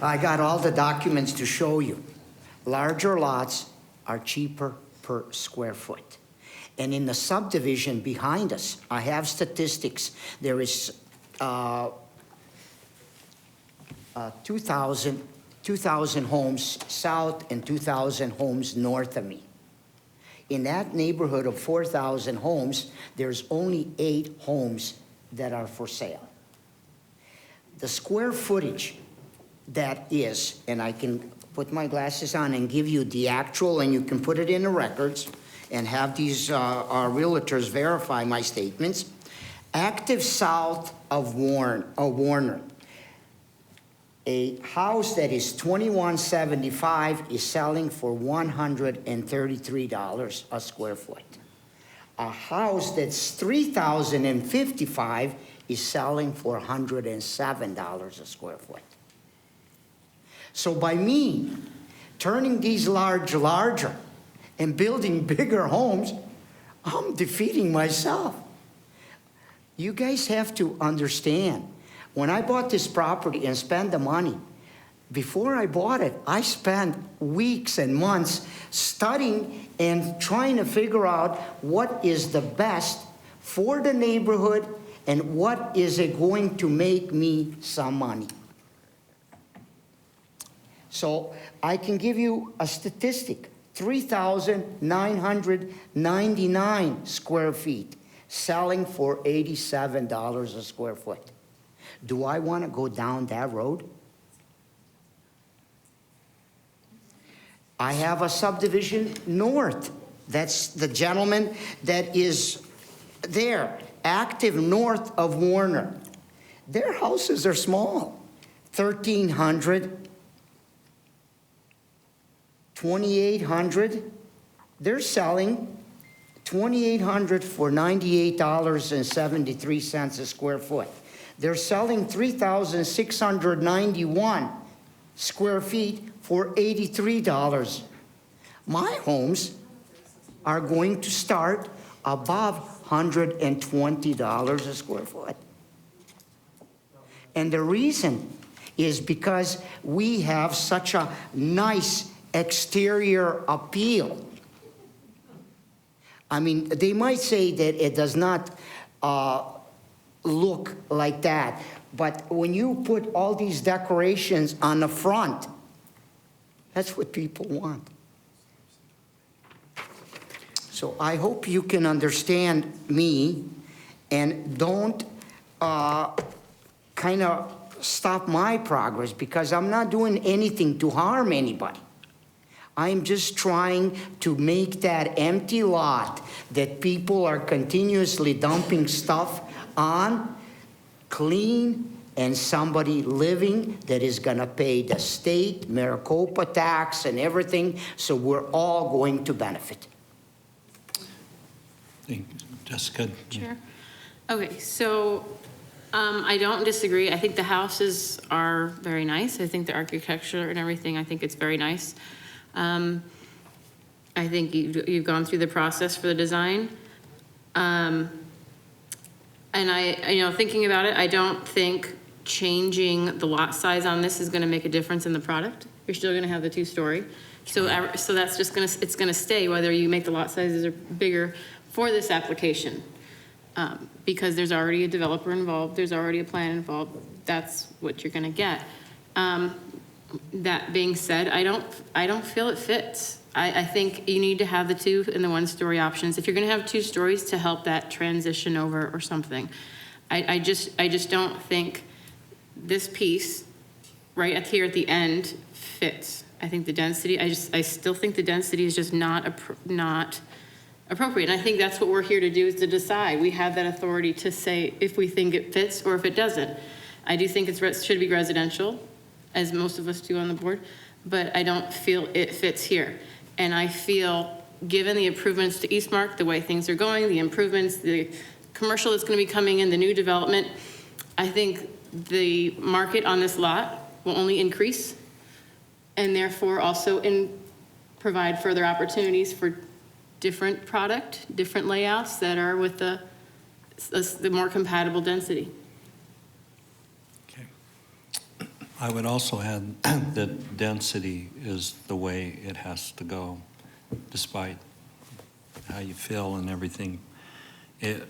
I got all the documents to show you. Larger lots are cheaper per square foot. And in the subdivision behind us, I have statistics. There is 2,000 homes south and 2,000 homes north of me. In that neighborhood of 4,000 homes, there's only 8 homes that are for sale. The square footage that is, and I can put my glasses on and give you the actual, and you can put it in the records and have these our realtors verify my statements. Active south of Warner, a house that is $2,175 is selling for $133 a square foot. A house that's $3,055 is selling for $107 a square foot. So by me turning these larger and building bigger homes, I'm defeating myself. You guys have to understand, when I bought this property and spent the money, before I bought it, I spent weeks and months studying and trying to figure out what is the best for the neighborhood and what is it going to make me some money. So I can give you a statistic, 3,999 square feet, selling for $87 a square foot. Do I want to go down that road? I have a subdivision north. That's the gentleman that is there, active north of Warner. Their houses are small, 1,300, 2,800. They're selling 2,800 for $98.73 a square foot. They're selling 3,691 square feet for $83. My homes are going to start above $120 a square foot. And the reason is because we have such a nice exterior appeal. I mean, they might say that it does not look like that, but when you put all these decorations on the front, that's what people want. So I hope you can understand me and don't kind of stop my progress, because I'm not doing anything to harm anybody. I'm just trying to make that empty lot that people are continuously dumping stuff on clean, and somebody living that is going to pay the state Maricopa tax and everything, so we're all going to benefit. Jessica? Sure. Okay, so I don't disagree. I think the houses are very nice. I think the architecture and everything, I think it's very nice. I think you've gone through the process for the design. And thinking about it, I don't think changing the lot size on this is gonna make a difference in the product. You're still gonna have the 2-story. So that's just it's gonna stay whether you make the lot sizes are bigger for this application. Because there's already a developer involved, there's already a plan involved, that's what you're gonna get. That being said, I don't feel it fits. I think you need to have the 2 and the 1-story options. If you're gonna have 2 stories to help that transition over or something. I just don't think this piece right up here at the end fits. I think the density, I still think the density is just not appropriate. And I think that's what we're here to do, is to decide. We have that authority to say if we think it fits or if it doesn't. I do think it should be residential, as most of us do on the board, but I don't feel it fits here. And I feel, given the improvements to Eastmark, the way things are going, the improvements, the commercial that's going to be coming in, the new development, I think the market on this lot will only increase, and therefore also provide further opportunities for different product, different layouts that are with the more compatible density. I would also add that density is the way it has to go. despite how you feel and everything. It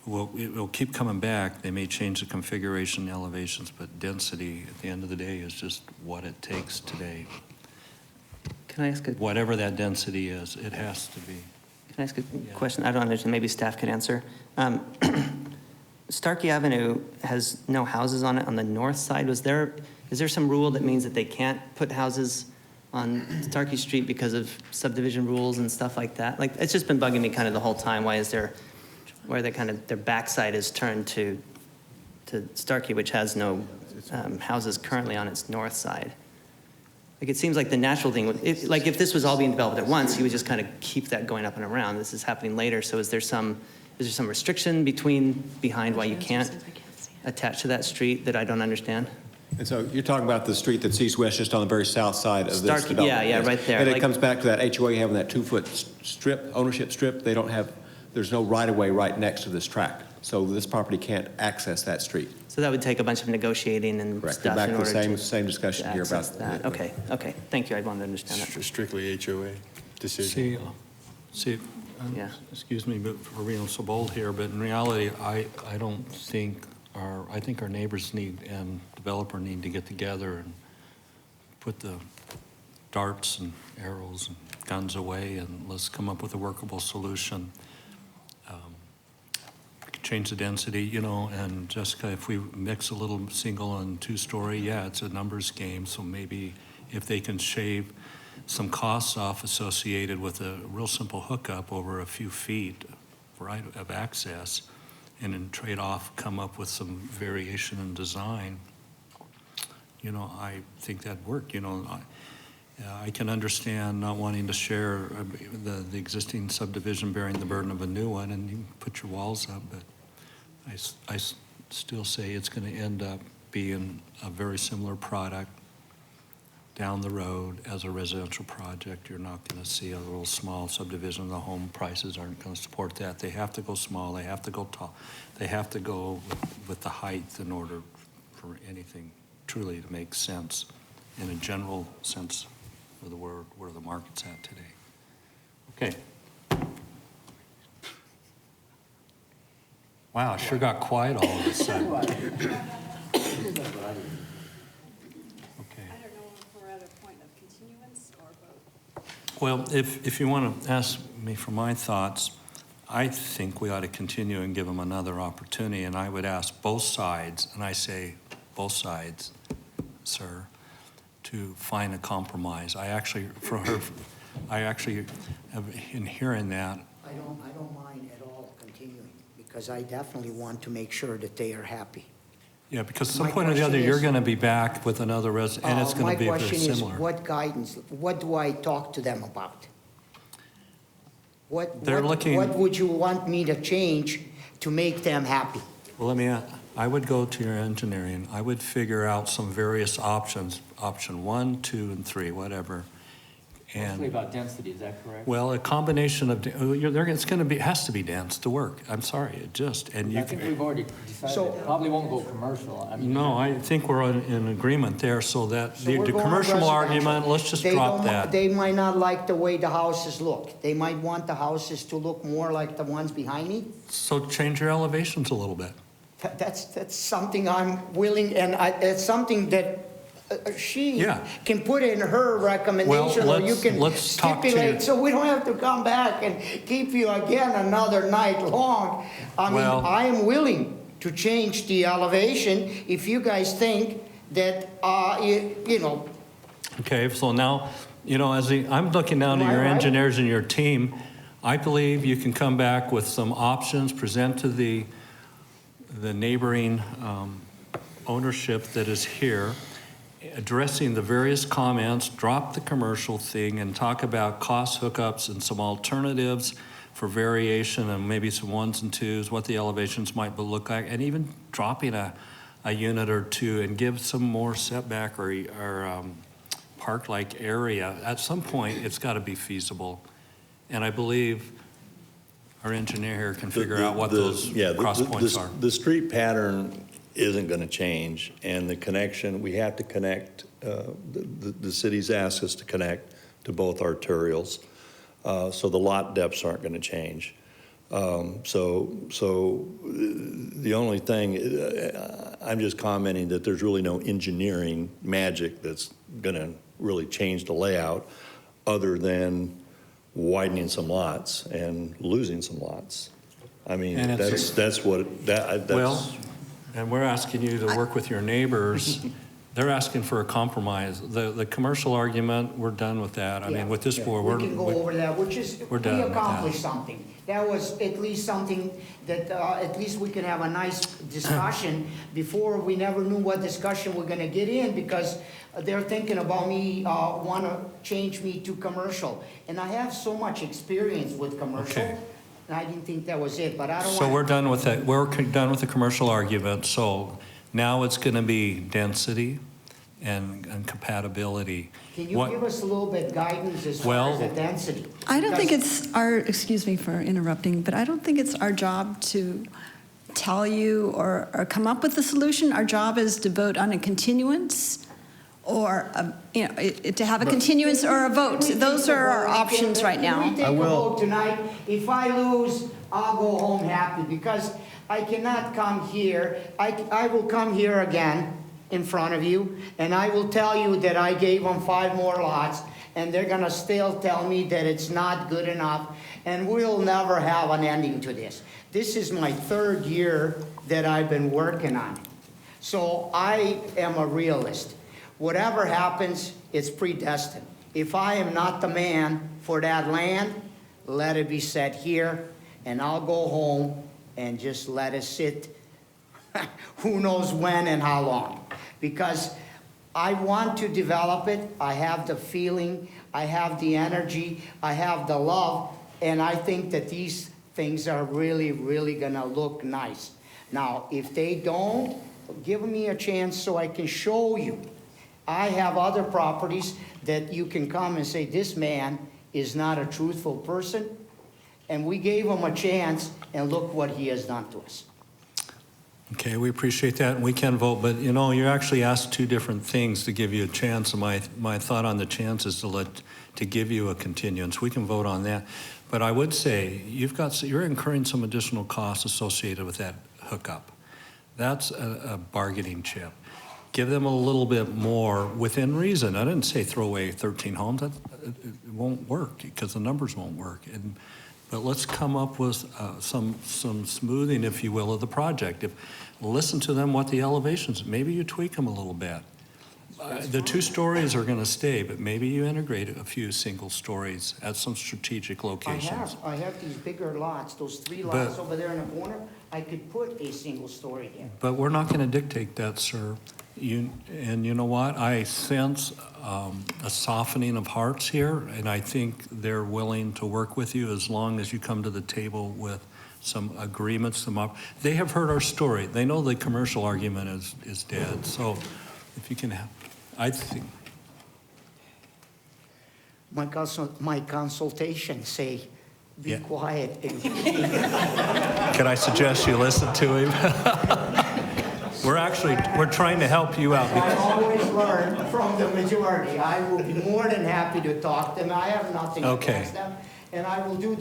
will keep coming back. They may change the configuration, elevations, but density at the end of the day is just what it takes today. Can I ask a Whatever that density is, it has to be. Can I ask a question? I don't understand. Maybe staff could answer. Starkey Avenue has no houses on it on the north side. Is there some rule that means that they can't put houses on Starkey Street because of subdivision rules and stuff like that? Like, it's just been bugging me kind of the whole time. Why is there, where they kind of, their backside is turned to Starkey, which has no houses currently on its north side? Like, it seems like the natural thing would, if this was all being developed at once, you would just kind of keep that going up and around. This is happening later, so is there some restriction behind why you can't attach to that street that I don't understand? And so you're talking about the street that's east-west, just on the very south side of this Starkey, development? yeah, right there. And it Like- comes back to that HOA having that 2-foot strip, ownership strip. They don't have, there's no right-of-way right next to this tract. So this property can't access that street. So that would take a bunch of negotiating and Correct. stuff Back in to the order same discussion here about access that. Okay, thank you, I wanted to understand that. Strictly HOA decision. See, Yeah. excuse me for being so bold here, but in reality, I don't think I think our neighbors need and developer need to get together and put the darts and arrows and guns away, and let's come up with a workable solution. We could change the density, and Jessica, if we mix a little single and two-story, yeah, it's a numbers game, so maybe if they can shave some costs off associated with a real simple hookup over a few feet of access, and in trade-off come up with some variation in design, I think that'd work. I can understand not wanting to share the existing subdivision bearing the burden of a new one, and you can put your walls up, but I still say it's going to end up being a very similar product down the road as a residential project. You're not going to see a little small subdivision. The home prices aren't going to support that. They have to go small. They have to go tall. They have to go with the height in order for anything truly to make sense in a general sense of the word, where the market's at today. Okay. Wow, it sure got quiet all of a sudden. Well, if you want to ask me for my thoughts, I think we ought to continue and give them another opportunity, and I would ask both sides, and I say both sides, sir, to find a compromise. I actually have, in hearing that, I don't mind at all continuing, because I definitely want to make sure that they are happy. yeah, because at some My point or the other, question you're is- going to be back with another resident, and it's going to be very My question is, similar. what guidance, what do I talk to them about? What would you want me to change to make them happy? Well, I would go to your engineering. I would figure out some various options, option 1, 2, and 3, whatever. Mostly about density, is that correct? Well, a combination of, it has to be dense to work. I'm sorry, and you I think we've can, already decided it probably won't go commercial. no, I think we're in agreement there, so that So the we're going commercial residential. argument, let's just drop that. They might not like the way the houses look. They might want the houses to look more like the ones behind me. So change your elevations a little bit. That's something I'm willing, and it's something that she Yeah. can put in her recommendation, or you can let's talk to stipulate, you. so we don't have to come back and keep you again another night long. I mean, Well- I am willing to change the elevation if you guys think that, Okay, so now, I'm looking down to Am I your right? engineers and your team. I believe you can come back with some options, present to the neighboring ownership that is here, addressing the various comments, drop the commercial thing, and talk about cost hookups and some alternatives for variation, and maybe some 1s and 2s, what the elevations might look like, and even dropping a unit or two, and give some more setback or park-like area. At some point, it's got to be feasible, and I believe our engineer here can figure out what those cross points are. The street pattern isn't going to change, and the connection, we have to connect, the city's asked us to connect to both arterials. So the lot depths aren't going to change. So the only thing, I'm just commenting that there's really no engineering magic that's going to really change the layout other than widening some lots and losing some lots. I mean, And it's- that's what, that's. Well, and we're asking you to work with your neighbors. They're asking for a compromise. The commercial argument, we're done with that. I mean, with this board, We can go over that, which is, we're we done with that. accomplished something. That was at least something that, at least we can have a nice discussion. Before, we never knew what discussion we're gonna get in, because they're thinking about me, wanna change me to commercial. And I have so much experience with commercial, Okay. and I didn't think that was it, but I don't So want. we're done with that. We're done with the commercial argument. So now it's going to be density and compatibility. Can you What- give us a little bit guidance as far Well- as the density? I don't think Because- it's our, excuse me for interrupting, but I don't think it's our job to tell you or come up with a solution. Our job is to vote on a continuance or, to have a continuance or a vote. Those are our options right now. Can we take a vote tonight? If I lose, I'll go home happy, because I cannot come here. I will come here again in front of you, and I will tell you that I gave them 5 more lots, and they're gonna still tell me that it's not good enough, and we'll never have an ending to this. This is my 3rd year that I've been working on it. So I am a realist. Whatever happens, it's predestined. If I am not the man for that land, let it be set here, and I'll go home and just let it sit who knows when and how long. Because I want to develop it, I have the feeling, I have the energy, I have the love, and I think that these things are really, really gonna look nice. Now, if they don't, give me a chance so I can show you. I have other properties that you can come and say, this man is not a truthful person, and we gave him a chance, and look what he has done to us. Okay, we appreciate that, and we can vote, but you know, you actually asked 2 different things to give you a chance, and my thought on the chance is to give you a continuance. We can vote on that. But I would say, you're incurring some additional costs associated with that hookup. That's a bargaining chip. Give them a little bit more within reason. I didn't say throw away 13 homes. It won't work, because the numbers won't work. But let's come up with some smoothing, if you will, of the project. Listen to them, what the elevations, maybe you tweak them a little bit. The 2 stories are going to stay, but maybe you integrate a few single stories at some strategic locations. I have these bigger lots, those 3 lots over there in the corner. I could put a single story there. But we're not going to dictate that, sir. And you know what? I sense a softening of hearts here, and I think they're willing to work with you as long as you come to the table with some agreements. They have heard our story. They know the commercial argument is dead. So if you can have, I think. My consultation say, be Yeah. quiet. And Can I suggest you listen to him? We're trying to help you out. I always learn from the majority. I will be more than happy to talk to them. I have nothing Okay. against them. And I will do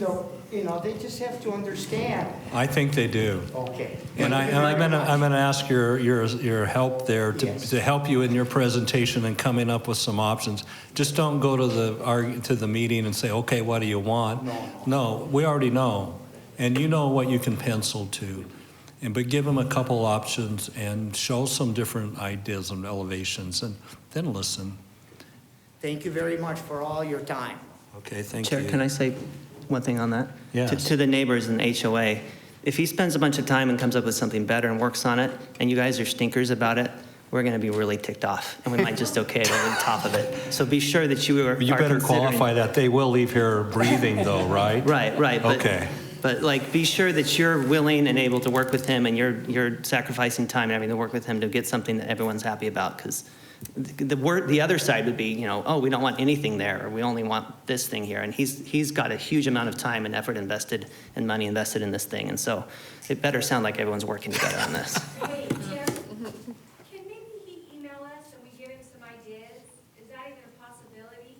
they just have to understand. I think they do. Okay. And I'm gonna ask your help there to help you in your presentation and coming up with some options. Just don't go to the meeting and say, okay, what do you want? No, we already know. And you know what you can pencil to. But give them a couple options and show some different ideas and elevations, and then listen. Thank you very much for all your time. Okay, thank Chair, you. can I say one thing on that? Yes. To the neighbors in HOA, if he spends a bunch of time and comes up with something better and works on it, and you guys are stinkers about it, we're going to be really ticked off, and we might just okay it over the top of it. So be sure that you are You better considering- qualify that. They will leave here breathing though, right? Right. Okay. But like, be sure that you're willing and able to work with him, and you're sacrificing time and having to work with him to get something that everyone's happy about. Because the other side would be, oh, we don't want anything there, or we only want this thing here. And he's got a huge amount of time and effort invested and money invested in this thing. And so it better sound like everyone's working together on this. Hey, Jim, can maybe he email us and we give him some ideas? Is that even a possibility?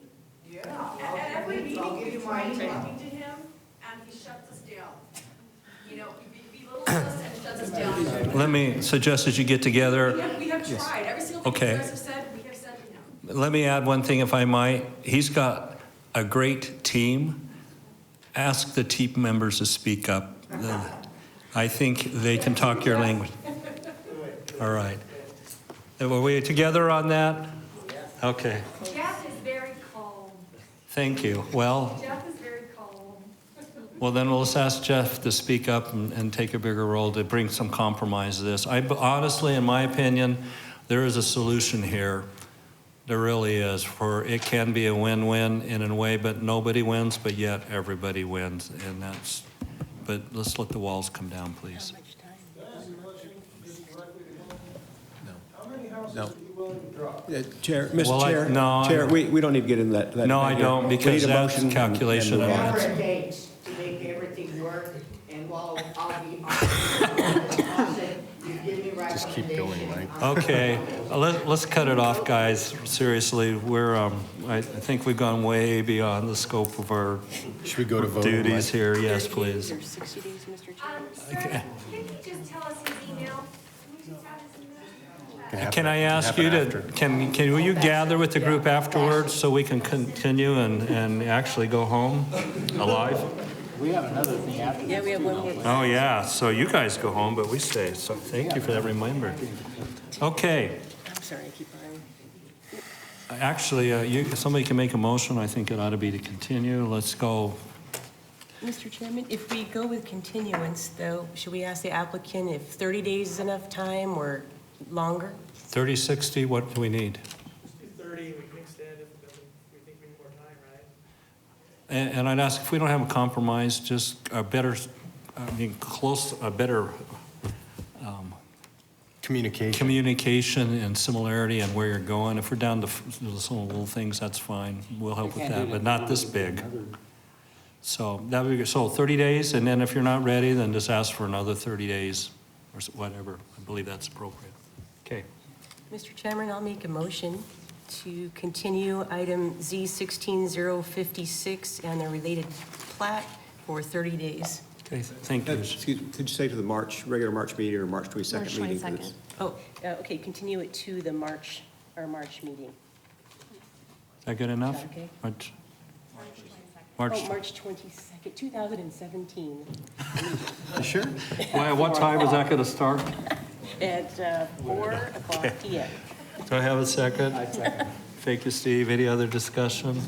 At every meeting, we try talking to him, and he shuts us down. You know, he belittles us and shuts us down. Let me suggest that you get together. We have tried. Every single thing Okay. you guys have said, we have said no. Let me add one thing, if I might. He's got a great team. Ask the team members to speak up. I think they can talk your language. All right. Were we together on that? Okay. Jeff is very calm. Thank you. Well, Jeff is very calm. well, then we'll just ask Jeff to speak up and take a bigger role to bring some compromise to this. Honestly, in my opinion, there is a solution here. There really is. It can be a win-win in a way, but nobody wins, but yet everybody wins. And but let's let the walls come down, please. No. Chair, Mr. Well, Chair, no, Chair, we don't need to get into that. No, I don't, We because need a that's motion calculation and of move on. minutes. Dates to make everything work, and while I'll be on, you give me recommendations. Just keep going, Mike. Okay, let's cut it off, guys. Seriously, I think we've gone way beyond the scope of our Should we go to vote? duties Mike? here. Yes, please. 60 days, Mr. Chairman. Sir, can you just tell us his email? Can we just have his email? Can I ask you to, will you gather with the group afterwards so we can continue and actually go home alive? We have another thing after. Yeah, we have one more. Oh, yeah, so you guys go home, but we stay. So thank you for that reminder. Okay, I'm sorry, I keep on. actually, somebody can make a motion. I think it ought to be to continue. Let's go. Mr. Chairman, if we go with continuance, though, should we ask the applicant if 30 days is enough time or longer? 30, 60, what do we need? 30, we can extend if we think we need more time, right? And I'd ask if we don't have a compromise, just a better, a better communication and similarity and where you're going. If we're down to some little things, that's fine. We'll help with that, but not this big. So that would be, so 30 days, and then if you're not ready, then just ask for another 30 days or whatever. I believe that's appropriate. Okay. Mr. Chairman, I'll make a motion to continue item Z16056 and the related plat for 30 days. Okay, thank you. Excuse me, could you say to the regular March meeting or March 22nd meeting? March 22nd. Oh, okay, continue it to the March meeting. Is that good enough? Okay. March. Oh, March 22nd, 2017. You sure? Why, what time is that going to start? At 4 o'clock PM. Do I have a second? I second. Thank you, Steve. Any other discussion?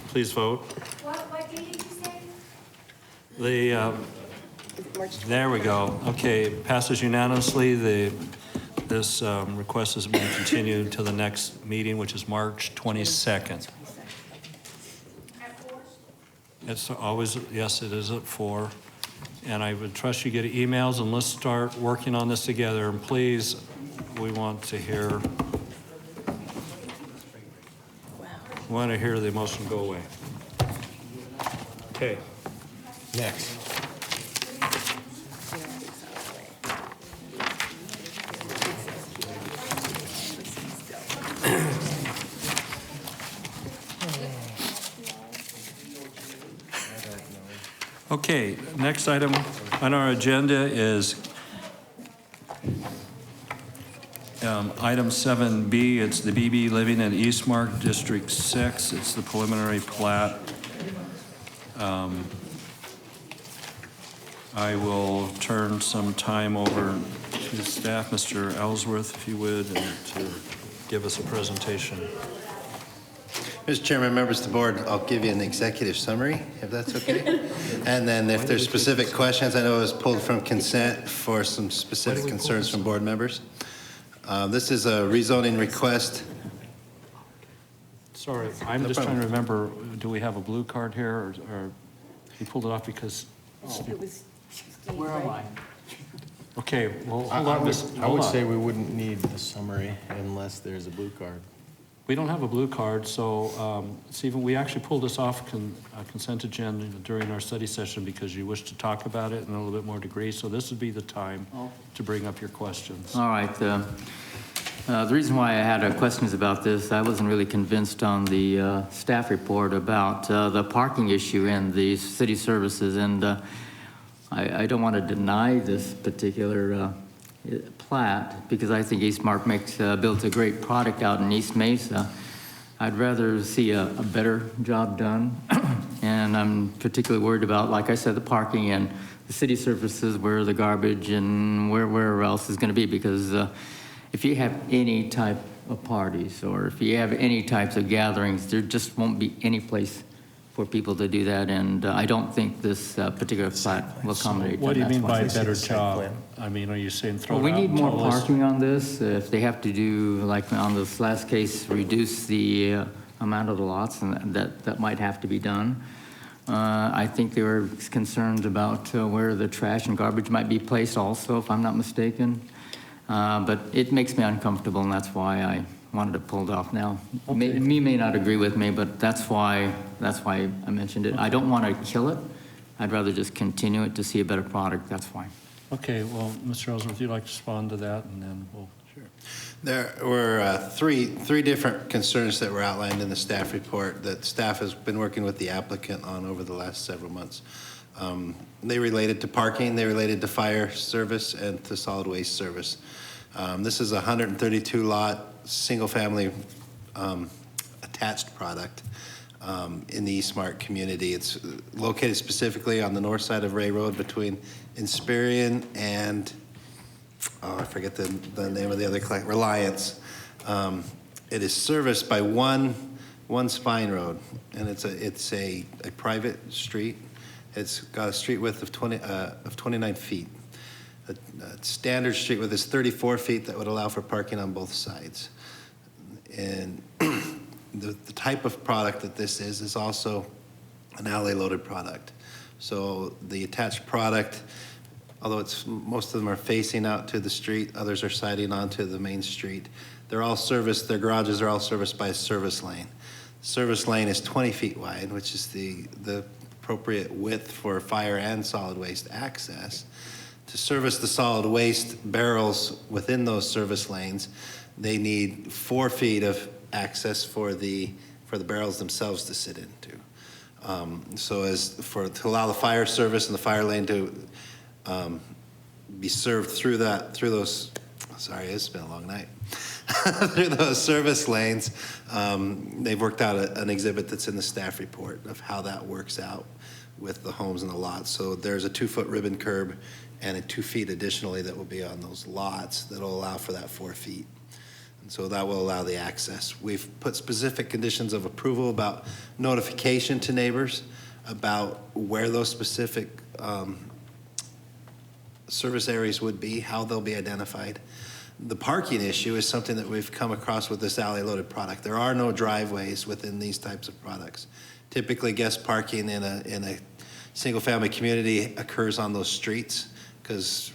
Please vote. What date did you say? There we go. Okay, passes unanimously. This request has been continued to the next meeting, which is March 22nd. It's always, yes, it is at 4. And I would trust you get emails, and let's start working on this together. And please, we want to hear the motion go away. Okay. Next. Okay, next item on our agenda is item 7B. It's the BB Living at Eastmark, District 6. It's the preliminary plat. I will turn some time over to staff, Mr. Ellsworth, if you would, and to give us a presentation. Mr. Chairman, members of the board, I'll give you an executive summary, if that's okay. And then if there's specific questions, I know it was pulled from consent for some specific concerns from board members. This is a rezoning request. Sorry, I'm just trying to remember, do we have a blue card here, or you pulled it off because? It was Steve, Where am I? right? Okay, well, hold I on, would say we wouldn't need the summary unless there's a blue card. We don't have a blue card, so, Stephen, we actually pulled this off consent agenda during our study session because you wished to talk about it in a little bit more degree, so this would be the time to bring up your questions. All right. The reason why I had questions about this, I wasn't really convinced on the staff report about the parking issue and the city services, and I don't want to deny this particular plat because I think Eastmark built a great product out in East Mesa. I'd rather see a better job done, and I'm particularly worried about, like I said, the parking and the city services, where the garbage and where else is going to be, because if you have any type of parties or if you have any types of gatherings, there just won't be any place for people to do that, and I don't think this particular plat will accommodate that. What do you That's mean why. by better job? I mean, are you saying throw Well, it we out need to more a list? parking on this. If they have to do, like on this last case, reduce the amount of the lots, and that might have to be done. I think they were concerned about where the trash and garbage might be placed also, if I'm not mistaken. But it makes me uncomfortable, and that's why I wanted to pull it off now. Okay. You may not agree with me, but that's why I mentioned it. I don't want to kill it. I'd rather just continue it to see a better product. That's why. Okay, well, Mr. Ellsworth, you'd like to respond to that, and then we'll. Sure. There were three different concerns that were outlined in the staff report that staff has been working with the applicant on over the last several months. They related to parking, they related to fire service, and to solid waste service. This is a 132 lot, single-family attached product in the Eastmark community. It's located specifically on the north side of Ray Road between Inspirion and, I forget the name of the other client, Reliance. It is serviced by one spine road, and it's a private street. It's got a street width of 29 feet. A standard street width is 34 feet that would allow for parking on both sides. And the type of product that this is also an alley-loaded product. So the attached product, although most of them are facing out to the street, others are siding onto the main street. They're all serviced, their garages are all serviced by a service lane. Service lane is 20 feet wide, which is the appropriate width for fire and solid waste access. To service the solid waste barrels within those service lanes, they need 4 feet of access for the barrels themselves to sit into. To allow the fire service and the fire lane to be served through those. Sorry, it's been a long night. Through those service lanes, they've worked out an exhibit that's in the staff report of how that works out with the homes and the lots. So there's a 2-foot ribbon curb and a 2 feet additionally that will be on those lots that will allow for that 4 feet. And so that will allow the access. We've put specific conditions of approval about notification to neighbors about where those specific service areas would be, how they'll be identified. The parking issue is something that we've come across with this alley-loaded product. There are no driveways within these types of products. Typically, guest parking in a single-family community occurs on those streets because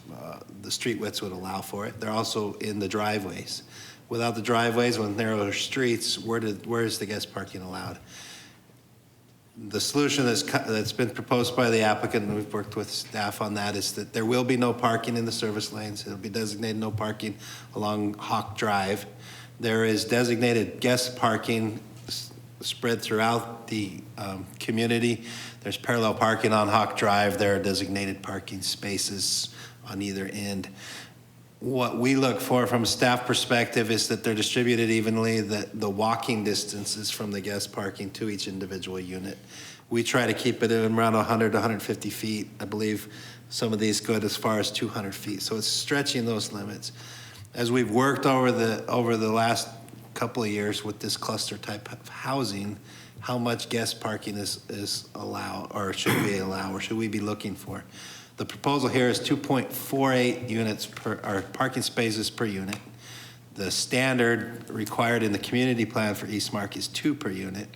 the street widths would allow for it. They're also in the driveways. Without the driveways, with narrower streets, where is the guest parking allowed? The solution that's been proposed by the applicant, and we've worked with staff on that, is that there will be no parking in the service lanes. It'll be designated no parking along Hawk Drive. There is designated guest parking spread throughout the community. There's parallel parking on Hawk Drive. There are designated parking spaces on either end. What we look for from a staff perspective is that they're distributed evenly, that the walking distances from the guest parking to each individual unit. We try to keep it in around 100 to 150 feet. I believe some of these go as far as 200 feet. So it's stretching those limits. As we've worked over the last couple of years with this cluster type of housing, how much guest parking is allowed, or should we allow, or should we be looking for? The proposal here is 2.48 units or parking spaces per unit. The standard required in the community plan for Eastmark is 2 per unit.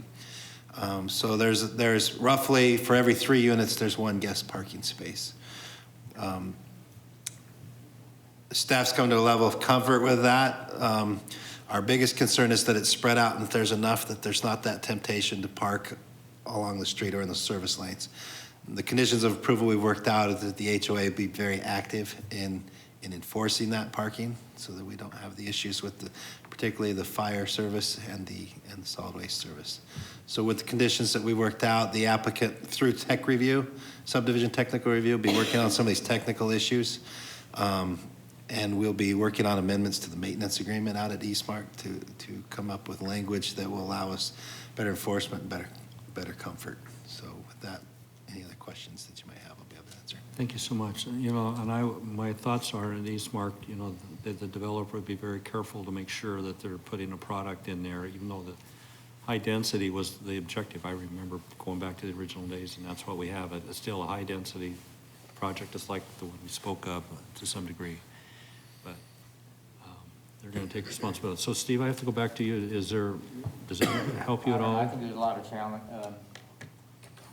So there's roughly, for every 3 units, there's 1 guest parking space. Staff's come to a level of comfort with that. Our biggest concern is that it's spread out and that there's enough that there's not that temptation to park along the street or in the service lanes. The conditions of approval we worked out is that the HOA be very active in in enforcing that parking so that we don't have the issues with particularly the fire service and the solid waste service. So with the conditions that we worked out, the applicant through tech review, subdivision technical review, will be working on some of these technical issues. And we'll be working on amendments to the maintenance agreement out at Eastmark to come up with language that will allow us better enforcement, better comfort. So with that, any other questions that you might have, I'll be able to answer. Thank you so much. And my thoughts are in Eastmark, the developer would be very careful to make sure that they're putting a product in there, even though the high density was the objective. I remember going back to the original days, and that's what we have. It's still a high density project, just like the one we spoke of to some degree. But they're going to take responsibility. So Steve, I have to go back to you. Does it help you at all? I think there's a lot of challenge.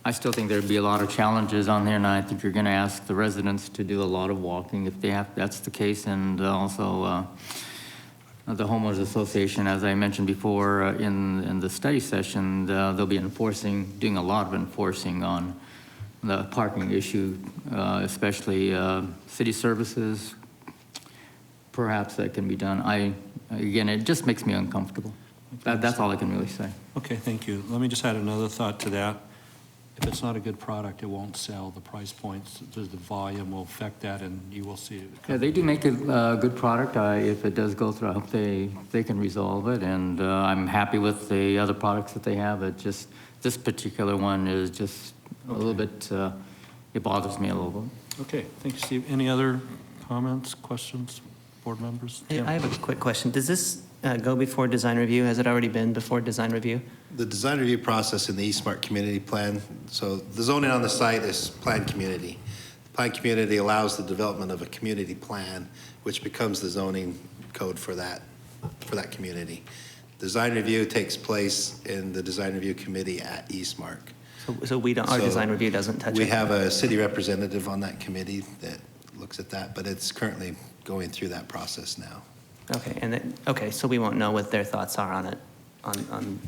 I still think there'd be a lot of challenges on there, and I think you're going to ask the residents to do a lot of walking if they have. That's the case, and also the homeowners association, as I mentioned before in the study session, they'll be doing a lot of enforcing on the parking issue, especially city services. Perhaps that can be done. Again, it just makes me uncomfortable. That's all I can really say. Okay, thank you. Let me just add another thought to that. If it's not a good product, it won't sell. The price points, the volume will affect that, and you will see it. Yeah, they do make a good product. If it does go through, I hope they can resolve it. And I'm happy with the other products that they have. It just, this particular one is just a little bit, it bothers me a little bit. Okay, thank you, Steve. Any other comments, questions, board members? I have a quick question. Does this go before design review? Has it already been before design review? The design review process in the Eastmark community plan, so the zoning on the site is planned community. The planned community allows the development of a community plan, which becomes the zoning code for that community. Design review takes place in the design review committee at Eastmark. So our design review doesn't touch it? We have a city representative on that committee that looks at that, but it's currently going through that process now. Okay, so we won't know what their thoughts are on it,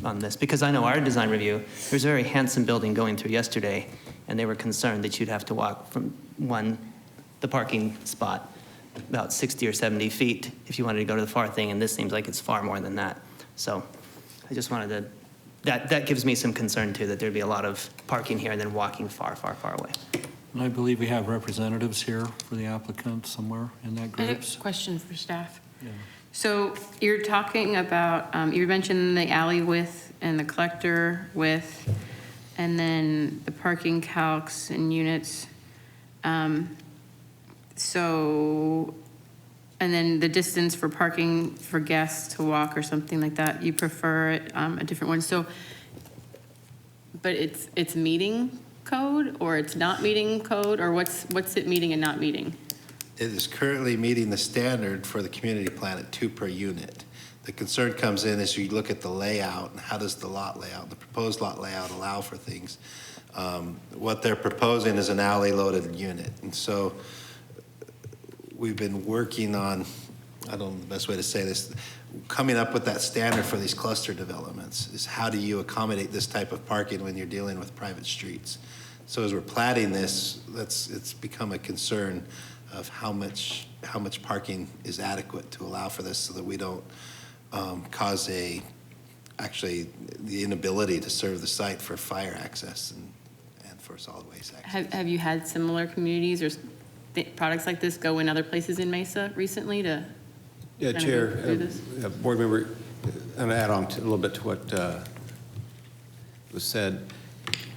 on this, because I know our design review, there's a very handsome building going through yesterday, and they were concerned that you'd have to walk from the parking spot about 60 or 70 feet if you wanted to go to the far thing, and this seems like it's far more than that. So I just wanted to, that gives me some concern too, that there'd be a lot of parking here and then walking far, far, far away. And I believe we have representatives here for the applicant somewhere in that I group. have a question for staff. Yeah. So you're talking about, you mentioned the alley width and the collector width, and then the parking calcs and units. So, and then the distance for parking for guests to walk or something like that, you prefer a different one. So, but it's meeting code, or it's not meeting code, or what's it meeting and not meeting? It is currently meeting the standard for the community plan at 2 per unit. The concern comes in as you look at the layout, and how does the lot layout, the proposed lot layout allow for things. What they're proposing is an alley-loaded unit. And so we've been working on, I don't know the best way to say this, coming up with that standard for these cluster developments is how do you accommodate this type of parking when you're dealing with private streets. So as we're platting this, it's become a concern of how much parking is adequate to allow for this so that we don't cause actually the inability to serve the site for fire access and for solid waste access. Have you had similar communities or products like this go in other places in Mesa recently to? Yeah, kind of Chair, go through this? Board member, I'm going to add on a little bit to what was said.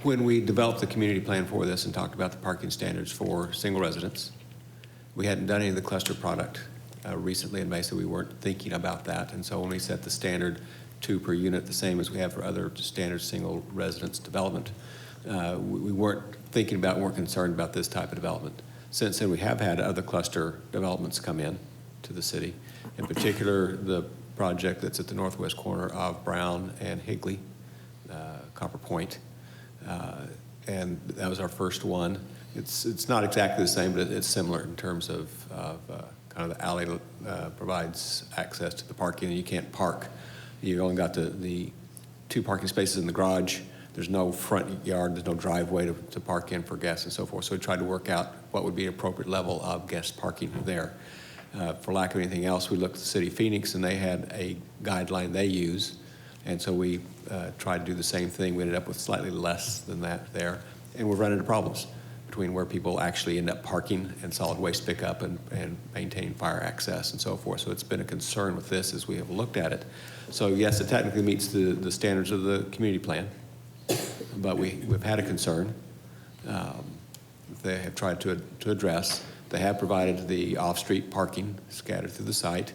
When we developed the community plan for this and talked about the parking standards for single residents, we hadn't done any of the cluster product recently in Mesa. We weren't thinking about that. And so when we set the standard 2 per unit, the same as we have for other standard single residence development, we weren't thinking about, weren't concerned about this type of development. Since then, we have had other cluster developments come in to the city. In particular, the project that's at the northwest corner of Brown and Higley, Copper Point. And that was our first one. It's not exactly the same, but it's similar in terms of kind of the alley provides access to the parking, and you can't park. You only got the 2 parking spaces in the garage. There's no front yard, there's no driveway to park in for guests and so forth. So we tried to work out what would be an appropriate level of guest parking there. For lack of anything else, we looked at the city of Phoenix, and they had a guideline they use. And so we tried to do the same thing. We ended up with slightly less than that there. And we've run into problems between where people actually end up parking and solid waste pickup and maintaining fire access and so forth. So it's been a concern with this as we have looked at it. So yes, it technically meets the standards of the community plan, but we've had a concern. They have tried to address. They have provided the off-street parking scattered through the site.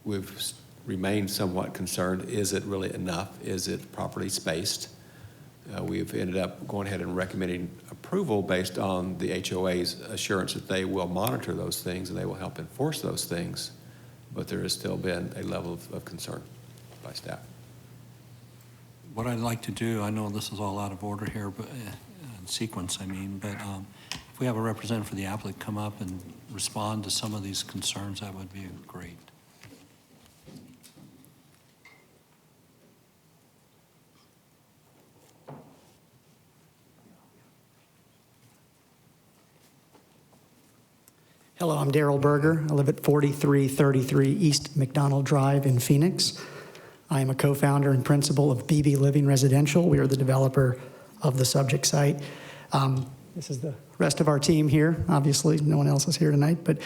We've remained somewhat concerned. Is it really enough? Is it properly spaced? We've ended up going ahead and recommending approval based on the HOA's assurance that they will monitor those things and they will help enforce those things, but there has still been a level of concern by staff. What I'd like to do, I know this is all out of order here, but sequence, I mean, but if we have a representative for the applicant come up and respond to some of these concerns, that would be great. Hello, I'm Daryl Berger. I live at 4333 East McDonald Drive in Phoenix. I am a co-founder and principal of BB Living Residential. We are the developer of the subject site. This is the rest of our team here. Obviously, no one else is here tonight, but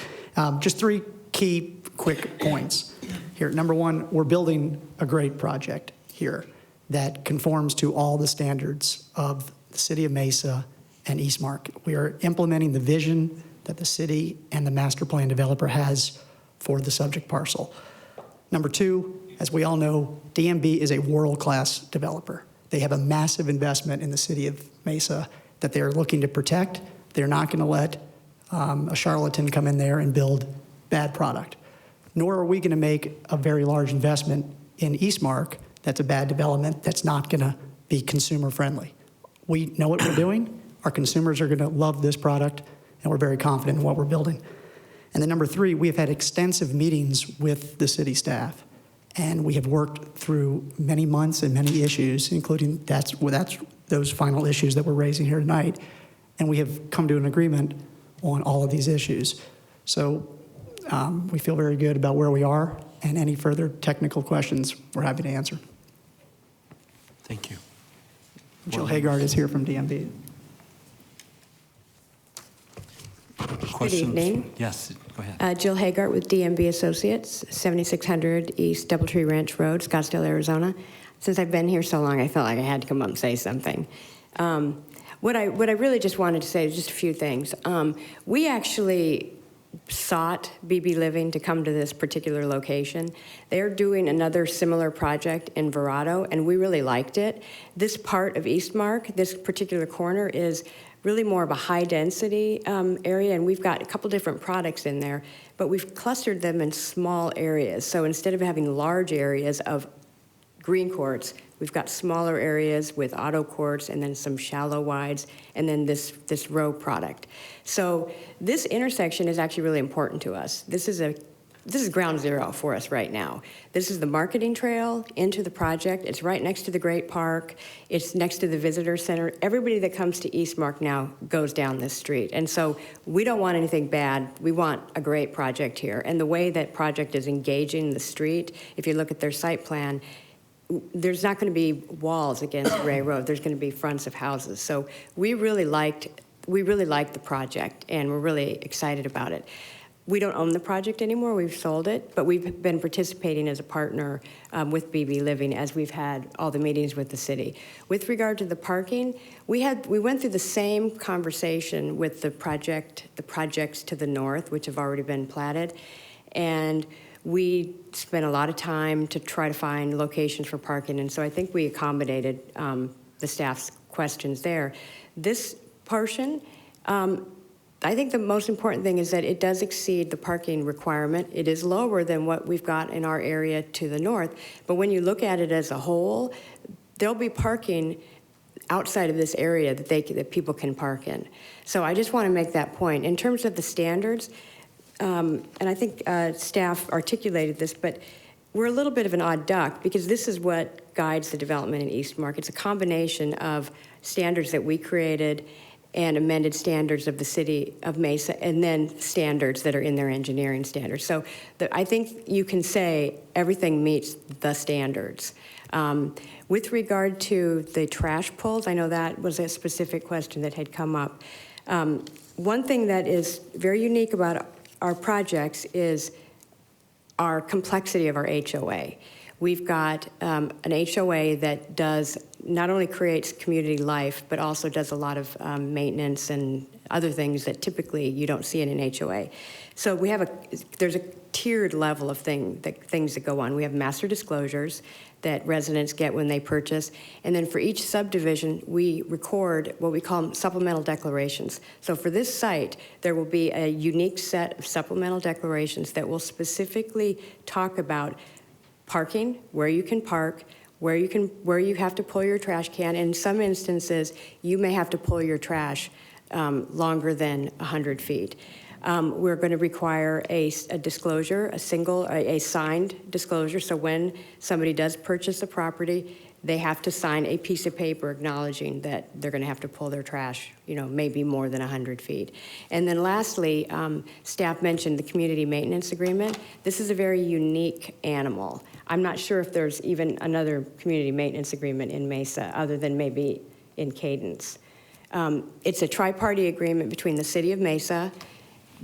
just three key quick points here. Number one, we're building a great project here that conforms to all the standards of the City of Mesa and East Market. We are implementing the vision that the city and the master plan developer has for the subject parcel. Number two, as we all know, DMB is a world-class developer. They have a massive investment in the city of Mesa that they're looking to protect. They're not going to let a charlatan come in there and build bad product. Nor are we going to make a very large investment in Eastmark that's a bad development that's not going to be consumer friendly. We know what we're doing. Our consumers are going to love this product, and we're very confident in what we're building. And then number three, we have had extensive meetings with the city staff, and we have worked through many months and many issues, including that's those final issues that we're raising here tonight, and we have come to an agreement on all of these issues. So we feel very good about where we are, and any further technical questions, we're happy to answer. Thank you. Jill Haggard is here from DMB. Questions? Good evening. Yes, go ahead. Jill Haggart with DMB Associates, 7600 East Doubletree Ranch Road, Scottsdale, Arizona. Since I've been here so long, I felt like I had to come up and say something. What I really just wanted to say is just a few things. We actually sought BB Living to come to this particular location. They're doing another similar project in Verrado, and we really liked it. This part of Eastmark, this particular corner, is really more of a high-density area, and we've got a couple different products in there, but we've clustered them in small areas. So instead of having large areas of green courts, we've got smaller areas with auto courts and then some shallow wides, and then this row product. So this intersection is actually really important to us. This is ground zero for us right now. This is the marketing trail into the project. It's right next to the Great Park. It's next to the visitor center. Everybody that comes to Eastmark now goes down this street. And so we don't want anything bad. We want a great project here. And the way that project is engaging the street, if you look at their site plan, there's not going to be walls against Ray Road. There's going to be fronts of houses. So we really liked the project, and we're really excited about it. We don't own the project anymore. We've sold it, but we've been participating as a partner with BB Living as we've had all the meetings with the city. With regard to the parking, we went through the same conversation with the projects to the north, which have already been platted, and we spent a lot of time to try to find locations for parking, and so I think we accommodated the staff's questions there. This portion, I think the most important thing is that it does exceed the parking requirement. It is lower than what we've got in our area to the north, but when you look at it as a whole, there'll be parking outside of this area that people can park in. So I just want to make that point. In terms of the standards, and I think staff articulated this, but we're a little bit of an odd duck because this is what guides the development in Eastmark. It's a combination of standards that we created and amended standards of the city of Mesa, and then standards that are in their engineering standards. So I think you can say everything meets the standards. With regard to the trash pulls, I know that was a specific question that had come up. One thing that is very unique about our projects is our complexity of our HOA. We've got an HOA that does not only creates community life, but also does a lot of maintenance and other things that typically you don't see in an HOA. So we have there's a tiered level of things that go on. We have master disclosures that residents get when they purchase, and then for each subdivision, we record what we call supplemental declarations. So for this site, there will be a unique set of supplemental declarations that will specifically talk about parking, where you can park, where you have to pull your trash can. In some instances, you may have to pull your trash longer than 100 feet. We're going to require a disclosure, a signed disclosure. So when somebody does purchase a property, they have to sign a piece of paper acknowledging that they're going to have to pull their trash, maybe more than 100 feet. And then lastly, staff mentioned the community maintenance agreement. This is a very unique animal. I'm not sure if there's even another community maintenance agreement in Mesa other than maybe in Cadence. It's a tri-party agreement between the City of Mesa,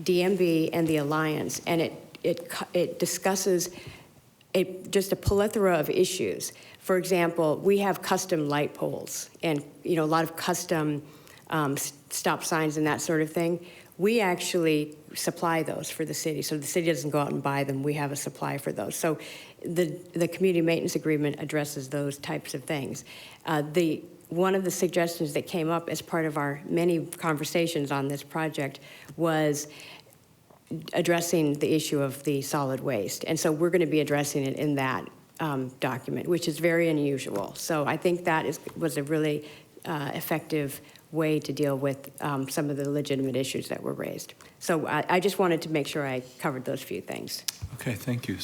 DMV, and the Alliance, and it discusses just a plethora of issues. For example, we have custom light poles and a lot of custom stop signs and that sort of thing. We actually supply those for the city, so the city doesn't go out and buy them. We have a supply for those. So the community maintenance agreement addresses those types of things. One of the suggestions that came up as part of our many conversations on this project was addressing the issue of the solid waste. And so we're going to be addressing it in that document, which is very unusual. So I think that was a really effective way to deal with some of the legitimate issues that were raised. So I just wanted to make sure I covered those few things. Okay, thank you.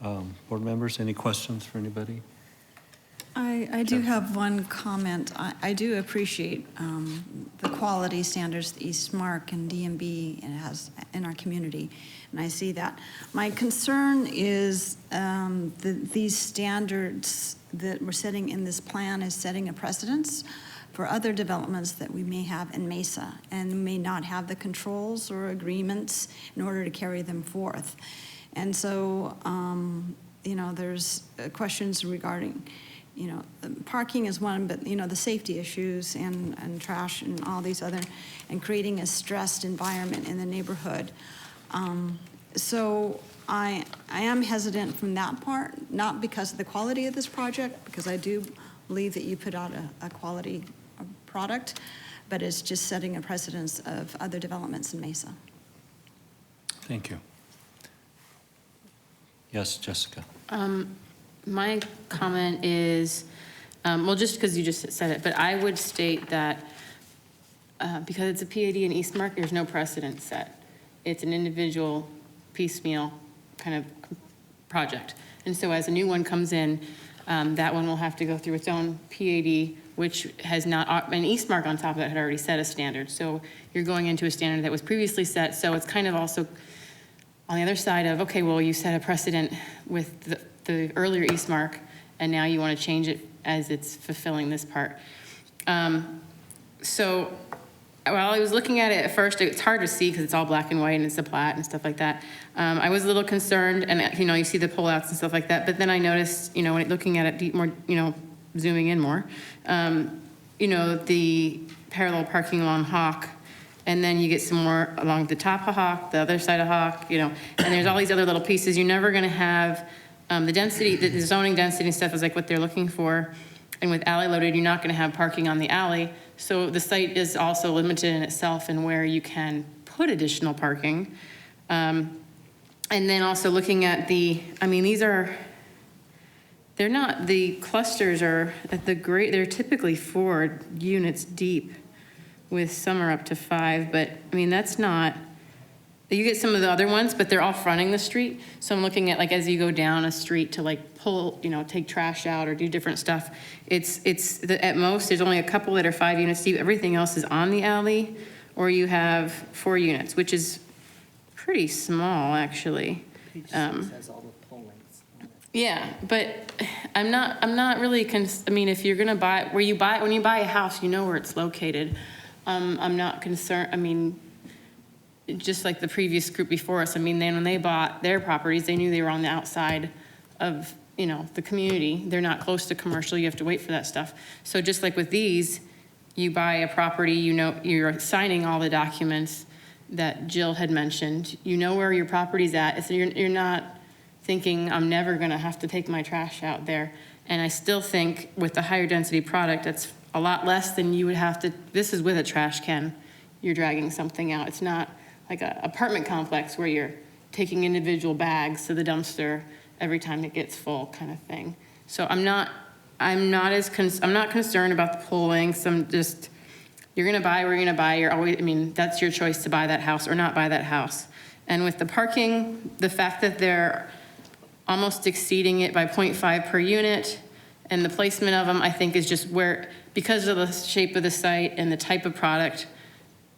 Board members, any questions for anybody? I do have one comment. I do appreciate the quality standards that Eastmark and DMB has in our community, and I see that. My concern is these standards that we're setting in this plan is setting a precedence for other developments that we may have in Mesa and may not have the controls or agreements in order to carry them forth. And so, there's questions regarding parking is one, but, the safety issues and trash and all these other, and creating a stressed environment in the neighborhood. So I am hesitant from that part, not because of the quality of this project, because I do believe that you put out a quality product, but it's just setting a precedence of other developments in Mesa. Thank you. Yes, Jessica. My comment is, just because you just said it, but I would state that because it's a PAD in Eastmark, there's no precedent set. It's an individual, piecemeal kind of project. And so as a new one comes in, that one will have to go through its own PAD, which has not, and Eastmark on top of that had already set a standard. So you're going into a standard that was previously set. So it's kind of also on the other side of, okay, well, you set a precedent with the earlier Eastmark, and now you want to change it as it's fulfilling this part. So while I was looking at it at first, it's hard to see because it's all black and white and it's a plat and stuff like that. I was a little concerned, and you see the pullouts and stuff like that, but then I noticed, when looking at it more, zooming in more, the parallel parking along Hawk, and then you get some more along the top of Hawk, the other side of Hawk, and there's all these other little pieces. You're never going to have the density, the zoning density and stuff is like what they're looking for. And with alley loaded, you're not going to have parking on the alley. So the site is also limited in itself in where you can put additional parking. And then also looking at they're not, the clusters are at they're typically 4 units deep with some are up to 5, but that's not You get some of the other ones, but they're all fronting the street. So I'm looking at, like, as you go down a street to like pull, take trash out or do different stuff, at most, there's only a couple that are 5 units deep. Everything else is on the alley, or you have 4 units, which is pretty small, actually. Yeah, but I'm not really, if you're gonna buy, when you buy a house, you know where it's located. I'm not concerned, just like the previous group before us, when they bought their properties, they knew they were on the outside of, the community. They're not close to commercial, you have to wait for that stuff. So just like with these, you buy a property, you're signing all the documents that Jill had mentioned. You know where your property's at, so you're not thinking, I'm never gonna have to take my trash out there. And I still think with the higher density product, that's a lot less than you would have to, this is with a trash can, you're dragging something out. It's not like an apartment complex where you're taking individual bags to the dumpster every time it gets full, kind of thing. So I'm not concerned about the pull lengths. You're gonna buy where you're gonna buy. You're always, that's your choice to buy that house or not buy that house. And with the parking, the fact that they're almost exceeding it by 0.5 per unit, and the placement of them, I think, is just where, because of the shape of the site and the type of product,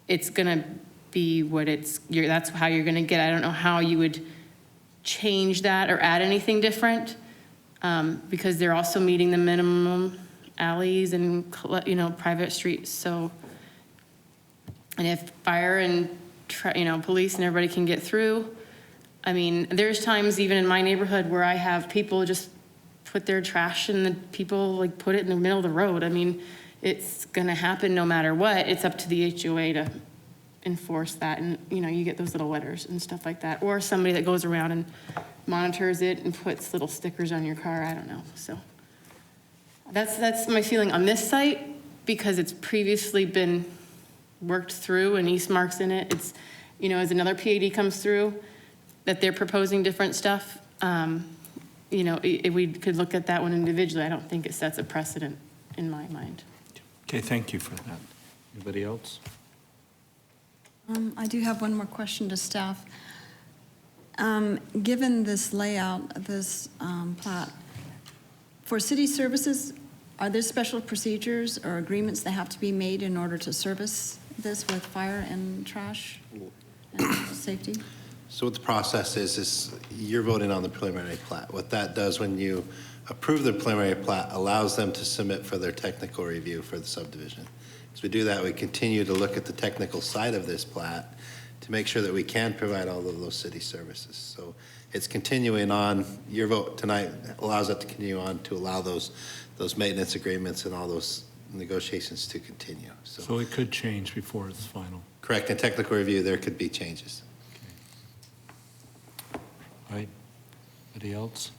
it's gonna be what that's how you're gonna get. I don't know how you would change that or add anything different, because they're also meeting the minimum alleys and, private streets. So, and if fire and, police and everybody can get through, there's times even in my neighborhood where I have people just put their trash and the people put it in the middle of the road. It's gonna happen no matter what. It's up to the HOA to enforce that, and you get those little letters and stuff like that, or somebody that goes around and monitors it and puts little stickers on your car. I don't know. So that's my feeling on this site, because it's previously been worked through and Eastmark's in it. It's as another PAD comes through that they're proposing different stuff, if we could look at that one individually. I don't think it sets a precedent in my mind. Okay, thank you for that. Anybody else? I do have one more question to staff. Given this layout of this plat, for city services, are there special procedures or agreements that have to be made in order to service this with fire and trash and safety? So what the process is you're voting on the preliminary plat. What that does when you approve the preliminary plat allows them to submit for their technical review for the subdivision. As we do that, we continue to look at the technical side of this plat to make sure that we can provide all of those city services. So it's continuing on. Your vote tonight allows it to continue on to allow those maintenance agreements and all those negotiations to continue. So it could change before it's final. Correct. In technical review, there could be changes. Right? Anybody else?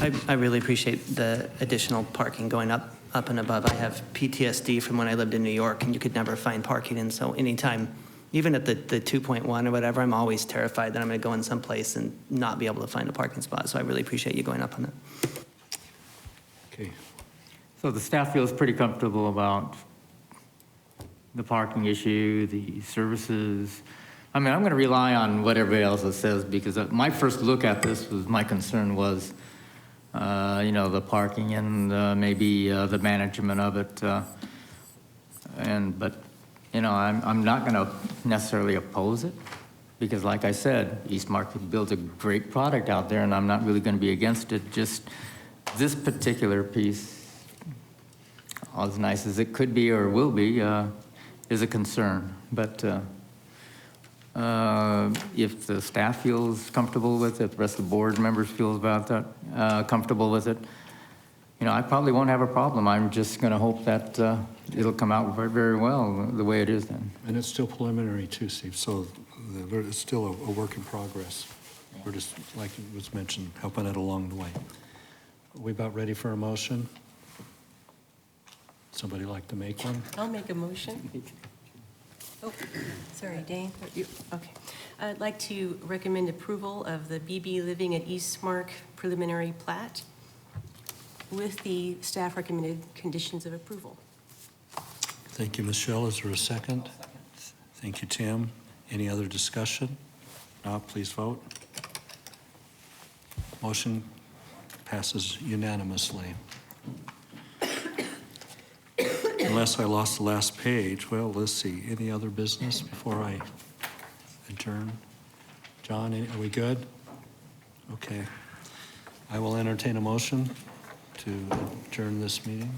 I really appreciate the additional parking going up and above. I have PTSD from when I lived in New York, and you could never find parking. And so anytime, even at the 2.1 or whatever, I'm always terrified that I'm going to go in some place and not be able to find a parking spot. So I really appreciate you going up on that. Okay. So the staff feels pretty comfortable about the parking issue, the services. I'm going to rely on what everybody else says, because my first look at this was, my concern was, the parking and maybe the management of it. But I'm not going to necessarily oppose it, because like I said, Eastmark builds a great product out there, and I'm not really going to be against it. Just this particular piece, as nice as it could be or will be, is a concern. But if the staff feels comfortable with it, the rest of the board members feel about that, comfortable with it, I probably won't have a problem. I'm just going to hope that it'll come out very, very well the way it is then. And it's still preliminary too, Steve, so it's still a work in progress. We're just, like it was mentioned, helping it along the way. Are we about ready for a motion? Somebody like to make one? I'll make a motion. Oh, sorry, Dane. Okay. I'd like to recommend approval of the BB Living at Eastmark preliminary plat with the staff recommended conditions of approval. Thank you, Michelle. Is there a second? Thank you, Tim. Any other discussion? not, please vote. Motion passes unanimously. Unless I lost the last page, well, let's see, any other business before I adjourn? John, are we good? Okay. I will entertain a motion to adjourn this meeting.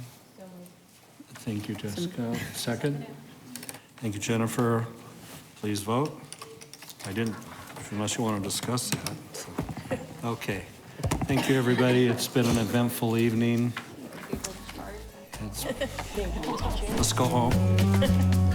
Thank you, Jessica. Second? Thank you, Jennifer. Please vote. I didn't, unless you want to discuss that. So. Okay. Thank you, everybody. It's been an eventful evening. Let's go home.